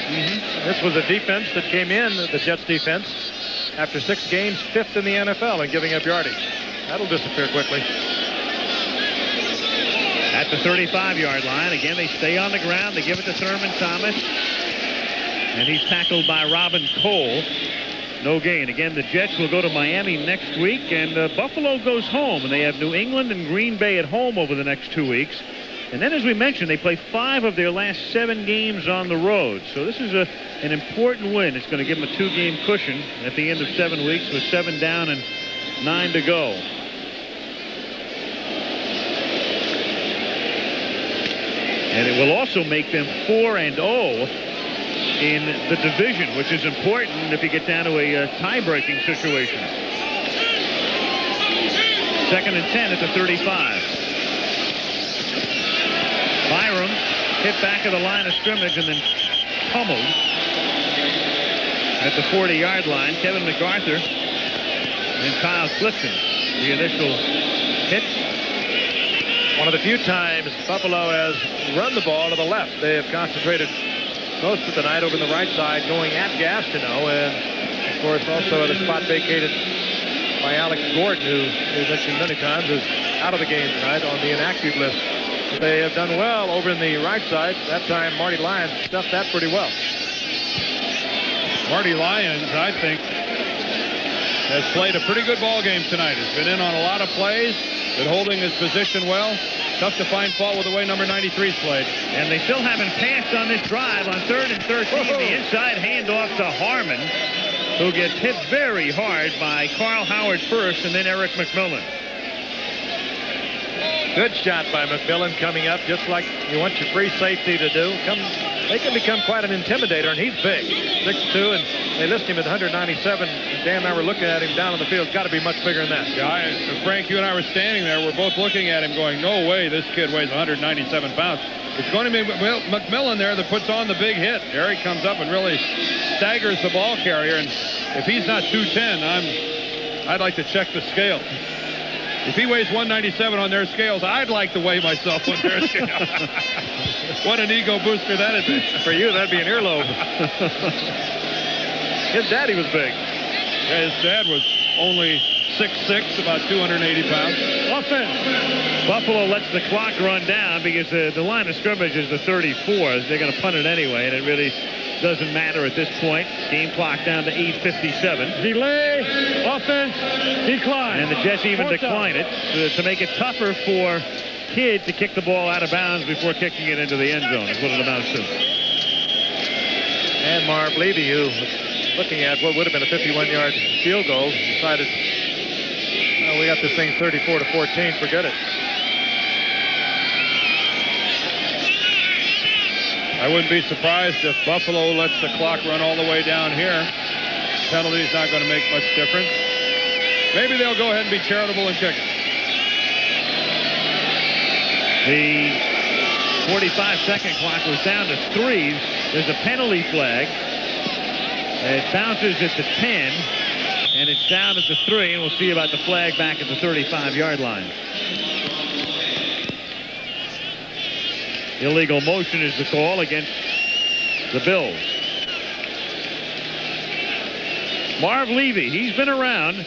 S3: This was a defense that came in, the Jets defense, after 6 games, 5th in the NFL in giving up yardage. That'll disappear quickly.
S2: At the 35-yard line, again, they stay on the ground. They give it to Thurman Thomas. And he's tackled by Robin Cole. No gain. Again, the Jets will go to Miami next week, and Buffalo goes home. And they have New England and Green Bay at home over the next 2 weeks. And then, as we mentioned, they play 5 of their last 7 games on the road. So this is an important win. It's going to give them a 2-game cushion at the end of 7 weeks with 7 down and 9 to go. And it will also make them 4-0 in the division, which is important if you get down to a tie-breaking situation. 2nd and 10 at the 35. Byram hit back of the line of scrimmage and then pummeled at the 40-yard line. Kevin MacArthur and Kyle Clifton, the initial hit.
S3: One of the few times Buffalo has run the ball to the left. They have concentrated most of the night over the right side going at Gastineau, and of course also at a spot vacated by Alex Gordon, who we've mentioned many times is out of the game tonight on the inactive list. But they have done well over in the right side. That time Marty Lyons stuffed that pretty well.
S1: Marty Lyons, I think, has played a pretty good ball game tonight. Has been in on a lot of plays, been holding his position well. Tough to find fault with the way number 93's played.
S2: And they still haven't passed on this drive on 3rd and 13. The inside handoff to Harmon, who gets hit very hard by Carl Howard first and then Eric McMillan.
S3: Good shot by McMillan coming up, just like you want your free safety to do. They can become quite an intimidator, and he's big, 6'2", and they list him at 197. And Dan and I were looking at him down on the field. Got to be much bigger than that.
S1: Yeah, Frank, you and I were standing there. We're both looking at him going, no way this kid weighs 197 pounds. It's going to be McMillan there that puts on the big hit. There he comes up and really staggers the ball carrier, and if he's not 210, I'd like to check the scale. If he weighs 197 on their scales, I'd like to weigh myself on their scale. What an ego booster that'd be.
S3: For you, that'd be an earlobe. His daddy was big.
S1: Yeah, his dad was only 6'6", about 280 pounds.
S2: Offense. Buffalo lets the clock run down because the line of scrimmage is the 34. They're going to punt it anyway, and it really doesn't matter at this point. Game clock down to 8:57.
S7: Delay, offense, decline.
S2: And the Jets even decline it to make it tougher for Kidd to kick the ball out of bounds before kicking it into the end zone, is what it amounts to.
S3: And Marv Levy, who was looking at what would have been a 51-yard field goal, decided, well, we got this thing 34-14, forget it.
S1: I wouldn't be surprised if Buffalo lets the clock run all the way down here. Penalty's not going to make much difference. Maybe they'll go ahead and be charitable and kick it.
S2: The 45-second clock was down to 3. There's a penalty flag. It bounces at the 10, and it's down at the 3, and we'll see about the flag back at the 35-yard line. Illegal motion is the call against the Bills. Marv Levy, he's been around.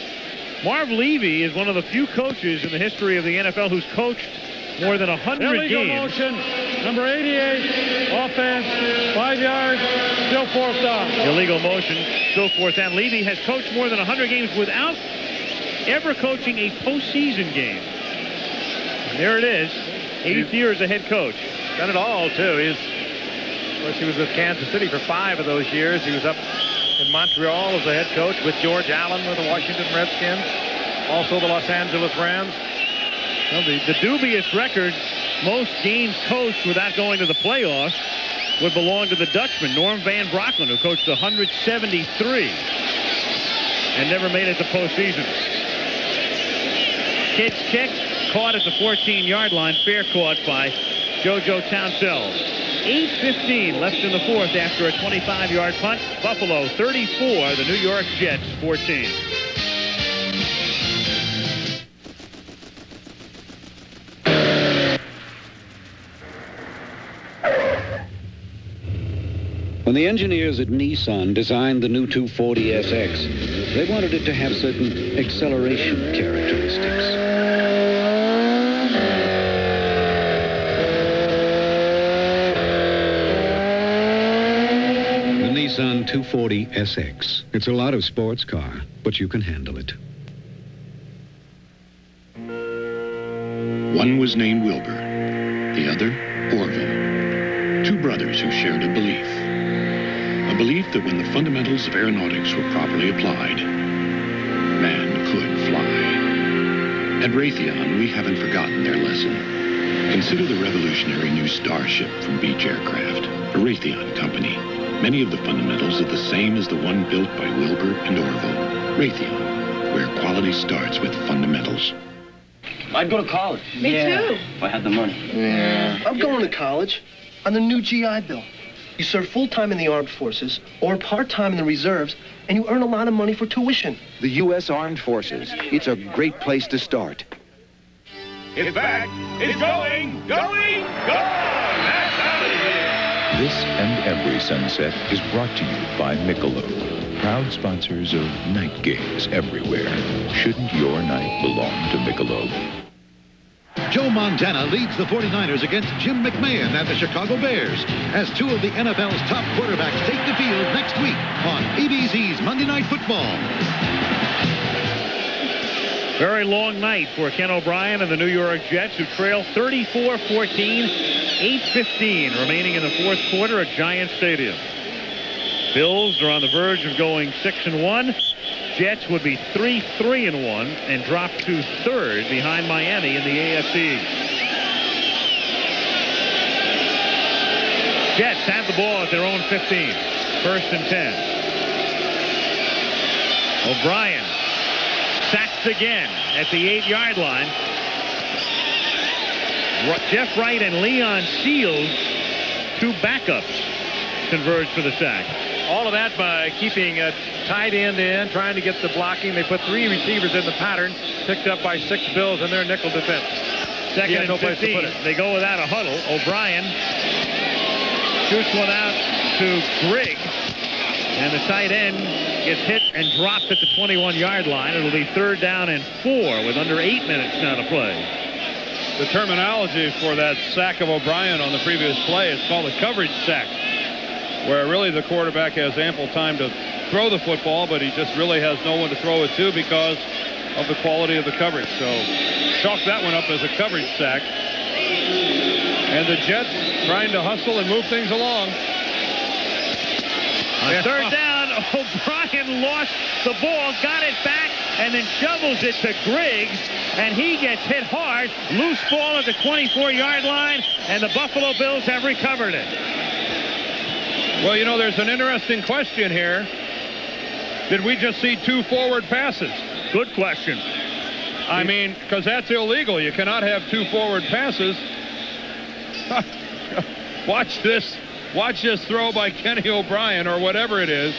S2: Marv Levy is one of the few coaches in the history of the NFL who's coached more than 100
S7: illegal
S2: games.
S7: motion, number 88, offense, 5 yards, still 4th down.
S2: Illegal motion, still 4th down. Levy has coached more than 100 games without ever coaching a postseason game. And there it is, 8th year as a head coach.
S3: Done it all, too. Of course, he was with Kansas City for 5 of those years. He was up in Montreal as a head coach with George Allen with the Washington Redskins. Also the Los Angeles Rams.
S2: Well, the dubious record, most games coached without going to the playoffs, would belong to the Dutchman, Norm Van Brocklin, who coached 173 and never made it to postseason. Kidd's kick, caught at the 14-yard line, fair caught by JoJo Townsell. 8:15 left in the 4th after a 25-yard punt. Buffalo 34, the New York Jets 14.
S20: When the engineers at Nissan designed the new 240SX, they wanted it to have certain acceleration characteristics. Nissan 240SX. It's a lot of sports car, but you can handle it.
S11: One was named Wilbur, the other Orville. Two brothers who shared a belief. A belief that when the fundamentals of aeronautics were properly applied, man could fly. At Raytheon, we haven't forgotten their lesson. Consider the revolutionary new Starship from Beech Aircraft, a Raytheon company. Many of the fundamentals are the same as the one built by Wilbur and Orville. Raytheon, where quality starts with fundamentals.
S12: I'd go to college.
S26: Me too.
S12: If I had the money. Yeah.
S13: I'm going to college on the new GI Bill. You serve full-time in the armed forces or part-time in the reserves, and you earn a lot of money for tuition.
S6: The U.S. Armed Forces. It's a great place to start.
S25: It's back. It's going. That's how it is.
S14: This and every sunset is brought to you by Michelob, proud sponsors of night games everywhere. Shouldn't your night belong to Michelob?
S15: Joe Montana leads the 49ers against Jim McMahon and the Chicago Bears as two of the NFL's top quarterbacks take the field next week on ABC's Monday Night Football.
S2: Very long night for Ken O'Brien and the New York Jets, who trail 34-14, 8:15 remaining in the fourth quarter at Giant Stadium. Bills are on the verge of going 6-1. Jets would be 3-3-1 and drop to third behind Miami in the AFC. Jets have the ball at their own 15. First and 10. O'Brien sacks again at the 8-yard line. Jeff Wright and Leon Seals, two backups, converge for the sack.
S3: All of that by keeping a tight end in, trying to get the blocking. They put 3 receivers in the pattern, picked up by 6 Bills in their nickel defense.
S2: Second and 15. They go without a huddle. O'Brien shoots one out to Grigg, and the tight end gets hit and dropped at the 21-yard line. It'll be 3rd down and 4 with under 8 minutes now to play.
S1: The terminology for that sack of O'Brien on the previous play is called a coverage sack, where really the quarterback has ample time to throw the football, but he just really has no one to throw it to because of the quality of the coverage. So chalk that one up as a coverage sack. And the Jets trying to hustle and move things along.
S2: On 3rd down, O'Brien lost the ball, got it back, and then shovels it to Griggs, and he gets hit hard. Loose ball at the 24-yard line, and the Buffalo Bills have recovered it.
S1: Well, you know, there's an interesting question here. Did we just see 2 forward passes?
S2: Good question.
S1: I mean, because that's illegal. You cannot have 2 forward passes. Watch this. Watch this throw by Kenny O'Brien, or whatever it is.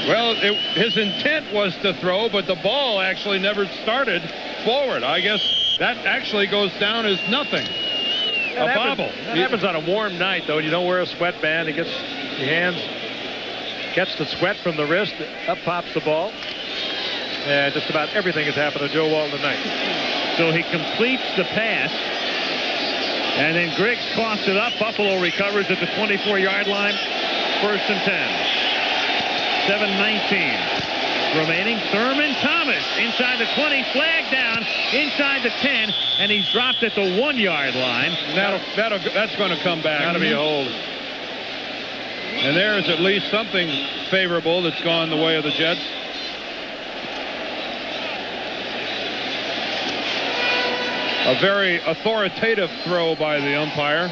S1: Well, his intent was to throw, but the ball actually never started forward. I guess that actually goes down as nothing. A bobble.
S3: That happens on a warm night, though. You don't wear a sweatband. It gets the hands, gets the sweat from the wrist. Up pops the ball. And just about everything has happened to Joe Walton tonight.
S2: So he completes the pass. And then Griggs coughs it up. Buffalo recovers at the 24-yard line. 1st and 10. 7:19 remaining. Thurman Thomas inside the 20, flag down inside the 10, and he's dropped at the 1-yard line.
S1: That's going to come back.
S3: That'll be a hold.
S1: And there's at least something favorable that's gone the way of the Jets. A very authoritative throw by the umpire.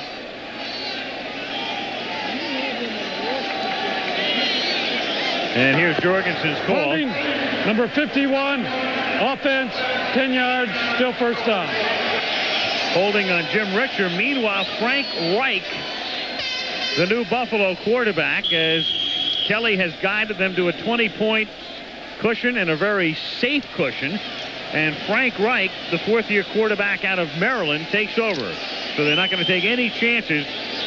S2: And here's Jorgensen's call.
S7: Holding, number 51, offense, 10 yards, still 1st down.
S2: Holding on Jim Richter. Meanwhile, Frank Reich, the new Buffalo quarterback, as Kelly has guided them to a 20-point cushion and a very safe cushion. And Frank Reich, the 4th-year quarterback out of Maryland, takes over. So they're not going to take any chances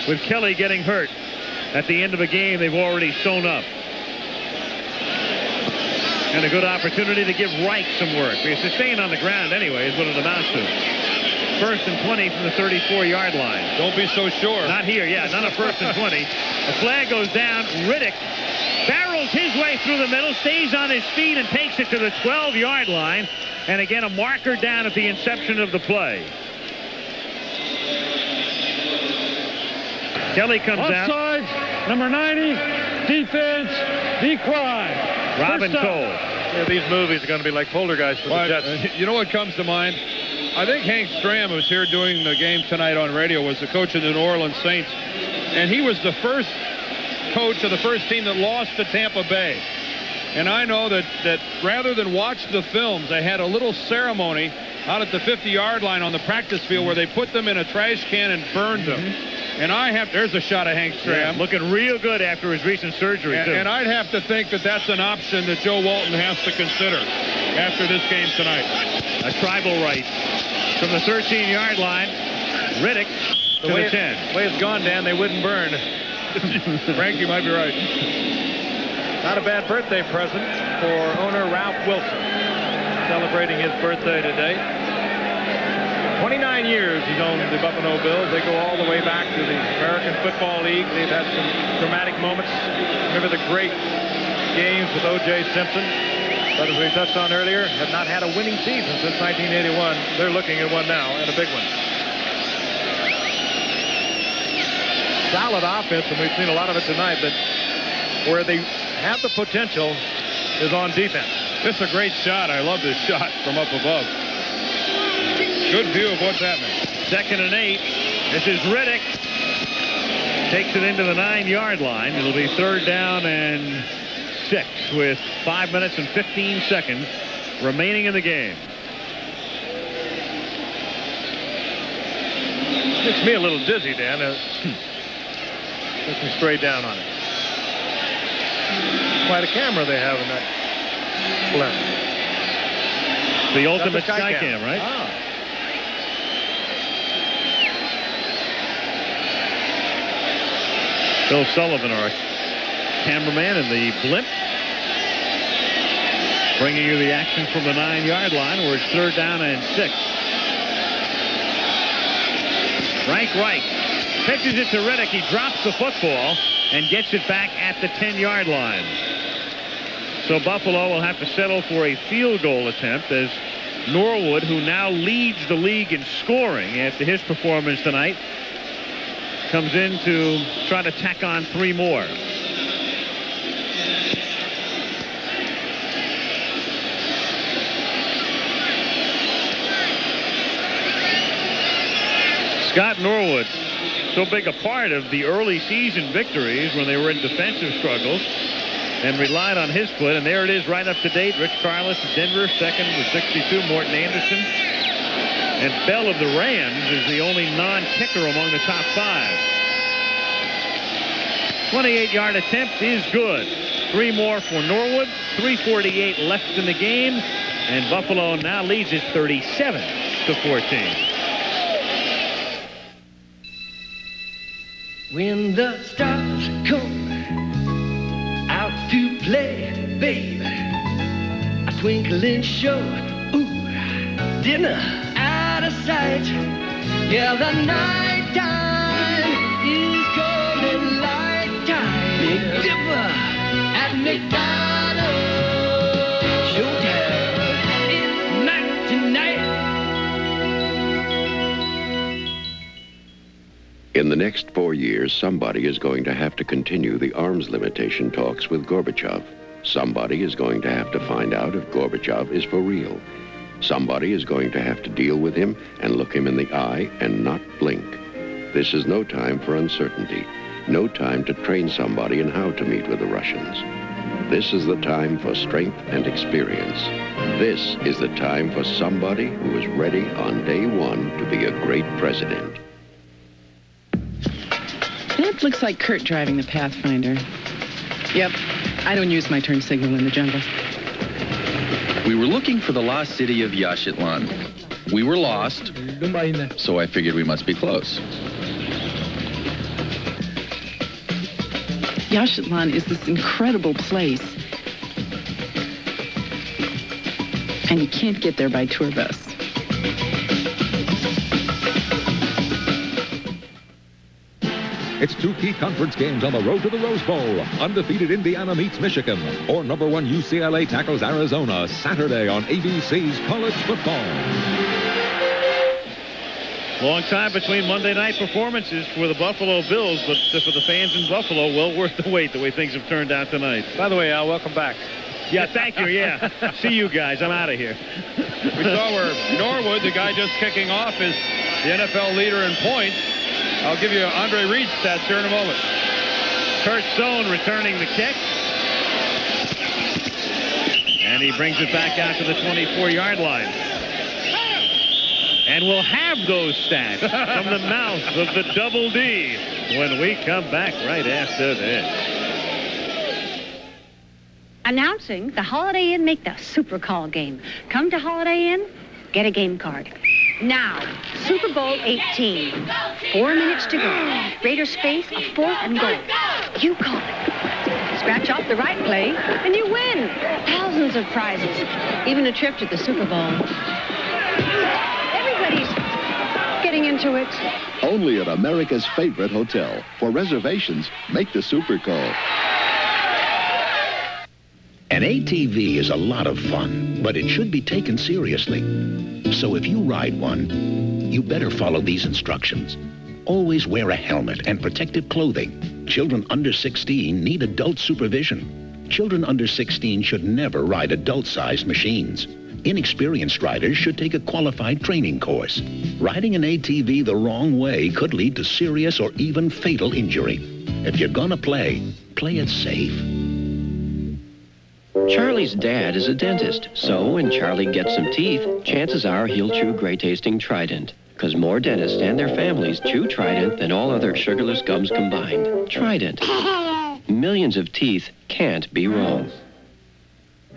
S2: with Kelly getting hurt at the end of a game they've already sewn up. And a good opportunity to give Reich some work, because they're staying on the ground anyway is what it amounts to. 1st and 20 from the 34-yard line.
S1: Don't be so sure.
S2: Not here, yeah, not a 1st and 20. The flag goes down. Riddick barrels his way through the middle, stays on his feet, and takes it to the 12-yard line. And again, a marker down at the inception of the play. Kelly comes out.
S7: Offside, number 90, defense, decline.
S2: Robin Cole.
S3: Yeah, these movies are going to be like poltergeists for the Jets.
S1: You know what comes to mind? I think Hank Stram, who's here doing the game tonight on radio, was the coach of the New Orleans Saints. And he was the first coach of the first team that lost to Tampa Bay. And I know that rather than watch the films, they had a little ceremony out at the 50-yard line on the practice field where they put them in a trash can and burned them. And there's a shot of Hank Stram.
S2: Yeah, looking real good after his recent surgery, too.
S1: And I'd have to think that that's an option that Joe Walton has to consider after this game tonight.
S2: A tribal right from the 13-yard line. Riddick to the 10.
S3: The way it's gone, Dan, they wouldn't burn.
S1: Frank, you might be right.
S3: Not a bad birthday present for owner Ralph Wilson, celebrating his birthday today. 29 years he's owned the Buffalo Bills. They go all the way back to the American Football League. They've had some dramatic moments. Remember the great games with O.J. Simpson. But as we touched on earlier, have not had a winning season since 1981. They're looking at one now, and a big one. Solid offense, and we've seen a lot of it tonight, but where they have the potential is on defense.
S1: This is a great shot. I love this shot from up above. Good view of what's happening.
S2: 2nd and 8. This is Riddick. Takes it into the 9-yard line. It'll be 3rd down and 6 with 5 minutes and 15 seconds remaining in the game.
S3: Makes me a little dizzy, Dan. Puts me straight down on it. Quite a camera they have in that blimp.
S2: The ultimate Skycam, right?
S3: Ah.
S2: Phil Sullivan, our cameraman in the blimp, bringing you the action from the 9-yard line where it's 3rd down and 6. Frank Reich pitches it to Riddick. He drops the football and gets it back at the 10-yard line. So Buffalo will have to settle for a field goal attempt as Norwood, who now leads the league in scoring after his performance tonight, comes in to try to tack on 3 more. Scott Norwood, so big a part of the early season victories when they were in defensive struggles, and relied on his foot. And there it is, right up to date. Rich Carlos of Denver, 2nd with 62. Morton Anderson. And Bell of the Rams is the only non-kicker among the top 5. 28-yard attempt is good. 3 more for Norwood. 3:48 left in the game. And Buffalo now leads it 37-14.
S4: When the stars come out to play, babe, a twinkling show, ooh, dinner out of sight. Yeah, the night time is golden light time. Big Dipper at McDonald's. Showtime, it's night tonight.
S5: In the next 4 years, somebody is going to have to continue the arms limitation talks with Gorbachev. Somebody is going to have to find out if Gorbachev is for real. Somebody is going to have to deal with him and look him in the eye and not blink. This is no time for uncertainty, no time to train somebody in how to meet with the Russians. This is the time for strength and experience. This is the time for somebody who is ready on day 1 to be a great president.
S8: That looks like Kurt driving the Pathfinder. Yep, I don't use my turn signal in the jungle.
S9: We were looking for the lost city of Yaxchitlan. We were lost, so I figured we must be close.
S8: Yaxchitlan is this incredible place. And you can't get there by tour bus.
S16: It's 2 key conference games on the road to the Rose Bowl. Undefeated Indiana meets Michigan, or number 1 UCLA tackles Arizona, Saturday on ABC's College Football.
S2: Long time between Monday night performances for the Buffalo Bills, but for the fans in Buffalo, well worth the wait, the way things have turned out tonight.
S3: By the way, Al, welcome back.
S2: Yeah, thank you, yeah. See you guys. I'm out of here.
S1: We saw where Norwood, the guy just kicking off, is the NFL leader in points. I'll give you Andre Reed's stats here in a moment.
S2: Kurt Stone returning the kick. And he brings it back out to the 24-yard line. And we'll have those stats from the mouth of the Double D when we come back right after this.
S17: Announcing the Holiday Inn Make the Super Call game. Come to Holiday Inn, get a game card. Now, Super Bowl 18. 4 minutes to go. Raiders face a 4th and goal. You call it. Scratch off the right play, and you win. Thousands of prizes. Even a trip to the Super Bowl. Everybody's getting into it.
S19: Only at America's favorite hotel. For reservations, make the Super Call.
S10: An ATV is a lot of fun, but it should be taken seriously. So if you ride one, you better follow these instructions. Always wear a helmet and protective clothing. Children under 16 need adult supervision. Children under 16 should never ride adult-sized machines. Inexperienced riders should take a qualified training course. Riding an ATV the wrong way could lead to serious or even fatal injury. If you're gonna play it safe.
S18: Charlie's dad is a dentist, so when Charlie gets some teeth, chances are he'll chew great-tasting Trident. Because more dentists and their families chew Trident than all other sugarless gums combined. Trident. Millions of teeth can't be wrong.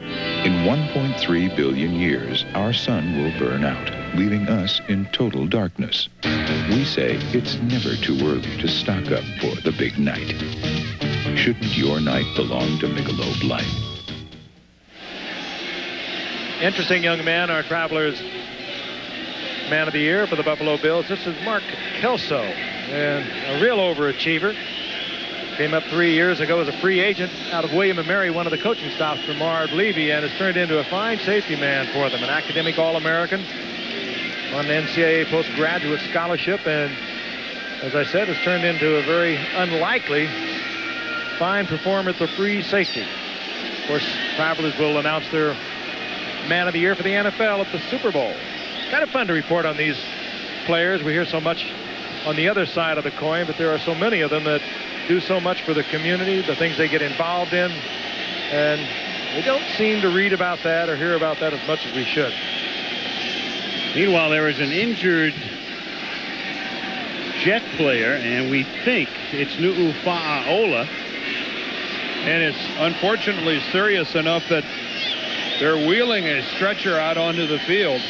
S14: In 1.3 billion years, our sun will burn out, leaving us in total darkness. We say it's never too early to stock up for the big night. Shouldn't your night belong to Michelob Light?
S3: Interesting young man, our Travelers Man of the Year for the Buffalo Bills. This is Mark Kelso, and a real overachiever. Came up 3 years ago as a free agent out of William & Mary, one of the coaching staffs for Marv Levy, and has turned into a fine safety man for them. An academic All-American on an NCAA postgraduate scholarship, and as I said, has turned into a very unlikely fine performer at the free safety. Of course, Travelers will announce their Man of the Year for the NFL at the Super Bowl. Kind of fun to report on these players. We hear so much on the other side of the coin, but there are so many of them that do so much for the community, the things they get involved in, and we don't seem to read about that or hear about that as much as we should.
S2: Meanwhile, there is an injured Jet player, and we think it's Nu'u'Fa'aola.
S1: And it's unfortunately serious enough that they're wheeling a stretcher out onto the field.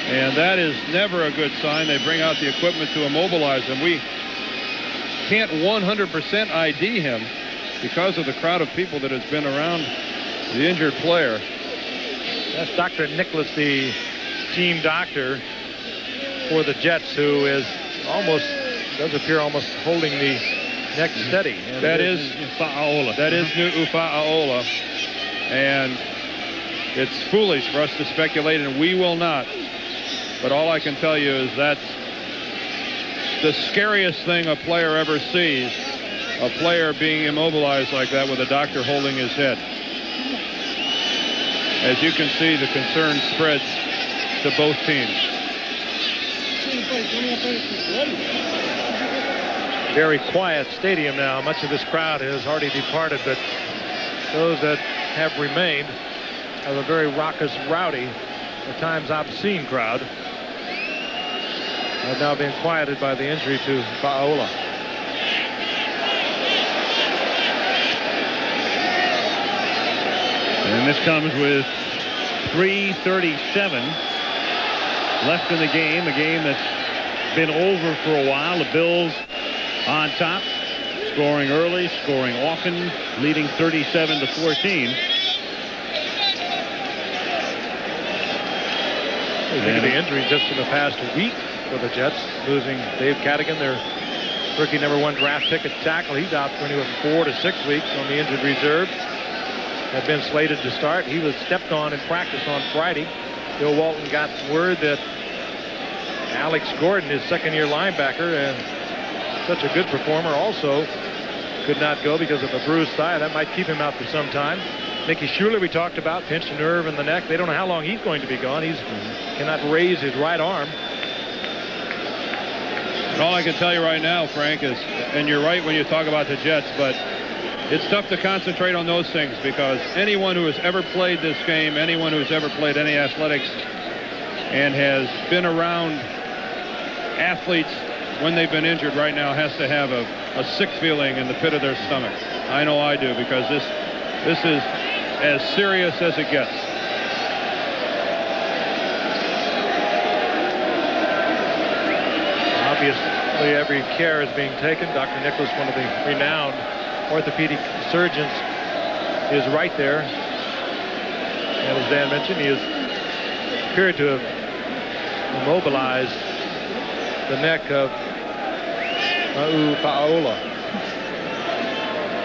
S1: And that is never a good sign. They bring out the equipment to immobilize him. We can't 100% ID him because of the crowd of people that has been around the injured player.
S3: That's Dr. Nicholas, the team doctor for the Jets, who is almost, does appear almost holding the neck steady. And
S1: that is
S2: Fa'aola.
S1: That is Nu'u'Fa'aola. And it's foolish for us to speculate, and we will not. But all I can tell you is that's the scariest thing a player ever sees, a player being immobilized like that with a doctor holding his head. As you can see, the concern spreads to both teams.
S3: Very quiet stadium now. Much of this crowd has already departed, but those that have remained have a very raucous, rowdy, at times obscene crowd. Have now been quieted by the injury to Fa'aola.
S2: And this comes with 3:37 left in the game, a game that's been over for a while. The Bills on top, scoring early, scoring often, leading 37-14.
S3: You think of the injury just in the past week for the Jets, losing Dave Cadigan, their rookie #1 draft pick at tackle. He's out for anywhere from 4 to 6 weeks on the injured reserve. Had been slated to start. He was stepped on in practice on Friday. Bill Walton got word that Alex Gordon, his second-year linebacker, and such a good performer, also could not go because of a bruised thigh. That might keep him out for some time. Mickey Schuler, we talked about, pinched a nerve in the neck. They don't know how long he's going to be gone. He cannot raise his right arm.
S1: And all I can tell you right now, Frank, is, and you're right when you talk about the Jets, but it's tough to concentrate on those things because anyone who has ever played this game, anyone who's ever played any athletics and has been around athletes when they've been injured right now has to have a sick feeling in the pit of their stomach. I know I do, because this is as serious as it gets.
S3: Obviously, every care is being taken. Dr. Nicholas, one of the renowned orthopedic surgeons, is right there. And as Dan mentioned, he has appeared to have immobilized the neck of Nu'u'Fa'aola.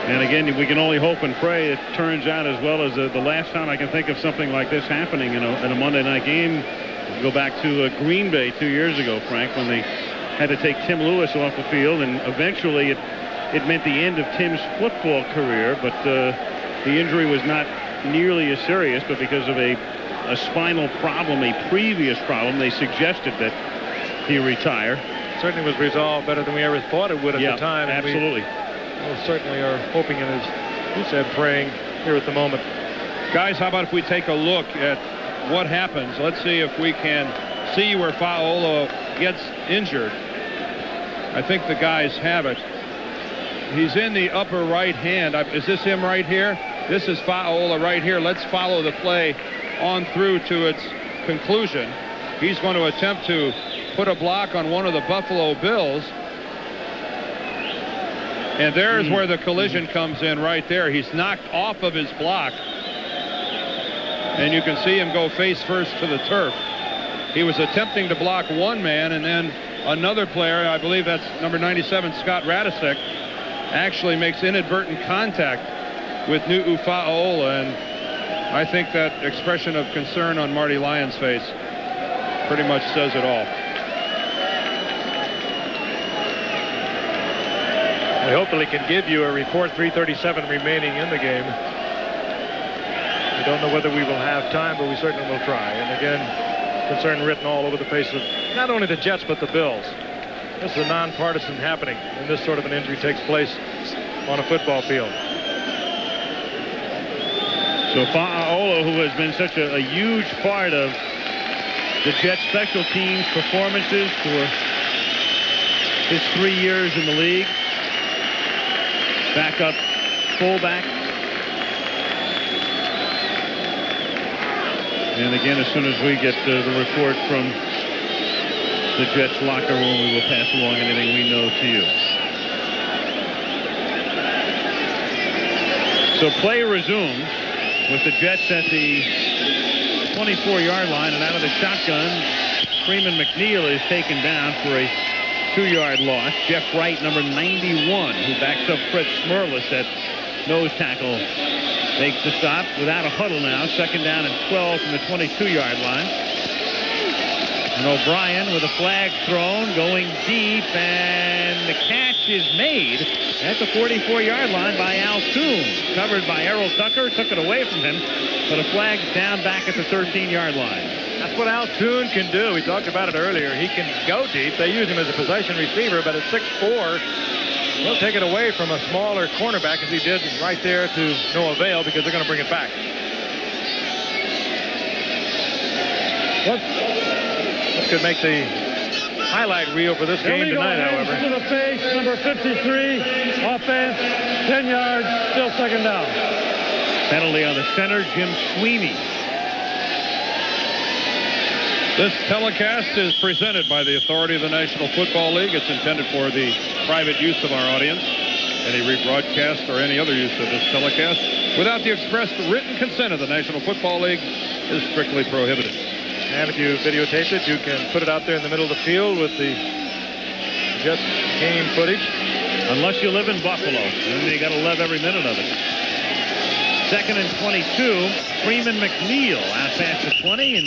S11: And again, we can only hope and pray it turns out as well as the last time I can think of something like this happening in a Monday night game. Go back to Green Bay 2 years ago, Frank, when they had to take Tim Lewis off the field, and eventually it meant the end of Tim's football career, but the injury was not nearly as serious, but because of a spinal problem, a previous problem, they suggested that he retire.
S3: Certainly was resolved better than we ever thought it would at the time.
S11: Absolutely.
S3: We certainly are hoping and, as you said, praying here at the moment.
S1: Guys, how about if we take a look at what happens? Let's see if we can see where Fa'aolo gets injured. I think the guys have it. He's in the upper right hand. Is this him right here? This is Fa'aolo right here. Let's follow the play on through to its conclusion. He's going to attempt to put a block on one of the Buffalo Bills. And there's where the collision comes in right there. He's knocked off of his block. And you can see him go face first to the turf. He was attempting to block one man, and then another player, I believe that's number 97, Scott Radisek, actually makes inadvertent contact with Nu'u Fa'aolo. And I think that expression of concern on Marty Lyon's face pretty much says it all.
S3: We hopefully can give you a report. 3:37 remaining in the game. We don't know whether we will have time, but we certainly will try. And again, concern written all over the face of not only the Jets, but the Bills. This is a nonpartisan happening, and this sort of an injury takes place on a football field.
S11: So Fa'aolo, who has been such a huge part of the Jets special teams performances for his 3 years in the league, backup fullback. And again, as soon as we get the report from the Jets locker room, we will pass along anything we know to you. So play resumes with the Jets at the 24-yard line, and out of the shotgun, Freeman McNeil is taken down for a 2-yard loss. Jeff Wright, number 91, who backs up Fred Smerlis at nose tackle, makes the stop without a huddle now. Second down and 12 from the 22-yard line. And O'Brien with a flag thrown, going deep, and the catch is made at the 44-yard line by Al Toon. Covered by Errol Tucker, took it away from him, but a flag's down back at the 13-yard line.
S3: That's what Al Toon can do. We talked about it earlier. He can go deep. They use him as a possession receiver, but at 6'4", he'll take it away from a smaller cornerback, as he did right there, to no avail, because they're going to bring it back. This could make the highlight reel for this game tonight, however.
S7: To the face, number 53, offense, 10 yards, still second down.
S11: Penalty on the center, Jim Sweeney.
S1: This telecast is presented by the authority of the National Football League. It's intended for the private use of our audience. Any rebroadcast or any other use of this telecast without the express written consent of the National Football League is strictly prohibited.
S3: And if you videotape it, you can put it out there in the middle of the field with the Jets game footage.
S11: Unless you live in Buffalo, then you got to love every minute of it. Second and 22, Freeman McNeil out past the 20 and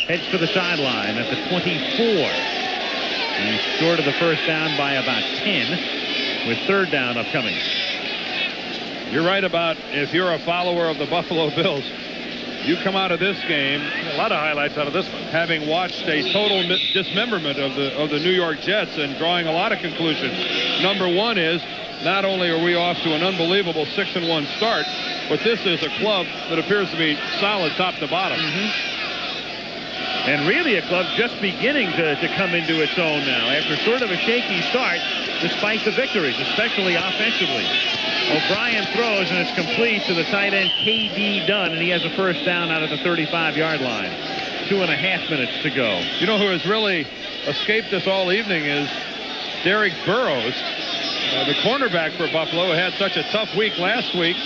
S11: heads for the sideline at the 24. And he's short of the first down by about 10 with third down upcoming.
S1: You're right about if you're a follower of the Buffalo Bills. You come out of this game,
S3: a lot of highlights out of this one,
S1: having watched a total dismemberment of the New York Jets and drawing a lot of conclusions. Number one is not only are we off to an unbelievable 6-1 start, but this is a club that appears to be solid top to bottom.
S11: And really a club just beginning to come into its own now after sort of a shaky start, despite the victories, especially offensively. O'Brien throws, and it's complete to the tight end, K.D. Dunn, and he has a first down out of the 35-yard line. 2.5 minutes to go.
S1: You know who has really escaped us all evening is Derek Burrows, the cornerback for Buffalo, who had such a tough week last week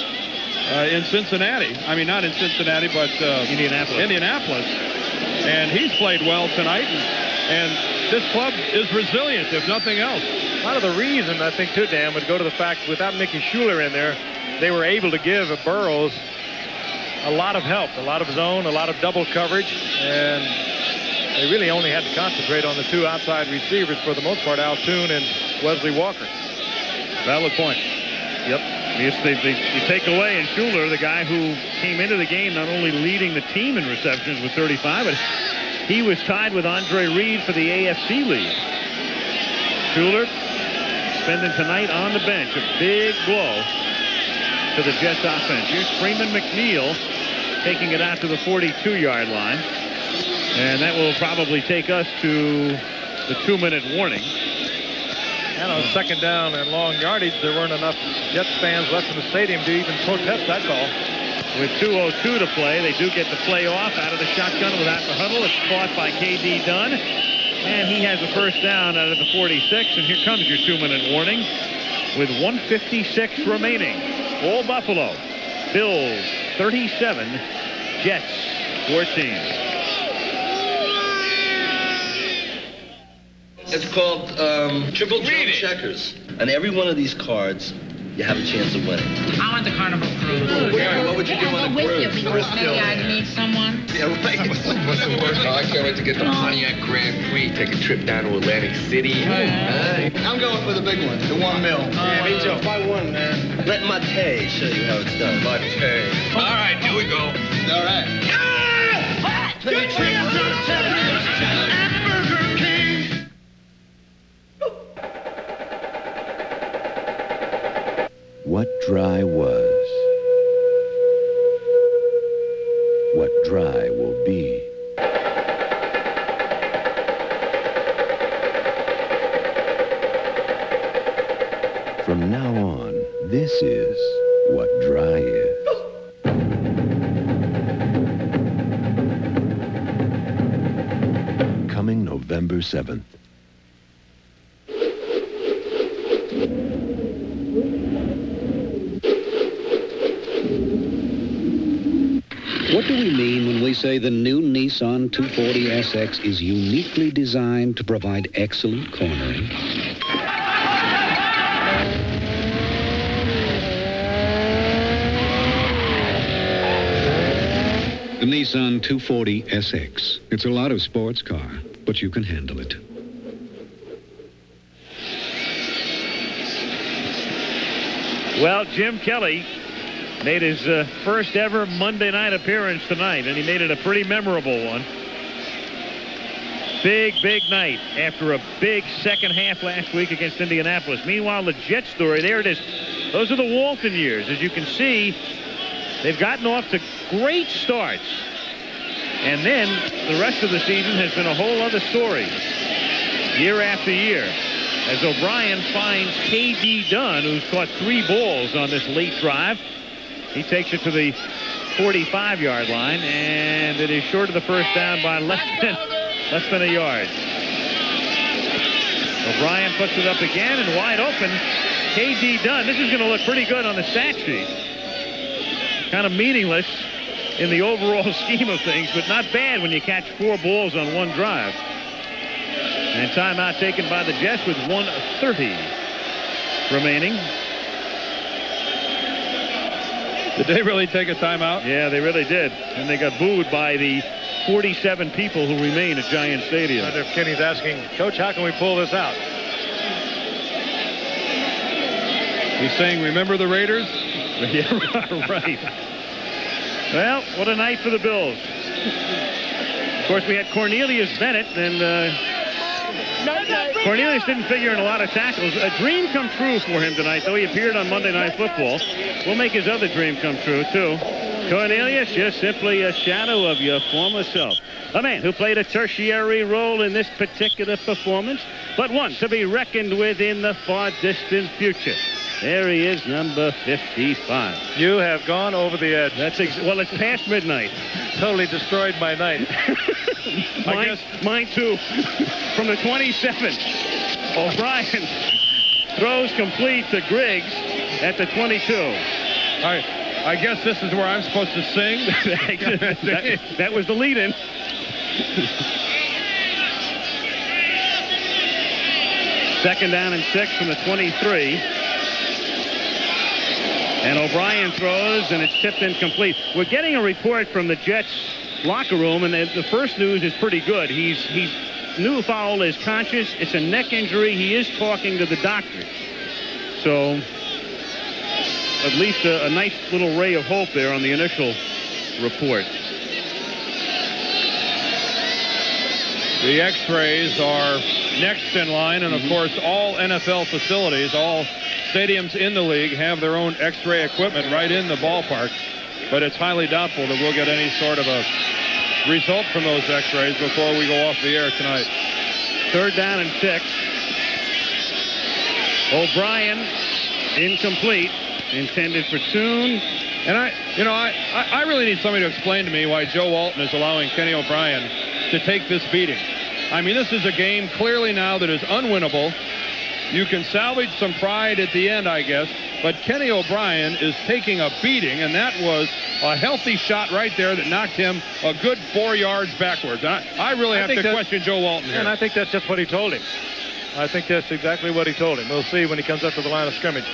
S1: in Cincinnati. I mean, not in Cincinnati, but Indianapolis. And he's played well tonight, and this club is resilient, if nothing else.
S3: A lot of the reason, I think, too, Dan, would go to the fact without Mickey Schuler in there, they were able to give Burroughs a lot of help, a lot of zone, a lot of double coverage, and they really only had to concentrate on the two outside receivers for the most part, Al Toon and Wesley Walker.
S2: Valid point. Yep. You take away, and Schuler, the guy who came into the game not only leading the team in receptions with 35, but he was tied with Andre Reed for the AFC lead. Schuler spending tonight on the bench. A big blow to the Jets offense. Here's Freeman McNeil taking it out to the 42-yard line. And that will probably take us to the 2-minute warning.
S3: And on second down and long yardage, there weren't enough Jets fans left in the stadium to even protest that call.
S2: With 2:02 to play, they do get the play off out of the shotgun without the huddle. It's caught by K.D. Dunn. And he has a first down out of the 46. And here comes your 2-minute warning with 1:56 remaining. All Buffalo. Bills 37, Jets 14.
S12: It's called triple drum checkers. And every one of these cards, you have a chance of winning.
S20: I want the Carnival Cruise.
S12: What would you do on the cruise?
S20: Maybe I'd meet someone.
S12: Yeah, right.
S21: What's the worst? Oh, I can't wait to get the Pontiac Grand Prix, take a trip down to Atlantic City.
S12: I'm going for the big one, the $1 million.
S21: Yeah, me too.
S12: If I won, man. Let Mate show you how it's done.
S21: Mate. All right, here we go.
S12: All right. The triple drum checkers at Burger King.
S5: What dry was, what dry will be. From now on, this is what dry is. Coming November 7th.
S22: What do we mean when we say the new Nissan 240 SX is uniquely designed to provide excellent cornering? The Nissan 240 SX. It's a lot of sports car, but you can handle it.
S2: Well, Jim Kelly made his first ever Monday night appearance tonight, and he made it a pretty memorable one. Big night after a big second half last week against Indianapolis. Meanwhile, the Jet story, there it is. Those are the Walton years. As you can see, they've gotten off to great starts. And then the rest of the season has been a whole other story. Year after year. As O'Brien finds K.D. Dunn, who's caught 3 balls on this late drive. He takes it to the 45-yard line, and it is short of the first down by less than a yard. O'Brien puts it up again and wide open. K.D. Dunn. This is going to look pretty good on the stat sheet. Kind of meaningless in the overall scheme of things, but not bad when you catch 4 balls on one drive. And timeout taken by the Jets with 1:30 remaining.
S1: Did they really take a timeout?
S2: Yeah, they really did. And they got booed by the 47 people who remain at Giant Stadium.
S3: I wonder if Kenny's asking, Coach, how can we pull this out?
S1: He's saying, remember the Raiders?
S2: Yeah, right. Well, what a night for the Bills. Of course, we had Cornelius Bennett, and Cornelius didn't figure in a lot of tackles. A dream come true for him tonight, though. He appeared on Monday Night Football. We'll make his other dream come true, too. Cornelius, just simply a shadow of your former self. A man who played a tertiary role in this particular performance, but one to be reckoned with in the far distant future. There he is, number 55.
S3: You have gone over the edge.
S2: Well, it's past midnight.
S3: Totally destroyed my night.
S2: Mine too. From the 27. O'Brien throws complete to Griggs at the 22.
S1: All right. I guess this is where I'm supposed to sing.
S2: that was the lead-in.
S11: Second down and 6 from the 23. And O'Brien throws, and it's tipped incomplete. We're getting a report from the Jets locker room, and the first news is pretty good. He's Newfowl is conscious. It's a neck injury. He is talking to the doctor. So at least a nice little ray of hope there on the initial report.
S1: The X-rays are next in line, and of course all NFL facilities, all stadiums in the league have their own X-ray equipment right in the ballpark, but it's highly doubtful that we'll get any sort of a result from those X-rays before we go off the air tonight.
S11: Third down and 6. O'Brien incomplete, intended for Toon.
S1: And I really need somebody to explain to me why Joe Walton is allowing Kenny O'Brien to take this beating. I mean, this is a game clearly now that is unwinnable. You can salvage some pride at the end, I guess, but Kenny O'Brien is taking a beating, and that was a healthy shot right there that knocked him a good 4 yards backwards. I really have to question Joe Walton here.
S3: And I think that's just what he told him. I think that's exactly what he told him. We'll see when he comes up to the line of scrimmage.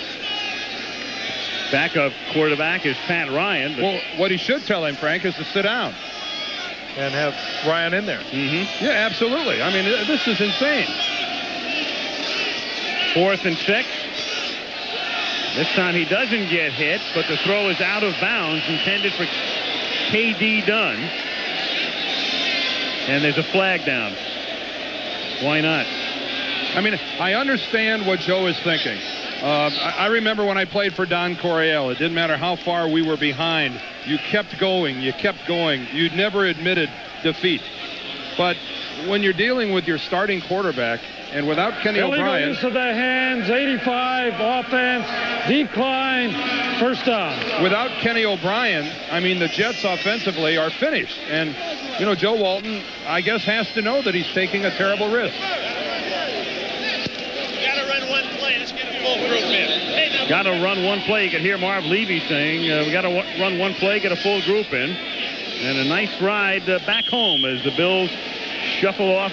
S11: Backup quarterback is Pat Ryan.
S1: Well, what he should tell him, Frank, is to sit down.
S3: And have Ryan in there.
S1: Yeah, absolutely. I mean, this is insane.
S11: 4th and 6. This time he doesn't get hit, but the throw is out of bounds, intended for K.D. Dunn. And there's a flag down. Why not?
S1: I mean, I understand what Joe is thinking. I remember when I played for Don Coryell, it didn't matter how far we were behind. You kept going. You kept going. You never admitted defeat. But when you're dealing with your starting quarterback, and without Kenny O'Brien...
S7: use of the hands, 85, offense, decline, first down.
S1: Without Kenny O'Brien, I mean, the Jets offensively are finished. And, you know, Joe Walton, I guess, has to know that he's taking a terrible risk.
S11: Got to run one play. You can hear Marv Levy saying, we got to run one play, get a full group in. And a nice ride back home as the Bills shuffle off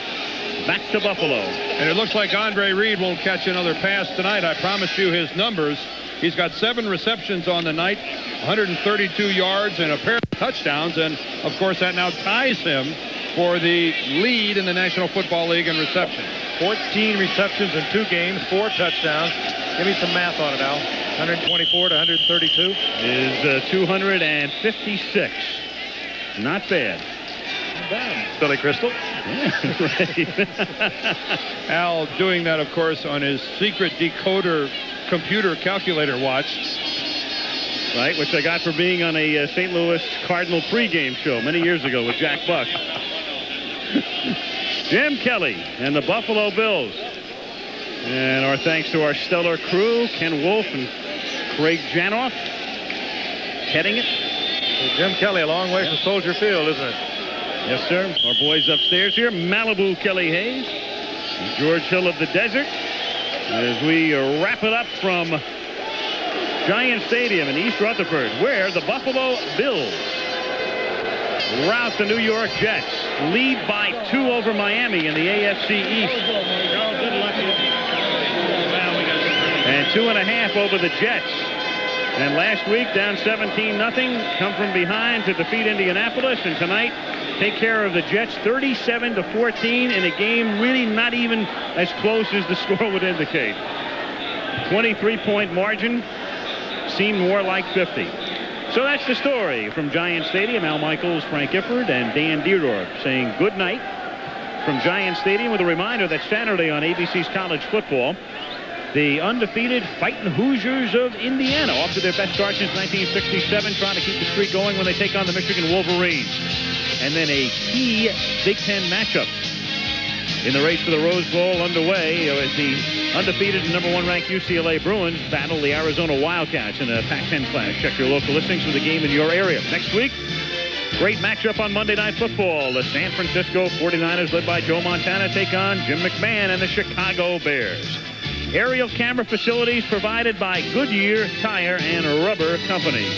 S11: back to Buffalo.
S1: And it looks like Andre Reed won't catch another pass tonight. I promise you his numbers. He's got 7 receptions on the night, 132 yards and a pair of touchdowns. And, of course, that now ties him for the lead in the National Football League in reception.
S3: 14 receptions in 2 games, 4 touchdowns. Give me some math on it, Al. 124 to 132
S11: is 256. Not bad.
S3: Not bad. Billy Crystal.
S11: Yeah, right.
S1: Al doing that, of course, on his secret decoder computer calculator watch.
S11: Right, which I got for being on a St. Louis Cardinal pregame show many years ago with Jack Buck. Jim Kelly and the Buffalo Bills. And our thanks to our stellar crew, Ken Wolf and Craig Janoff, heading it.
S3: So Jim Kelly, a long way from Soldier Field, isn't it?
S11: Yes, sir. Our boys upstairs here, Malibu Kelly Hayes, and George Hill of the Desert, as we wrap it up from Giant Stadium in East Rutherford, where the Buffalo Bills rout the New York Jets, lead by 2 over Miami in the AFC East. And 2.5 over the Jets. And last week, down 17-0, come from behind to defeat Indianapolis. And tonight, take care of the Jets 37-14 in a game really not even as close as the score would indicate. 23-point margin seemed more like 50. So that's the story from Giant Stadium. Al Michaels, Frank Gifford, and Dan Dierdorf saying good night from Giant Stadium with a reminder that Saturday on ABC's College Football, the undefeated Fighting Hoosiers of Indiana, off to their best start since 1967, trying to keep the streak going when they take on the Michigan Wolverines. And then a key Big Ten matchup in the race for the Rose Bowl underway as the undefeated and #1 ranked UCLA Bruins battle the Arizona Wildcats in a Pac-10 clash. Check your local listings for the game in your area. Next week, great matchup on Monday Night Football. The San Francisco 49ers, led by Joe Montana, take on Jim McMahon and the Chicago Bears. Aerial camera facilities provided by Goodyear Tire and Rubber Company.